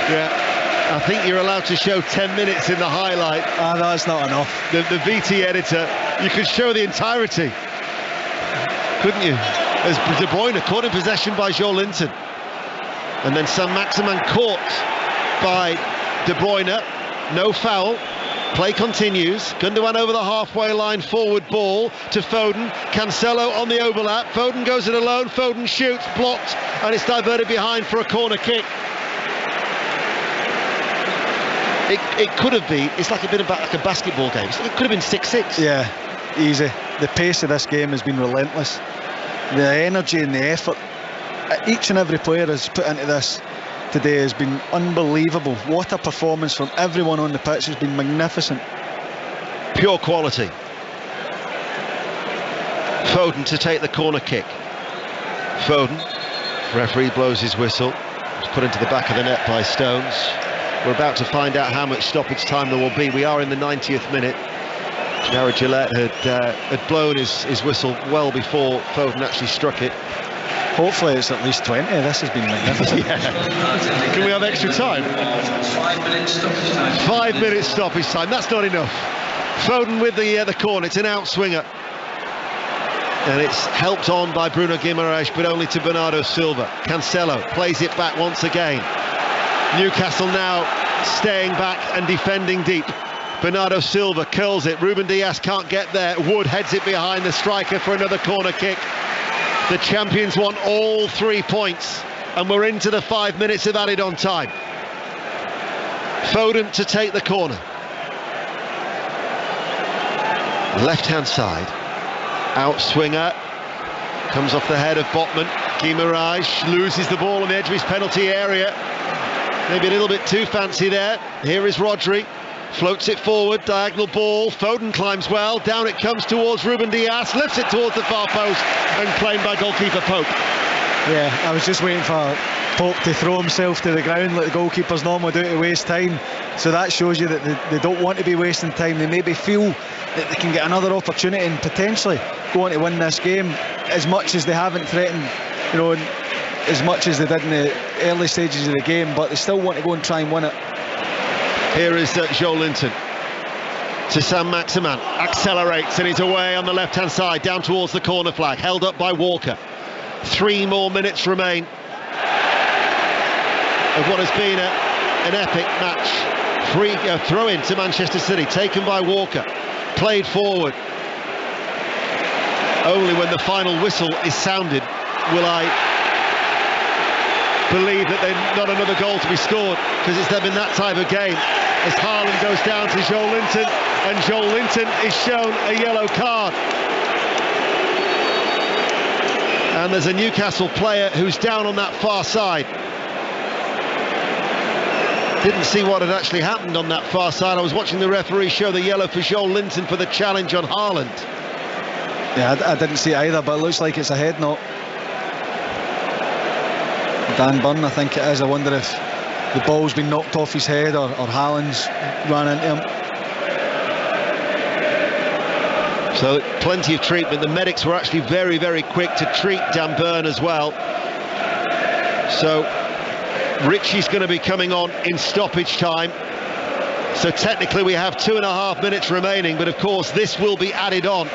Yeah. I think you're allowed to show 10 minutes in the highlight. That's not enough. The VT editor, you could show the entirety, couldn't you? As De Bruyne caught in possession by Joe Linton. And then Saint-Maximin caught by De Bruyne. No foul. Play continues. Gundogan over the halfway line, forward ball to Foden. Cancelo on the overlap. Foden goes it alone. Foden shoots, blocked, and it's diverted behind for a corner kick. It could have been, it's like a bit of like a basketball game. It could have been 6-6. Yeah, easy. The pace of this game has been relentless. The energy and the effort each and every player has put into this today has been unbelievable. What a performance from everyone on the pitch. Has been magnificent. Pure quality. Foden to take the corner kick. Foden, referee blows his whistle. It's put into the back of the net by Stones. We're about to find out how much stoppage time there will be. We are in the 90th minute. Jared Gillette had blown his whistle well before Foden actually struck it. Hopefully it's at least 20. This has been magnificent. Yeah. Can we have extra time? 5 minutes stoppage time. 5 minutes stoppage time. That's not enough. Foden with the corner. It's an outswinger. And it's helped on by Bruno Guimaraes, but only to Bernardo Silva. Cancelo plays it back once again. Newcastle now staying back and defending deep. Bernardo Silva curls it. Ruben Dias can't get there. Wood heads it behind the striker for another corner kick. The champions want all 3 points, and we're into the 5 minutes of added on time. Foden to take the corner. Left hand side. Outswinger. Comes off the head of Botman. Guimaraes loses the ball on the edge of his penalty area. Maybe a little bit too fancy there. Here is Rodri. Floats it forward, diagonal ball. Foden climbs well. Down it comes towards Ruben Dias. Lifts it towards the far post and claimed by goalkeeper Pope. Yeah, I was just waiting for Pope to throw himself to the ground like the goalkeepers normally do to waste time. So that shows you that they don't want to be wasting time. They maybe feel that they can get another opportunity and potentially go on to win this game, as much as they haven't threatened, you know, as much as they did in the early stages of the game, but they still want to go and try and win it. Here is Joe Linton to Saint-Maximin, accelerates and he's away on the left hand side, down towards the corner flag, held up by Walker. 3 more minutes remain of what has been an epic match. Free throw in to Manchester City, taken by Walker, played forward. Only when the final whistle is sounded will I believe that there's not another goal to be scored, because it's been that type of game. As Haaland goes down to Joe Linton, and Joe Linton is shown a yellow card. And there's a Newcastle player who's down on that far side. Didn't see what had actually happened on that far side. I was watching the referee show the yellow for Joe Linton for the challenge on Haaland. Yeah, I didn't see it either, but it looks like it's a head knock. Dan Burn, I think it is. I wonder if the ball's been knocked off his head or Haaland's ran into him. So plenty of treatment. The medics were actually very, very quick to treat Dan Burn as well. So Ritchie's going to be coming on in stoppage time. So technically we have 2.5 minutes remaining, but of course this will be added on.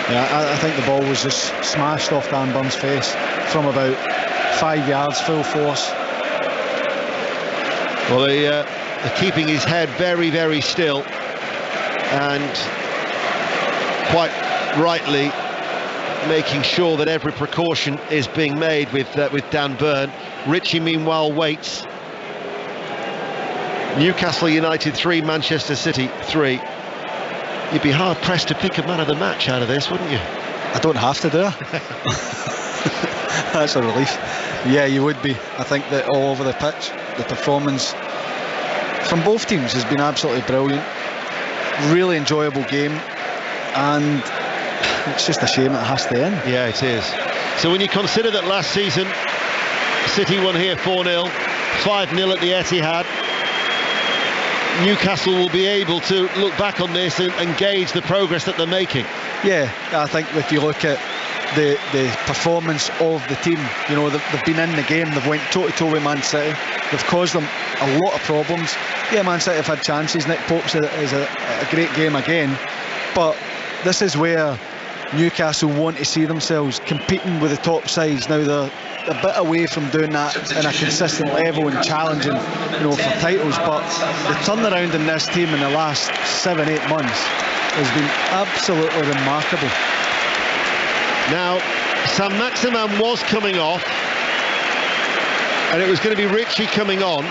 Yeah, I think the ball was just smashed off Dan Burn's face from about 5 yards, full force. Well, they're keeping his head very, very still, and quite rightly making sure that every precaution is being made with Dan Burn. Ritchie, meanwhile, waits. Newcastle United 3, Manchester City 3. You'd be hard-pressed to pick a man of the match out of this, wouldn't you? I don't have to, do I? That's a relief. Yeah, you would be. I think that all over the pitch, the performance from both teams has been absolutely brilliant. Really enjoyable game, and it's just a shame it has to end. Yeah, it is. So when you consider that last season City won here 4-0, 5-0 at the Etihad, Newcastle will be able to look back on this and gauge the progress that they're making. Yeah, I think if you look at the performance of the team, you know, they've been in the game, they've went toe-to-toe with Man City, they've caused them a lot of problems. Yeah, Man City have had chances. Nick Pope's is a great game again, but this is where Newcastle want to see themselves competing with the top sides. Now they're a bit away from doing that in a consistent level and challenging, you know, for titles, but the turnaround in this team in the last 7-8 months has been absolutely remarkable. Now, Saint-Maximin was coming off, and it was going to be Ritchie coming on.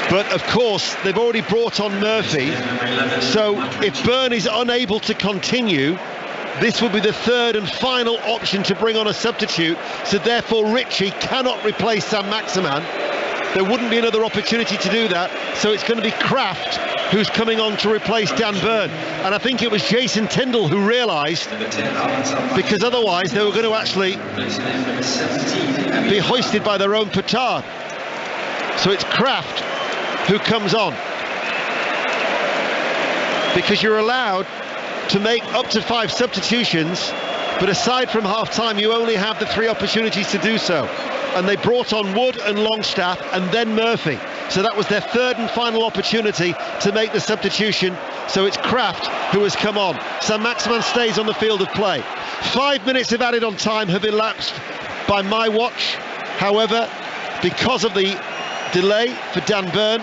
But of course, they've already brought on Murphy. So if Byrne is unable to continue, this will be the third and final option to bring on a substitute. So therefore, Ritchie cannot replace Saint-Maximin. There wouldn't be another opportunity to do that. So it's going to be Kraft who's coming on to replace Dan Byrne. And I think it was Jason Tindall who realised, because otherwise they were going to actually be hoisted by their own petard. So it's Kraft who comes on, because you're allowed to make up to 5 substitutions, but aside from half-time you only have the 3 opportunities to do so, and they brought on Wood and Longstaff and then Murphy, so that was their third and final opportunity to make the substitution. So it's Kraft who has come on. Saint-Maximin stays on the field of play. 5 minutes of added on time have elapsed by my watch. However, because of the delay for Dan Byrne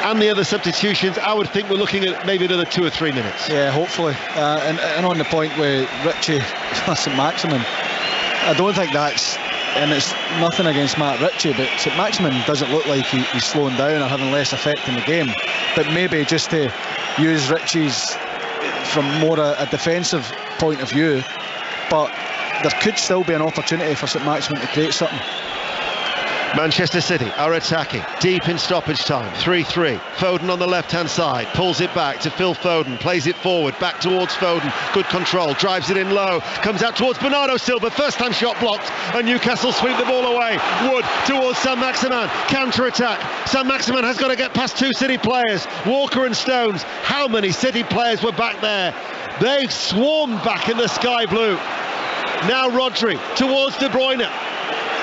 and the other substitutions, I would think we're looking at maybe another 2 or 3 minutes. Yeah, hopefully. And on the point with Ritchie Saint-Maximin, I don't think that's, and it's nothing against Matt Ritchie, but Saint-Maximin doesn't look like he's slowing down or having less effect in the game. But maybe just to use Ritchie's from more a defensive point of view, but there could still be an opportunity for Saint-Maximin to create something. Manchester City are attacking deep in stoppage time. 3-3. Foden on the left-hand side pulls it back to Phil Foden, plays it forward, back towards Foden. Good control, drives it in low, comes out towards Bernardo Silva. First time shot blocked, and Newcastle sweep the ball away. Wood towards Saint-Maximin, counter-attack. Saint-Maximin has got to get past 2 City players, Walker and Stones. How many City players were back there? They swarmed back in the sky blue. Now Rodri towards De Bruyne.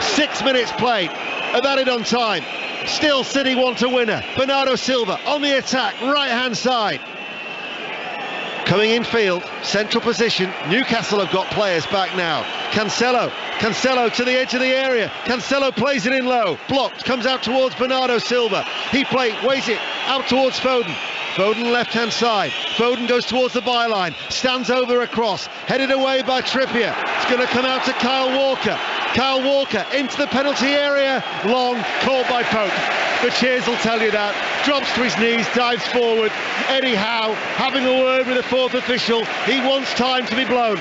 6 minutes played of added on time. Still City want a winner. Bernardo Silva on the attack, right hand side. Coming in field, central position. Newcastle have got players back now. Cancelo to the edge of the area. Cancelo plays it in low, blocked, comes out towards Bernardo Silva. He weighs it out towards Foden. Foden left hand side. Foden goes towards the byline, stands over a cross, headed away by Trippier. It's going to come out to Kyle Walker. Kyle Walker into the penalty area, long, called by Pope. The cheers will tell you that. Drops to his knees, dives forward. Eddie Howe having a word with the 4th official. He wants time to be blown.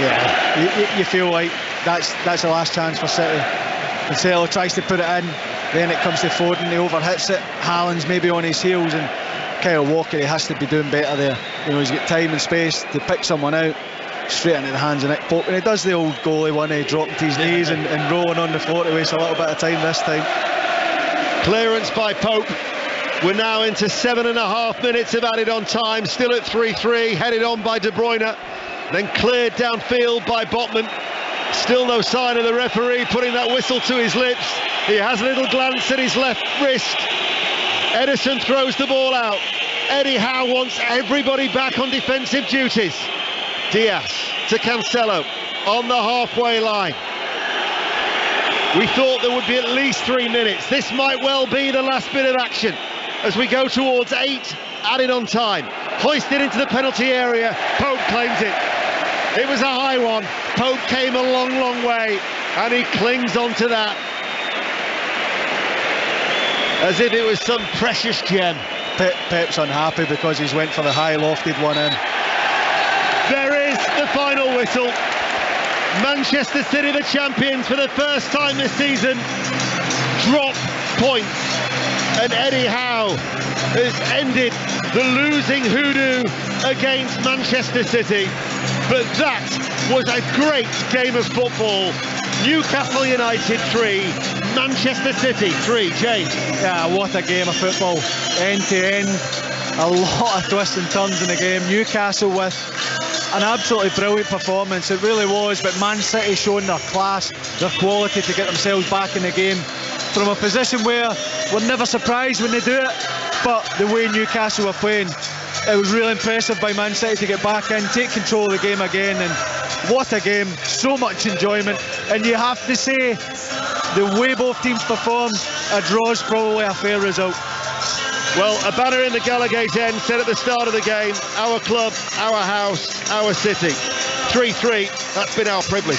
Yeah, you feel like that's the last chance for City. Cancelo tries to put it in, then it comes to Foden, he overhits it. Haaland's maybe on his heels, and Kyle Walker, he has to be doing better there. You know, he's got time and space to pick someone out straight into the hands of Nick Pope, and he does the old goalie one, he dropping to his knees and rolling on the floor to waste a little bit of time this time. Clearance by Pope. We're now into 7.5 minutes of added on time, still at 3-3, headed on by De Bruyne, then cleared downfield by Botman. Still no sign of the referee putting that whistle to his lips. He has a little glance at his left wrist. Ederson throws the ball out. Eddie Howe wants everybody back on defensive duties. Diaz to Cancelo on the halfway line. We thought there would be at least 3 minutes. This might well be the last bit of action as we go towards 8 added on time. Hoisted into the penalty area. Pope claims it. It was a high one. Pope came a long way, and he clings on to that as if it was some precious gem. Pep's unhappy because he's went for the high lofted one in. There is the final whistle. Manchester City, the champions for the first time this season, drop points, and Eddie Howe has ended the losing hoodoo against Manchester City, but that was a great game of football. Newcastle United 3, Manchester City 3. James. Yeah, what a game of football, end to end. A lot of twists and turns in the game. Newcastle with an absolutely brilliant performance, it really was, but Man City showing their class, their quality to get themselves back in the game from a position where we're never surprised when they do it, but the way Newcastle were playing, it was really impressive by Man City to get back in, take control of the game again, and what a game, so much enjoyment. And you have to say, the way both teams performed, a draw is probably a fair result. Well, a banner in the Gallagher's end said at the start of the game, our club, our house, our city. 3-3, that's been our privilege.